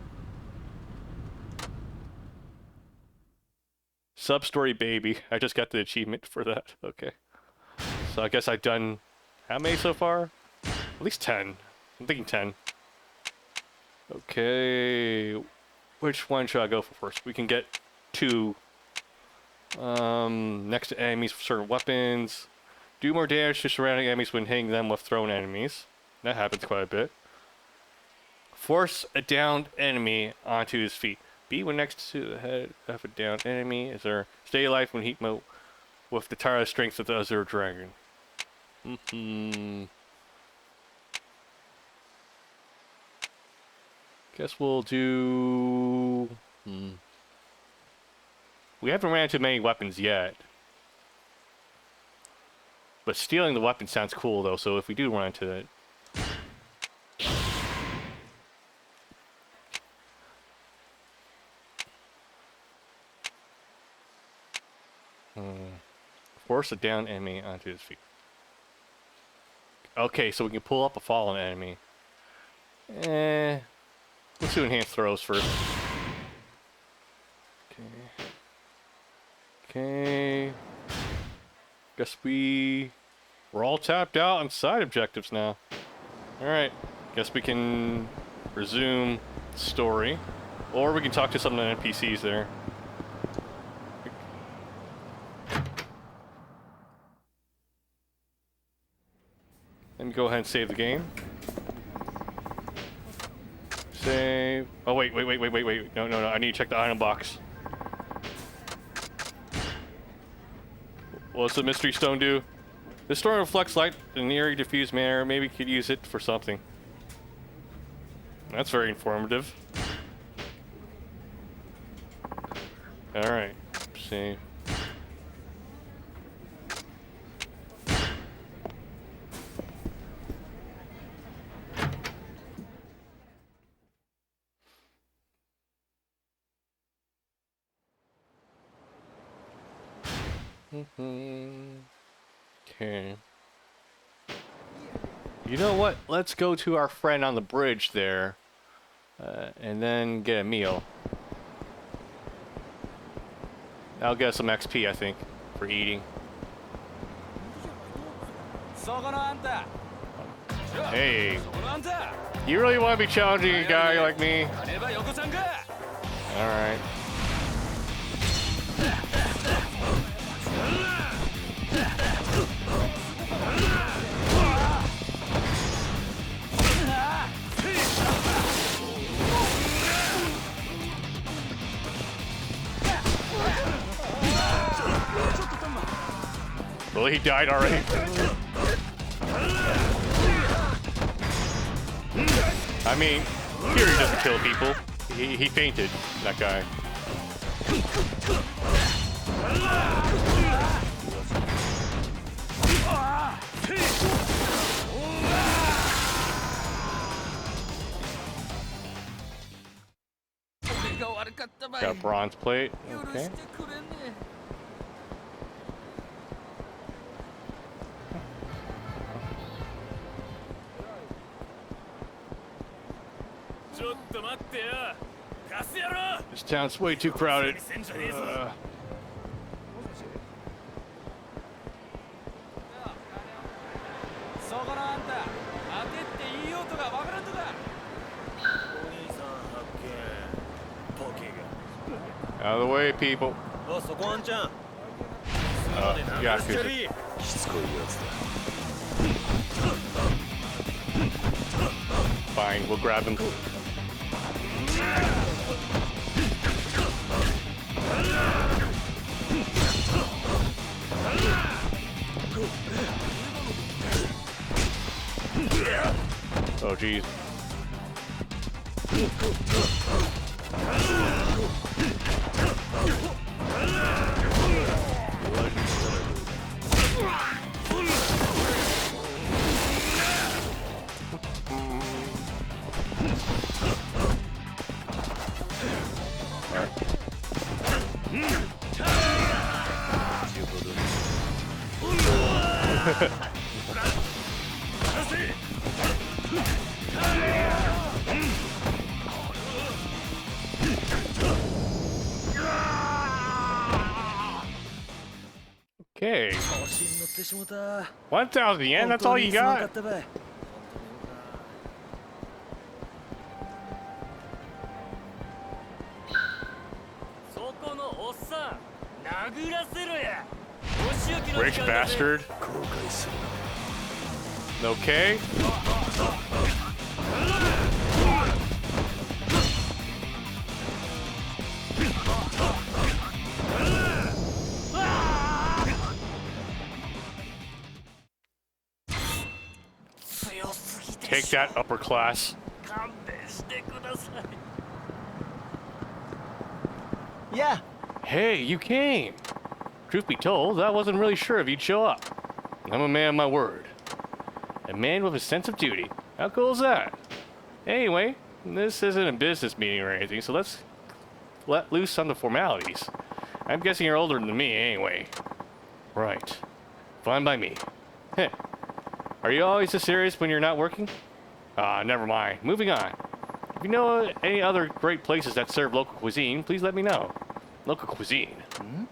Sub-story baby. I just got the achievement for that. Okay. So I guess I've done how many so far? At least 10. I'm thinking 10. Okay. Which one should I go for first? We can get 2. Next to enemies for certain weapons. Do more damage to surrounding enemies when hitting them with thrown enemies. That happens quite a bit. Force a downed enemy onto his feet. B when next to the head of a downed enemy. Is there stay alive when heat mode with the tireless strength of the Azure Dragon. Guess we'll do... We haven't ran into many weapons yet. But stealing the weapon sounds cool though, so if we do run into it... Force a down enemy onto his feet. Okay, so we can pull up a fallen enemy. Let's do enhanced throws first. Okay. Guess we're all tapped out on side objectives now. Alright. Guess we can resume story. Or we can talk to some of the NPCs there. go ahead and save the game. Save. Oh, wait. No. I need to check the item box. What's the mystery stone do? This stone reflects light in an eerie, diffused manner. Maybe you could use it for something. That's very informative. Alright. See. Okay. You know what? Let's go to our friend on the bridge there, and then get a meal. I'll get some XP, I think, for eating. Hey, you really want to be challenging a guy like me? All right. Well, he died already. I mean, Fury doesn't kill people. He fainted, that guy. Got a bronze plate. Okay. This town's way too crowded. Out of the way, people. Yakuza. Fine, we'll grab him. Oh, geez. Okay. 1,000 yen, that's all you got? Rich bastard. Okay. Take that, upper class. Yeah. Hey, you came. Truth be told, I wasn't really sure if you'd show up. I'm a man of my word. A man with a sense of duty. How cool is that? Anyway, this isn't a business meeting or anything, so let's let loose on the formalities. I'm guessing you're older than me anyway. Right. Fine by me. Heh. Are you always this serious when you're not working? Never mind. Moving on. If you know any other great places that serve local cuisine, please let me know. Local cuisine? Hmm?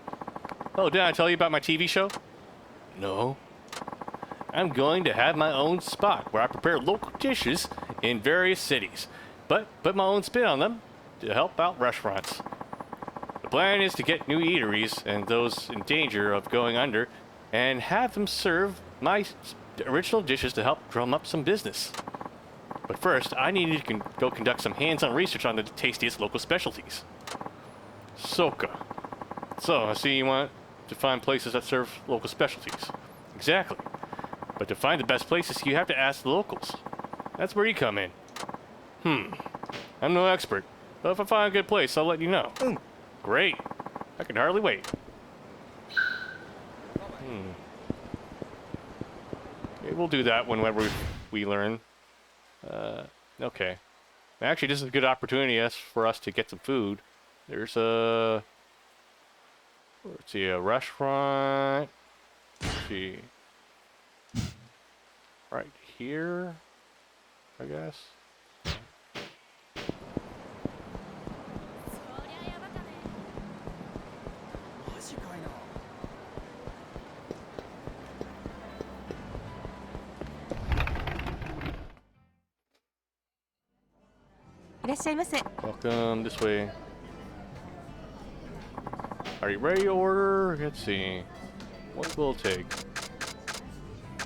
Oh, did I tell you about my TV show? No. I'm going to have my own spot where I prepare local dishes in various cities, but put my own spin on them to help out restaurants. The plan is to get new eateries and those in danger of going under and have them serve my original dishes to help drum up some business. But first, I need you to go conduct some hands-on research on the tastiest local specialties. Soka. So, I see you want to find places that serve local specialties. Exactly. But to find the best places, you have to ask the locals. That's where you come in. I'm no expert, but if I find a good place, I'll let you know. Great. I can hardly wait. Okay, we'll do that whenever we learn. Okay. Actually, this is a good opportunity for us to get some food. There's a... Let's see, a restaurant. Let's see. Right here, I guess. Welcome this way. Are you ready to order? Let's see. What will it take?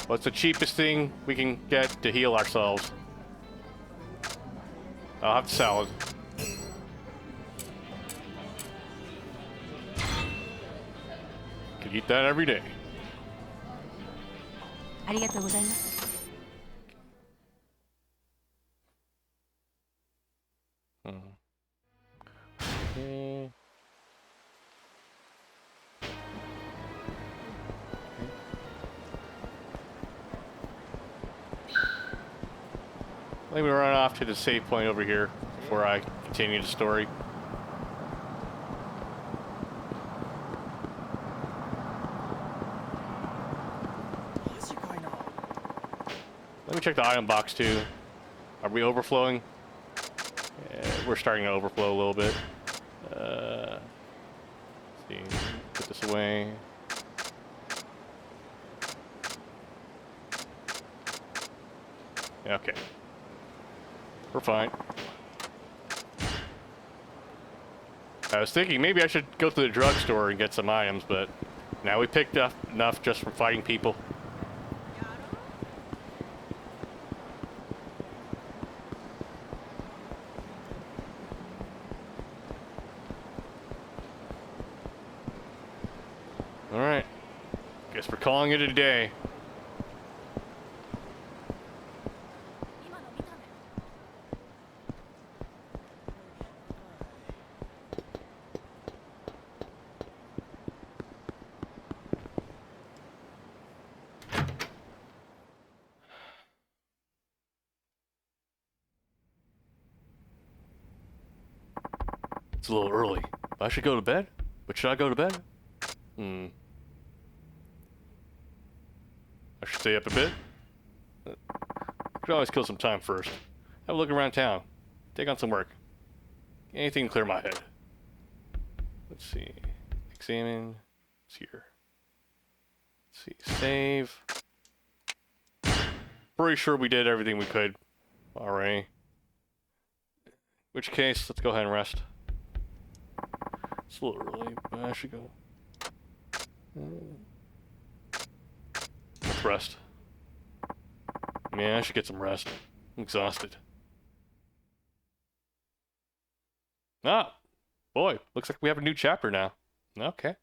What's the cheapest thing we can get to heal ourselves? I'll have salad. Could eat that every day. Okay. Let me run off to the save point over here before I continue the story. Let me check the item box too. Are we overflowing? Yeah, we're starting to overflow a little bit. Let's see. Put this away. Okay. We're fine. I was thinking maybe I should go to the drugstore and get some items, but now we picked up enough just from fighting people. Alright. Guess we're calling it a day. It's a little early. I should go to bed? But should I go to bed? I should stay up a bit. Could always kill some time first. Have a look around town. Take on some work. Anything to clear my head. Let's see. Examine. It's here. Let's see. Save. Pretty sure we did everything we could already. In which case, let's go ahead and rest. It's a little early, but I should go. Let's rest. Man, I should get some rest. I'm exhausted. Ah! Boy, looks like we have a new chapter now. Okay.